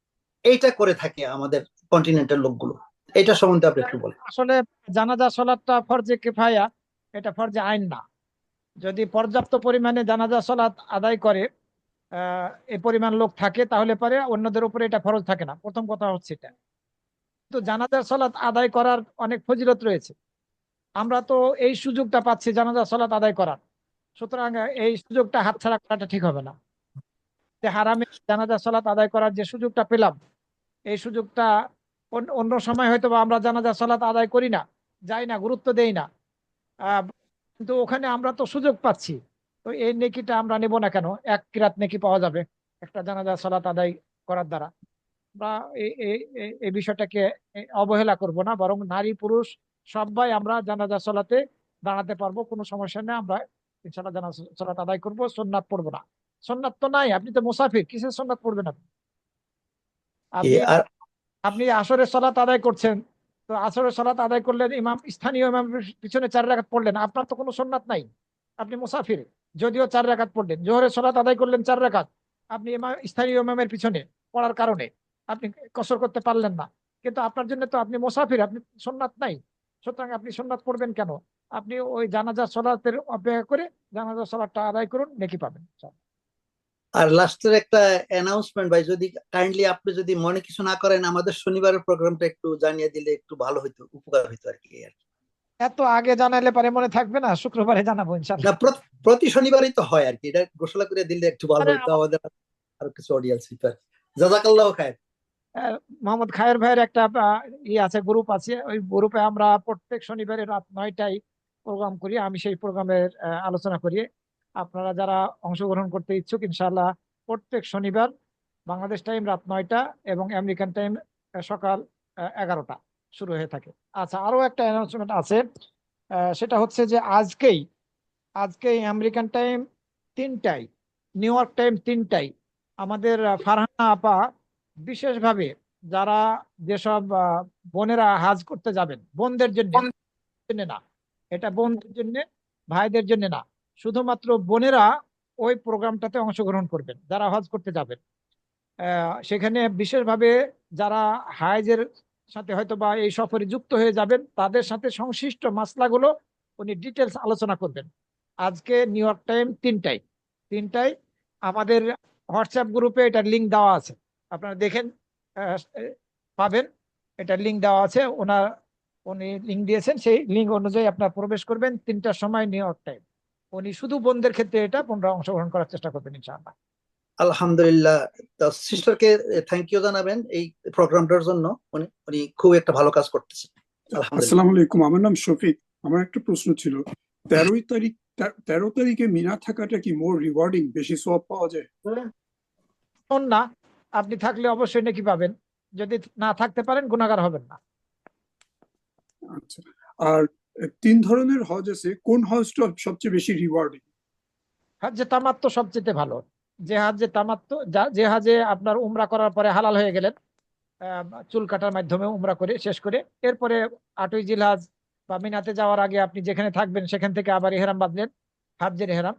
এইটা করে থাকে আমাদের কন্টিনেন্টের লোকগুলো। এটা সম্বন্ধে আপনি একটু বলেন। আসলে জানাজা সালাতটা ফরজে কিফায়া, এটা ফরজে আইন না। যদি পর্যাপ্ত পরিমাণে জানাজা সালাত আদায় করে এই পরিমাণ লোক থাকে, তাহলে পরে অন্যদের উপরে এটা ফরজ থাকে না। প্রথম কথা হচ্ছে এটা। তো জানাজার সালাত আদায় করার অনেক ফজিলত রয়েছে। আমরা তো এই সুযোগটা পাচ্ছি জানাজার সালাত আদায় করার, সুতরাং এই সুযোগটা হাতছাড়া করাটা ঠিক হবে না। যে হারামে জানাজার সালাত আদায় করার যে সুযোগটা পেলাম, এই সুযোগটা অন্য সময় হয়তো বা আমরা জানাজার সালাত আদায় করি না, যাই না, গুরুত্ব দেই না। কিন্তু ওখানে আমরা তো সুযোগ পাচ্ছি। তো এই নেকিটা আমরা নেব না কেন? এক কিরাত নেকি পাওয়া যাবে একটা জানাজার সালাত আদায় করার দ্বারা। আমরা এই বিষয়টাকে অবহেলা করব না, বরং নারী পুরুষ সবাই আমরা জানাজা সালাতে দাঁড়াতে পারবো, কোনো সমস্যা নেই। আমরা ইনশাআল্লাহ জানাজা সালাত আদায় করবো, সুন্নাত পড়বো না। সুন্নাত তো নাই, আপনি তো মুসাফির, কিসের সুন্নাত পড়বেন আপনি? আপনি আর আপনি আসরের সালাত আদায় করছেন, তো আসরের সালাত আদায় করলেন, স্থানীয় ইমামের পিছনে 4 রাকাত পড়লেন, আপনার তো কোনো সুন্নাত নাই, আপনি মুসাফির। যদিও 4 রাকাত পড়লেন, জোহরের সালাত আদায় করলেন 4 রাকাত, আপনি স্থানীয় ইমামের পিছনে পড়ার কারণে আপনি কসর করতে পারলেন না, কিন্তু আপনার জন্য তো আপনি মুসাফির, আপনি সুন্নাত নাই। সুতরাং আপনি সুন্নাত পড়বেন কেন? আপনি ওই জানাজার সালাতের অপেক্ষা করে জানাজার সালাতটা আদায় করুন, নেকি পাবেন। আর লাস্টের একটা অ্যানাউন্সমেন্ট ভাই, যদি কাইন্ডলি আপনি যদি মনে কিছু না করেন, আমাদের শনিবারের প্রোগ্রামটা একটু জানিয়ে দিলে একটু ভালো হইতো, উপকার হইতো আর কি। এত আগে জানাইলে পারে মনে থাকবে না, শুক্রবারে জানাবো না, ইনশাল্লাহ। প্রতি শনিবারই তো হয় আর কি, এটা ঘোষণা করে দিলে একটু ভালো আরে হইতো, আমাদের আরো কিছু অডিয়েন্স হইতো আর কি। জাযাকাল্লাহ খায়ের। মোহাম্মদ খায়ের ভাইয়ের একটা আছে, গ্রুপ আছে, ওই গ্রুপে আমরা প্রত্যেক শনিবারে রাত 9টায় প্রোগ্রাম করি, আমি সেই প্রোগ্রামের আলোচনা করি। আপনারা যারা অংশগ্রহণ করতে ইচ্ছুক, ইনশাআল্লাহ প্রত্যেক শনিবার বাংলাদেশ টাইম রাত 9টা এবং আমেরিকান টাইম সকাল 11টা শুরু হয়ে থাকে। আচ্ছা, আরো একটা অ্যানাউন্সমেন্ট আছে, সেটা হচ্ছে যে আজকেই আমেরিকান টাইম 3টায়, নিউ ইয়র্ক টাইম 3টায় আমাদের ফারহানা আপা বিশেষভাবে, যারা যেসব বোনেরা হাজ করতে যাবেন, বোনদের জন্য না, এটা বোনদের জন্য, ভাইদের জন্য না, শুধুমাত্র বোনেরা ওই প্রোগ্রামটাতে অংশগ্রহণ করবেন যারা হজ করতে যাবেন। সেখানে বিশেষভাবে যারা হায়েজের সাথে হয়তো বা এই সফরে যুক্ত হয়ে যাবেন, তাদের সাথে সংশ্লিষ্ট মাসলাগুলো উনি ডিটেলস আলোচনা করবেন। আজকে নিউ ইয়র্ক টাইম 3টায় আমাদের হোয়াটসঅ্যাপ গ্রুপে এটার লিঙ্ক দেওয়া আছে, আপনারা দেখেন, পাবেন। এটার লিঙ্ক দেওয়া আছে, উনি লিঙ্ক দিয়েছেন, সেই লিঙ্ক অনুযায়ী আপনারা প্রবেশ করবেন। 3টার সময় নিউ ইয়র্ক টাইম। উনি শুধু বোনদের ক্ষেত্রে এটা পুনরায় অংশগ্রহণ করার চেষ্টা করবেন ইনশাআল্লাহ। আলহামদুলিল্লাহ। সিস্টারকে থ্যাংক ইউ জানাবেন এই প্রোগ্রামটার জন্য, উনি উনি খুব একটা ভালো কাজ করতেছেন। আলহামদুলিল্লাহ। আসসালামু আলাইকুম, আমার নাম শফিক। আমার একটা প্রশ্ন ছিল, 13 তারিখে মিনা থাকাটা কি মোর রিওয়ার্ডিং, বেশি সওয়াব পাওয়া যায়? না, আপনি থাকলে অবশ্যই নাকি পাবেন, যদি না থাকতে পারেন গুনাহগার হবেন না। আচ্ছা, আর 3 ধরনের হজ আছে, কোন হজটা সবচেয়ে বেশি রিওয়ার্ডিং? হজ্জে তামাত্তু সবচেয়ে ভালো। যে হাজে তামাত্তু, যে হাজে আপনার উমরা করার পরে হালাল হয়ে গেলেন, চুল কাটার মাধ্যমে উমরা করে শেষ করে, এরপরে 8ই জিলহজ বা মিনাতে যাওয়ার আগে আপনি যেখানে থাকবেন সেখান থেকে আবার ইহরাম বাঁধলেন, হাজ্জের ইহরাম,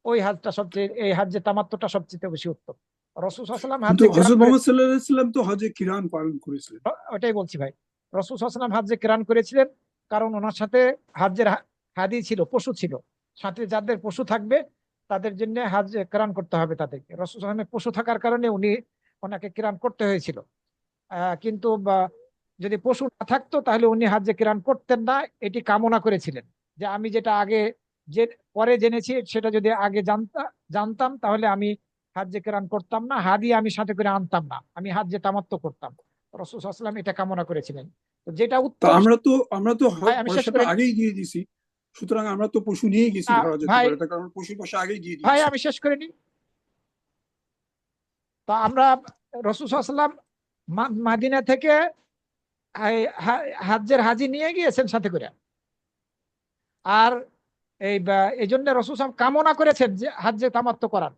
ওই হাজটা সবচেয়ে, এই হাজ্জে তামাত্তুটা সবচেয়ে বেশি উত্তম। রাসূল সাল্লাল্লাহু আলাইহি ওয়াসাল্লাম কিন্তু হাজ্জে কিরান হযরত মুহাম্মদ সাল্লাল্লাহু আলাইহি ওয়াসাল্লাম তো হজে কিরান পালন করেছিলেন। ওটাই বলছি ভাই, রাসূল সাল্লাল্লাহু আলাইহি ওয়াসাল্লাম হাজ্জে কিরান করেছিলেন, কারণ ওনার সাথে হাজ্জের হাদি ছিল, পশু ছিল। সাথে যাদের পশু থাকবে তাদের জন্য হাজ কিরান করতে হবে তাদেরকে। রাসূল সাল্লাল্লাহু আলাইহি ওয়াসাল্লামের পশু থাকার কারণে ওনাকে কিরান করতে হয়েছিল। কিন্তু যদি পশু না থাকতো তাহলে উনি হাজ্জে কিরান করতেন না, এটি কামনা করেছিলেন যে আমি যেটা আগে যে পরে জেনেছি সেটা যদি আগে জানতাম তাহলে আমি হাজ্জে কিরান করতাম না, হাদি আমি সাথে করে আনতাম না, আমি হাজ্জে তামাত্তু করতাম। রাসূল সাল্লাল্লাহু আলাইহি ওয়াসাল্লাম এটা কামনা করেছিলেন। তো যেটা তা উত্তম, আমরা তো ভাই আমি শেষ পয়সাটা করে আগেই দিয়ে দিছি, সুতরাং আমরা তো পশু নিয়ে গেছি ধরা যেতে ভাই পারে, তার কারণ পশুর পয়সা আগেই দিয়ে ভাই দিয়েছি। আমি শেষ করে নিই। তো আমরা রাসূল সাল্লাল্লাহু আলাইহি ওয়াসাল্লাম মাদিনা থেকে হাজ্জের হাজি নিয়ে গিয়েছেন সাথে করে। আর এই জন্য রাসূল সাল্লাল্লাহু আলাইহি ওয়াসাল্লাম কামনা করেছেন যে হাজ্জে তামাত্তু করার।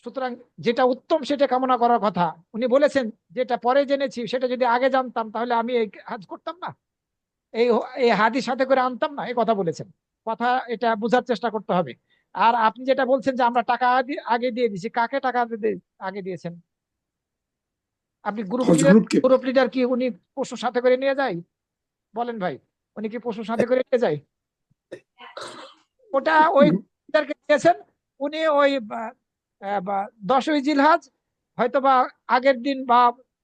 সুতরাং যেটা উত্তম সেটা কামনা করার কথা। উনি বলেছেন যেটা পরে জেনেছি সেটা যদি আগে জানতাম তাহলে আমি এই হাজ করতাম না, এই এই হাদিস সাথে করে আনতাম না, এই কথা বলেছেন। কথা এটা বোঝার চেষ্টা করতে হবে। আর আপনি যেটা বলছেন যে আমরা টাকা আগে দিয়ে দিছি, কাকে টাকা আগে দিয়েছেন? আপনি হজ গ্রুপকে। গ্রুপ লিডার কি উনি পশু সাথে করে নিয়ে যায়? বলেন ভাই, উনি কি পশু সাথে করে নিয়ে যায়? ওটা ওই লিডারকে দিয়েছেন। উনি ওই 10ই জিলহজ হয়তো বা আগের দিন বা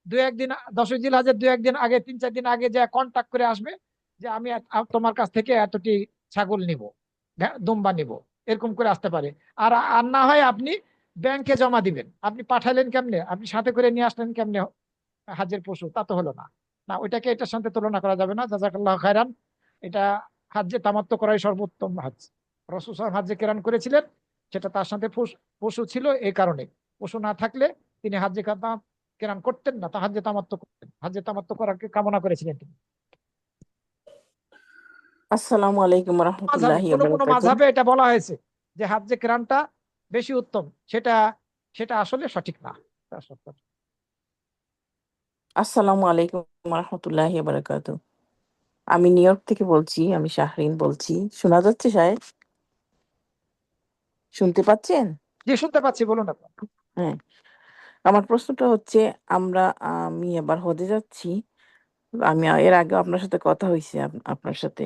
2-1 দিন, 10ই জিলহজের 2-1 দিন আগে, 3-4 দিন আগে যে কন্টাক্ট করে আসবে যে আমি তোমার কাছ থেকে এতটি ছাগল নিব, দুম্বা নিব, এরকম করে আসতে পারে। আর আর না হয় আপনি ব্যাংকে জমা দিবেন। আপনি পাঠালেন কেমনে, আপনি সাথে করে নিয়ে আসলেন কেমনে হাজের পশু, তা তো হলো না। না, ওইটাকে এটার সাথে তুলনা করা যাবে না। জাযাকাল্লাহ খায়রান। এটা হাজ্জে তামাত্তু করাই সর্বোত্তম হজ। রাসূল সাল্লাল্লাহু আলাইহি ওয়াসাল্লাম হাজ্জে কিরান করেছিলেন, সেটা তার সাথে পশু ছিল এই কারণে। পশু না থাকলে তিনি হাজ্জে কিরান করতেন না, তা হাজ্জে তামাত্তু করতেন। হাজ্জে তামাত্তু করার কামনা করেছিলেন তিনি। আসসালামু আলাইকুম মাযহাবে রহমতুল্লাহি কোন কোন ওয়াবারাকাতুহ। মাযহাবে এটা বলা হয়েছে যে হাজ্জে কিরানটা বেশি উত্তম, সেটা সেটা আসলে সঠিক না। তা সত্য। আসসালামু আলাইকুম রহমতুল্লাহি ওয়াবারাকাতুহ। আমি নিউ ইয়র্ক থেকে বলছি, আমি শাহরিন বলছি। শোনা যাচ্ছে সাহেব? শুনতে পাচ্ছেন? জি, শুনতে পাচ্ছি, বলুন আপনার। হ্যাঁ, আমার প্রশ্নটা হচ্ছে, আমি এবার হজে যাচ্ছি। আমি এর আগে আপনার সাথে কথা হয়েছে, আপনার সাথে।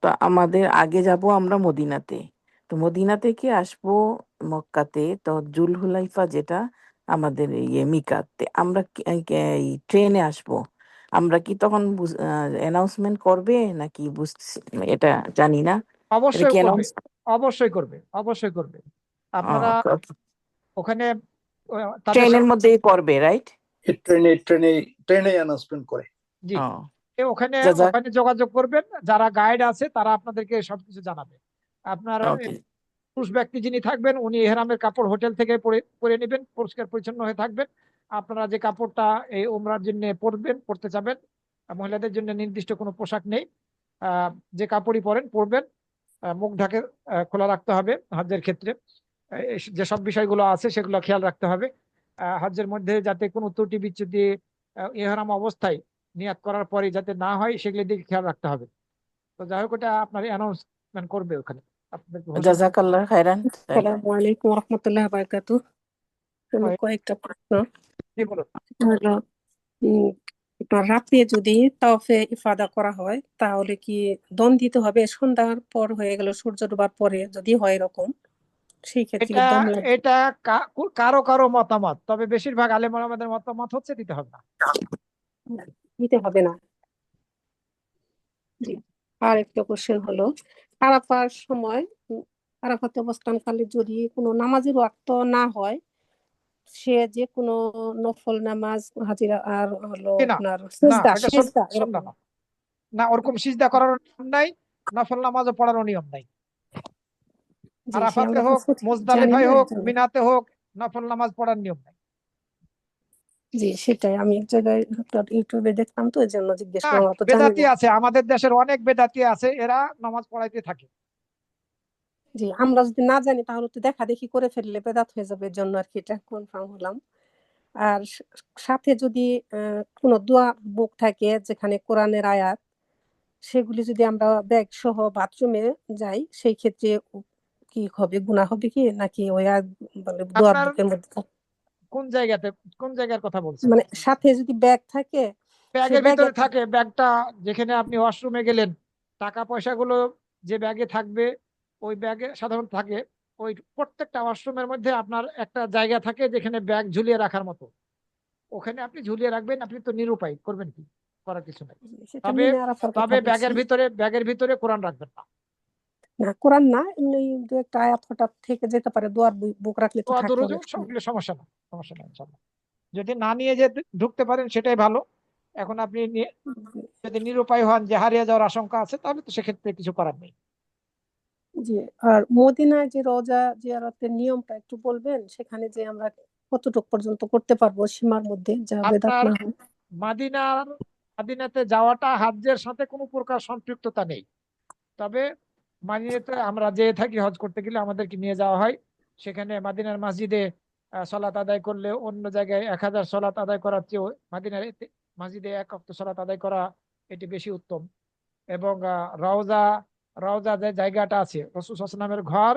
তো আমাদের আগে যাব আমরা মদিনাতে। তো মদিনা থেকে আসবো মক্কাতে। তো জুলহুলাইফা যেটা আমাদের মিকাতে, আমরা এই ট্রেনে আসবো। আমরা কি তখন অ্যানাউন্সমেন্ট করবে নাকি এটা জানি না। এটা অবশ্যই কি করবে, অ্যানাউন্স? অবশ্যই করবে, অবশ্যই করবে। আপনারা ওখানে তাদের ট্রেনের মধ্যেই পড়বে, রাইট? ট্রেনে ট্রেনে ট্রেনে অ্যানাউন্সমেন্ট করে। জি, ও, ওখানে যাক। ওখানে যোগাযোগ করবেন, যারা গাইড আছে তারা আপনাদেরকে সবকিছু জানাবে। আপনার ওকে, পুরুষ ব্যক্তি যিনি থাকবেন উনি ইহরামের কাপড় হোটেল থেকে পরে নেবেন, পরিষ্কার পরিচ্ছন্ন হয়ে থাকবেন। আপনারা যে কাপড়টা এই উমরার জন্য পরতে চাবেন, মহিলাদের জন্য নির্দিষ্ট কোনো পোশাক নেই। আহ, যে কাপড়ই পরবেন, মুখ ঢাকে খোলা রাখতে হবে হজ্জের ক্ষেত্রে। যে সব বিষয়গুলো আছে সেগুলো খেয়াল রাখতে হবে। হজ্জের মধ্যে যাতে কোনো ত্রুটি বিচ্যুতি ইহরাম অবস্থায় নিয়াত করার পরে যাতে না হয় সেগুলোর দিকে খেয়াল রাখতে হবে। তো যাই হোক, ওটা আপনার অ্যানাউন্সমেন্ট করবে ওখানে, আপনাদেরকে ঘোষণা জাজাকাল্লাহ খাইরান। আসসালামু আলাইকুম রহমতুল্লাহ বারাকাতু। আমি কয়েকটা প্রশ্ন কি বলুন। হলো, উম, আপনার রাতে যদি তাওয়াফে ইফাদা করা হয় তাহলে কি দম দিতে হবে? সন্ধ্যার পর হয়ে গেল, সূর্য ডোবার পরে যদি হয় এরকম, সেই ক্ষেত্রে এটা কি দম লাগবে? এটা কারো কারো মতামত, তবে বেশিরভাগ আলেম ওলামাদের মতামত হচ্ছে দিতে হবে না। দিতে হবে না। জি। আর একটা কোশ্চেন হলো, আরাফার সময় আরাফাতে অবস্থানকালে যদি কোনো নামাজের ওয়াক্ত না হয়, সে যে কোনো নফল নামাজ হাজিরা আর হলো কি না, আপনার না সেজদা এটা সেজদা সুন্নাহ এরকম। না। না, ওরকম সিজদা করার নিয়ম নাই, নফল নামাজও পড়ারও নিয়ম নাই। জি, সে আরাফাতে আমরা তো হোক, সঠিক জানি মুজদালিফায় না হোক, এর জন্য। মিনাতে হোক, নফল নামাজ পড়ার নিয়ম নাই। জি, সেটাই আমি এক জায়গায় আপনার ইউটিউবে দেখলাম, তো এর জন্য জিজ্ঞেস না, করলাম, অত জানি বেদাতি না। আছে, আমাদের দেশের অনেক বেদাতি আছে, এরা নামাজ পড়াইতে থাকে। জি, আমরা যদি না জানি তাহলে তো দেখা দেখি করে ফেললে বেদাত হয়ে যাবে, এর জন্য আর কি এটা কনফার্ম হলাম। আর সাথে যদি কোনো দোয়া বুক থাকে যেখানে কোরআনের আয়াত, সেগুলি যদি আমরা ব্যাগ সহ বাথরুমে যাই, সেই ক্ষেত্রে কি হবে, গুনাহ হবে কি নাকি ওই মানে দোয়ার আপনার বুকের মধ্যে কোন জায়গাতে, কোন জায়গার কথা বলছেন? মানে সাথে যদি ব্যাগ থাকে, সে ব্যাগের ব্যাগে ভিতরে থাকে, ব্যাগটা যেখানে আপনি ওয়াশরুমে গেলেন, টাকা পয়সাগুলো যে ব্যাগে থাকবে, ওই ব্যাগে সাধারণত থাকে। ওই প্রত্যেকটা ওয়াশরুমের মধ্যে আপনার একটা জায়গা থাকে যেখানে ব্যাগ ঝুলিয়ে রাখার মতো, ওখানে আপনি ঝুলিয়ে রাখবেন। আপনি তো নিরুপায়, করবেন কি, করার কিছু নাই। সেটা তবে মিনে আরাফার কথা তবে বলছি। ব্যাগের ভিতরে কোরআন রাখবেন না। না, কোরআন না, এমনি দু একটা আয়াত হঠাৎ থেকে যেতে পারে, দোয়ার বুক রাখলে তো দোয়া থাকে দরুদ অনেক সময়। সমস্যা না, সমস্যা নেই ইনশাআল্লাহ। যদি না নিয়ে যে ঢুকতে পারেন সেটাই ভালো। এখন আপনি যদি নিরুপায় হন যে হারিয়ে যাওয়ার আশঙ্কা আছে, তাহলে তো সেক্ষেত্রে কিছু করার নেই। জি। আর মদিনায় যে রোজা জিয়ারতের নিয়মটা একটু বলবেন, সেখানে যে আমরা কতটুকু পর্যন্ত করতে পারবো সীমার মধ্যে, যা বেদাত আপনার না হয়? মাদিনাতে যাওয়াটা হাজ্জের সাথে কোনো প্রকার সম্পৃক্ততা নেই। তবে মাদিনাতে আমরা যেয়ে থাকি হজ করতে গেলে আমাদেরকে নিয়ে যাওয়া হয়। সেখানে মাদিনার মসজিদে সলাত আদায় করলে অন্য জায়গায় 1000 সলাত আদায় করার চেয়েও মাদিনার মসজিদে 1 ওয়াক্ত সলাত আদায় করা এটি বেশি উত্তম। এবং রওজা রওজা যে জায়গাটা আছে রাসূল সাল্লাল্লাহু আলাইহি ওয়াসাল্লামের ঘর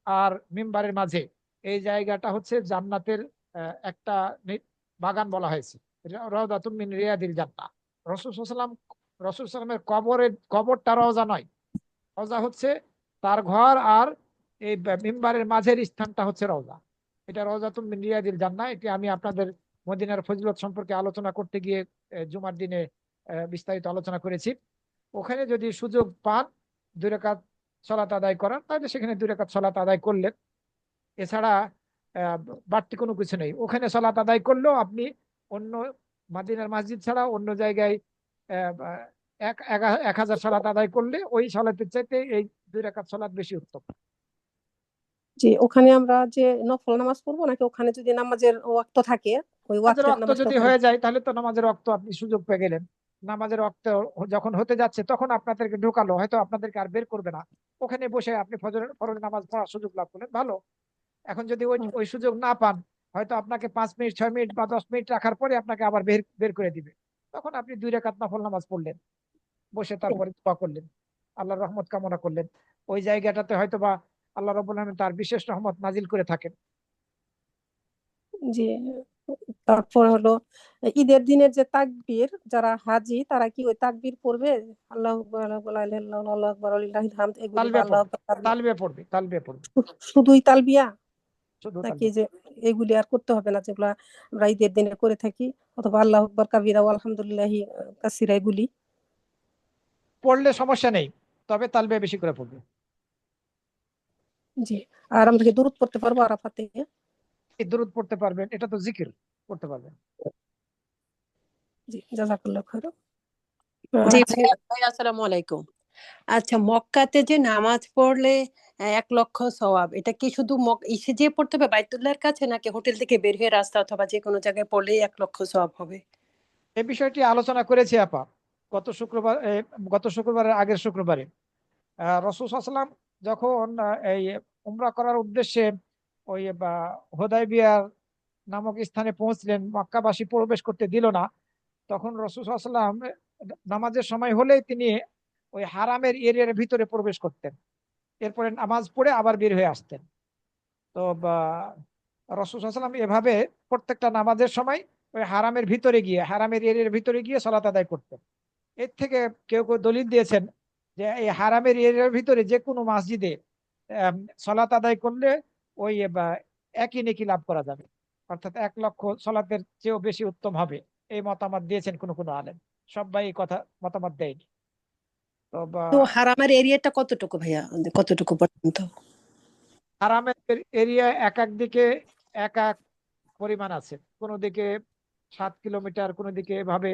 আর মিম্বারের মাঝে, এই জায়গাটা হচ্ছে জান্নাতের একটা বাগান বলা হয়েছে, রাউদাতুম মিন রিয়াদিল জান্নাহ। রাসূল সাল্লামের কবরটা রওজা নয়, রওজা হচ্ছে তার ঘর, আর এই মিম্বারের মাঝের স্থানটা হচ্ছে রওজা। এটা রওজাতুম মিন রিয়াদিল জান্নাহ। এটি আমি আপনাদের মদিনার ফজিলত সম্পর্কে আলোচনা করতে গিয়ে জুমার দিনে বিস্তারিত আলোচনা করেছি। ওখানে যদি সুযোগ পান 2 রাকাত সালাত আদায় করার, তাহলে সেখানে 2 রাকাত সালাত আদায় করলেন। এছাড়া আহ, বাড়তি কোনো কিছু নেই। ওখানে সালাত আদায় করলেও আপনি অন্য মাদিনার মসজিদ ছাড়া অন্য জায়গায় 1000 সালাত আদায় করলে ওই সালাতের চাইতে এই 2 রাকাত সালাত বেশি উত্তম। যে ওখানে আমরা যে নফল নামাজ পড়বো, নাকি ওখানে যদি নামাজের ওয়াক্ত থাকে ওই নামাজের ওয়াক্তের রক্ত নামাজটা যদি হয়ে যায় তাহলে তো নামাজের রক্ত আপনি সুযোগ পেয়ে গেলেন। নামাজের রক্ত যখন হতে যাচ্ছে তখন আপনাদেরকে ঢোকালো, হয়তো আপনাদেরকে আর বের করবে না, ওখানে বসে আপনি ফরজ নামাজ পড়ার সুযোগ লাভ করলেন, ভালো। এখন যদি ওই ওই সুযোগ না পান, হয়তো আপনাকে 5 মিনিট 6 মিনিট বা 10 মিনিট রাখার পরে আপনাকে আবার বের বের করে দিবে, তখন আপনি 2 রাকাত নফল নামাজ পড়লেন, বসে তারপরে দোয়া করলেন, আল্লাহর রহমত কামনা করলেন। ওই জায়গাটাতে হয়তো বা আল্লাহ রাব্বুল আলামিন তার বিশেষ রহমত নাজিল করে থাকেন। যে তারপর হলো ঈদের দিনের যে তাকবীর, যারা হাজি তারা কি ওই তাকবীর পড়বে? আল্লাহু আকবার, আল্লাহু আকবার, লিল্লাহিল হামদ, এগুলি বা তালবিয়া আল্লাহু পড়বে, আকবার, তালবিয়া পড়বে, শুধুই তালবিয়া, শুধু নাকি তালবিয়া। যে এগুলি আর করতে হবে না যেগুলা আমরা ঈদের দিনে করে থাকি, অথবা আল্লাহু আকবার কাবীরা ওয়া আলহামদুলিল্লাহি কাসীরা, এগুলি? পড়লে সমস্যা নেই, তবে তালবিয়া বেশি করে পড়বে। জি। আর আমরা কি দুরূদ পড়তে পারবো আরাফাতে? এই দরুদ পড়তে পারবেন, এটা তো জিকির, পড়তে পারবেন। জি, জাযাকাল্লাহু খাইরান। জি আচ্ছা। ভাইয়া, আসসালামু আলাইকুম। আচ্ছা, মক্কাতে যে নামাজ পড়লে 1 লক্ষ সওয়াব, এটা কি শুধু ইসে যে পড়তে হবে বাইতুল্লাহর কাছে, নাকি হোটেল থেকে বের হয়ে রাস্তা অথবা যে কোনো জায়গায় পড়লেই 1 লক্ষ সওয়াব হবে? এই বিষয়টি আলোচনা করেছি আপা গত শুক্রবার, গত শুক্রবারের আগের শুক্রবারে। রাসূল সাল্লাল্লাহু আলাইহি ওয়াসাল্লাম যখন এই উমরা করার উদ্দেশ্যে ওই হুদায়বিয়া নামক স্থানে পৌঁছলেন, মক্কাবাসী প্রবেশ করতে দিল না, তখন রাসূল সাল্লাল্লাহু আলাইহি ওয়াসাল্লাম নামাজের সময় হলেই তিনি ওই হারামের এরিয়ার ভিতরে প্রবেশ করতেন, এরপরে নামাজ পড়ে আবার বের হয়ে আসতেন। তো রাসূল সাল্লাল্লাহু আলাইহি ওয়াসাল্লাম এভাবে প্রত্যেকটা নামাজের সময় ওই হারামের ভিতরে গিয়ে, হারামের এরিয়ার ভিতরে গিয়ে সালাত আদায় করতেন। এর থেকে কেউ কেউ দলিল দিয়েছেন যে এই হারামের এরিয়ার ভিতরে যে কোনো মসজিদে সালাত আদায় করলে ওই একই নেকি লাভ করা যাবে, অর্থাৎ 1 লক্ষ সালাতের চেয়েও বেশি উত্তম হবে। এই মতামত দিয়েছেন কোনো কোনো আলেম, সবাই এই কথা মতামত দেয়নি। তো তো হারামের এরিয়াটা কতটুকু ভাইয়া, কতটুকু পর্যন্ত? হারামের এরিয়া এক এক দিকে এক এক পরিমাণ আছে, কোনো দিকে 7 কিলোমিটার, কোনো দিকে এভাবে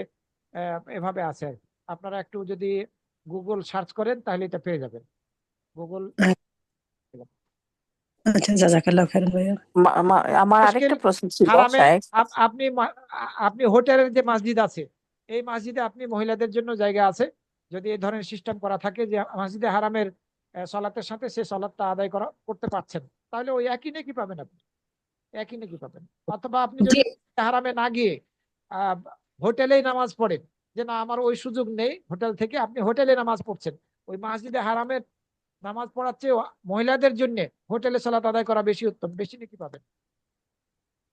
এভাবে আছে আর কি। আপনারা একটু যদি গুগল সার্চ করেন তাহলে এটা পেয়ে যাবেন, গুগল। আচ্ছা, জাযাকাল্লাহু খাইরান ভাইয়া। আমার মুশকিল আরেকটা প্রশ্ন ছিল হারামে শায়েখ। আপনি আপনি হোটেলের যে মসজিদ আছে, এই মসজিদে আপনি মহিলাদের জন্য জায়গা আছে, যদি এই ধরনের সিস্টেম করা থাকে যে মসজিদে হারামের সলাতের সাথে সে সলাতটা আদায় করতে পারছেন, তাহলে ওই একই নেকি পাবেন, আপনি একই নাকি পাবেন। অথবা আপনি জি। যদি হারামে না গিয়ে আহ হোটেলেই নামাজ পড়েন, যে না আমার ওই সুযোগ নেই হোটেল থেকে, আপনি হোটেলে নামাজ পড়ছেন, ওই মসজিদে হারামের নামাজ পড়ার চেয়ে মহিলাদের জন্য হোটেলে সালাত আদায় করা বেশি উত্তম, বেশি নাকি পাবেন।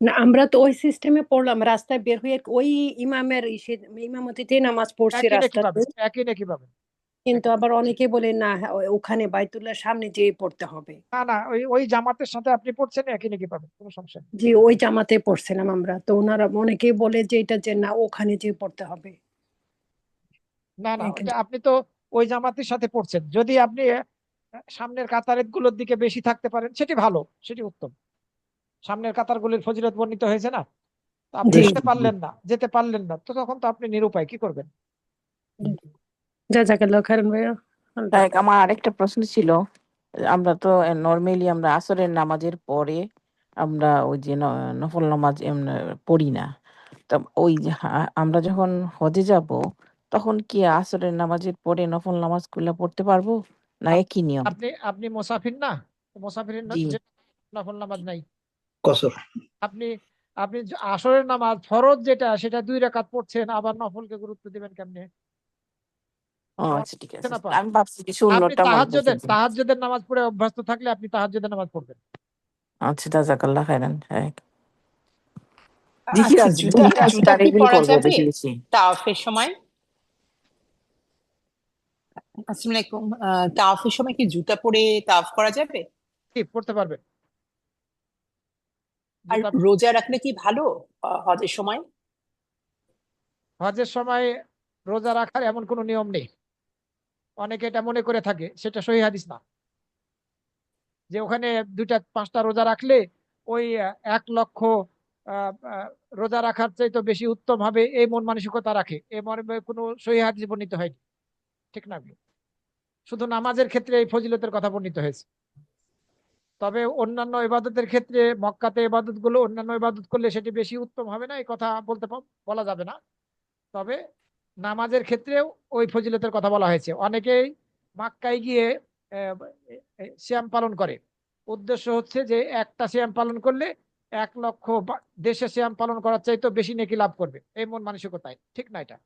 না, আমরা তো ওই সিস্টেমে পড়লাম, রাস্তায় বের হয়ে ওই ইমামের ইমামতিতে নামাজ পড়ছি একই নাকি রাস্তাতে। পাবেন, একই নাকি পাবেন। কিন্তু আবার অনেকে বলে না, ওখানে বাইতুল্লাহর সামনে যেয়ে পড়তে হবে। না না, ওই ওই জামাতের সাথে আপনি পড়ছেন, একই নাকি পাবেন, কোনো সমস্যা নেই। জি, ওই জামাতে পড়ছিলাম আমরা, তো ওনারা অনেকেই বলে যে এটা যে না, ওখানে যেয়ে পড়তে হবে। না না, ওটা আপনি তো ওই জামাতের সাথে পড়ছেন, যদি আপনি সামনের কাতারের গুলোর দিকে বেশি থাকতে পারেন সেটি ভালো, সেটি উত্তম। সামনের কাতারগুলির ফজিলত বর্ণিত হয়েছে না, তো আপনি জি যেতে পারলেন না তো তখন তো আপনি নিরুপায়, কি করবেন? জাজাকাল্লাহ খাইরান ভাইয়া। আল্লাহ তাই আমার আরেকটা প্রশ্ন ছিল, আমরা তো নর্মালি আমরা আসরের নামাজের পরে আমরা ওই যে নফল নামাজ পড়ি না। তা ওই যে আমরা যখন হজে যাব তখন কি আসরের নামাজের পরে নফল নামাজ গুলা পড়তে পারবো, না আপ- একই নিয়ম? আপনি মুসাফির না? মুসাফিরের জি যে নফল নামাজ নাই। কসর। আপনি আপনি আসরের নামাজ ফরজ যেটা সেটা 2 রাকাত পড়ছেন, আবার নফলকে গুরুত্ব দিবেন কেমনে? ও আমার আচ্ছা ঠিক বুঝতে আছে, না পান। আমি ভাবছি যে আপনি 16টা মনে করছেন। তাহাজ্জুদের নামাজ পড়ে অভ্যস্ত থাকলে আপনি তাহাজ্জুদের নামাজ পড়বেন। আচ্ছা জাযাকাল্লাহ খাইরান। হ্যাঁ জিকির আচ্ছা, আছে, জুতা জুতা জিকির কি এগুলি পরা করবো যাবে বেশি বেশি। তাওয়াফের সময়? আসসালামু আলাইকুম। তাওয়াফের সময় কি জুতা পরে তাওয়াফ করা যাবে? কি পড়তে পারবেন? আর জুতা রোজা রাখলে কি ভালো হজের সময়? হজের সময় রোজা রাখার এমন কোনো নিয়ম নেই। অনেকে এটা মনে করে থাকে, সেটা সহিহ হাদিস না যে ওখানে 2টা 5টা রোজা রাখলে ওই 1 লক্ষ রোজা রাখার চাইতে বেশি উত্তম হবে, এই মন মানসিকতা রাখে। এ মর্মে কোনো সহিহ হাদিস বর্ণিত হয়নি, ঠিক না? শুধু নামাজের ক্ষেত্রে এই ফজিলতের কথা বর্ণিত হয়েছে। তবে অন্যান্য ইবাদতের ক্ষেত্রে মক্কাতে ইবাদত গুলো অন্যান্য ইবাদত করলে সেটি বেশি উত্তম হবে না, এই কথা বলা যাবে না। তবে নামাজের ক্ষেত্রেও ওই ফজিলতের কথা বলা হয়েছে। অনেকেই মক্কায় গিয়ে সিয়াম পালন করে, উদ্দেশ্য হচ্ছে যে একটা সিয়াম পালন করলে 1 লক্ষ দেশে সিয়াম পালন করার চাইতে বেশি নেকি লাভ করবে, এই মন মানসিকতায়, ঠিক না এটা?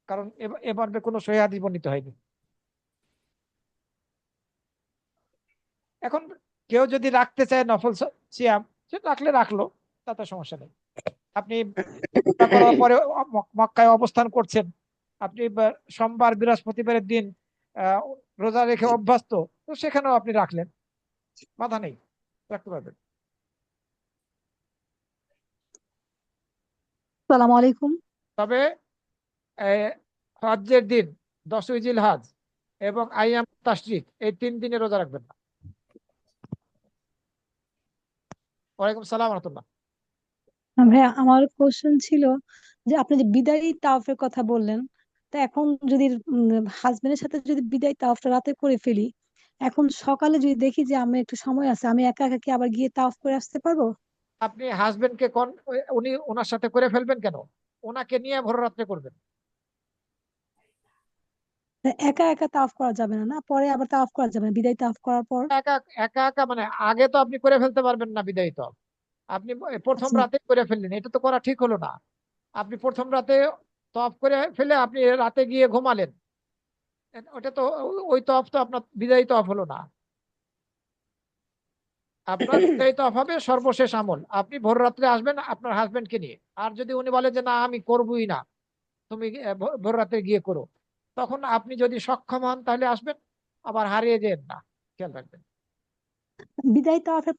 কারণ এবার কোনো সহিহ হাদিস বর্ণিত হয়নি। এখন কেউ যদি রাখতে চায় নফল সিয়াম, সে রাখলে রাখলো, তাতে সমস্যা নেই। আপনি উমরা করার পরে মক্কায় অবস্থান করছেন, আপনি সোমবার বৃহস্পতিবারের দিন আহ, রোজা রেখে অভ্যস্ত, তো সেখানেও আপনি রাখলেন, বাধা নেই, রাখতে পারবেন। সালাম আলাইকুম। তবে হজ্জের দিন 10ই জিলহজ এবং আইয়াম তাশরিক এই 3 দিনে রোজা রাখবেন না। ওয়ালাইকুম সালাম রাহমাতুল্লাহ। ভাইয়া আমার কোশ্চেন ছিল যে আপনি যে বিদায়ী তাওয়াফের কথা বললেন, তা এখন যদি হাজবেন্ডের সাথে যদি বিদায়ী তাওয়াফটা রাতে করে ফেলি, এখন সকালে যদি দেখি যে আমি একটু সময় আছে, আমি একা একা কি আবার গিয়ে তাওয়াফ করে আসতে পারবো? আপনি হাজবেন্ডকে উনি ওনার সাথে করে ফেলবেন কেন? ওনাকে নিয়ে ভোর রাত্রে করবেন। তা একা একা তাওয়াফ করা যাবে না, না পরে আবার তাওয়াফ করা যাবে না বিদায়ী তাওয়াফ করার পর? একা একা একা মানে আগে তো আপনি করে ফেলতে পারবেন না বিদায়ী তওয়াফ। আপনি প্রথম আচ্ছা, রাতে করে ফেললেন, এটা তো করা ঠিক হলো না। আপনি প্রথম রাতে তওয়াফ করে ফেলে আপনি রাতে গিয়ে ঘুমালেন, ওটা তো ওই তওয়াফ তো আপনার বিদায়ী তওয়াফ হলো না। আপনার বিদায়ী তওয়াফ হবে সর্বশেষ আমল, আপনি ভোর রাত্রে আসবেন আপনার হাজবেন্ডকে নিয়ে। আর যদি উনি বলে যে না আমি করবই না, তুমি ভোর রাতে গিয়ে করো, তখন আপনি যদি সক্ষম হন তাহলে আসবেন, আবার হারিয়ে যেন না, খেয়াল রাখবেন। বিদায়ী তাওয়াফের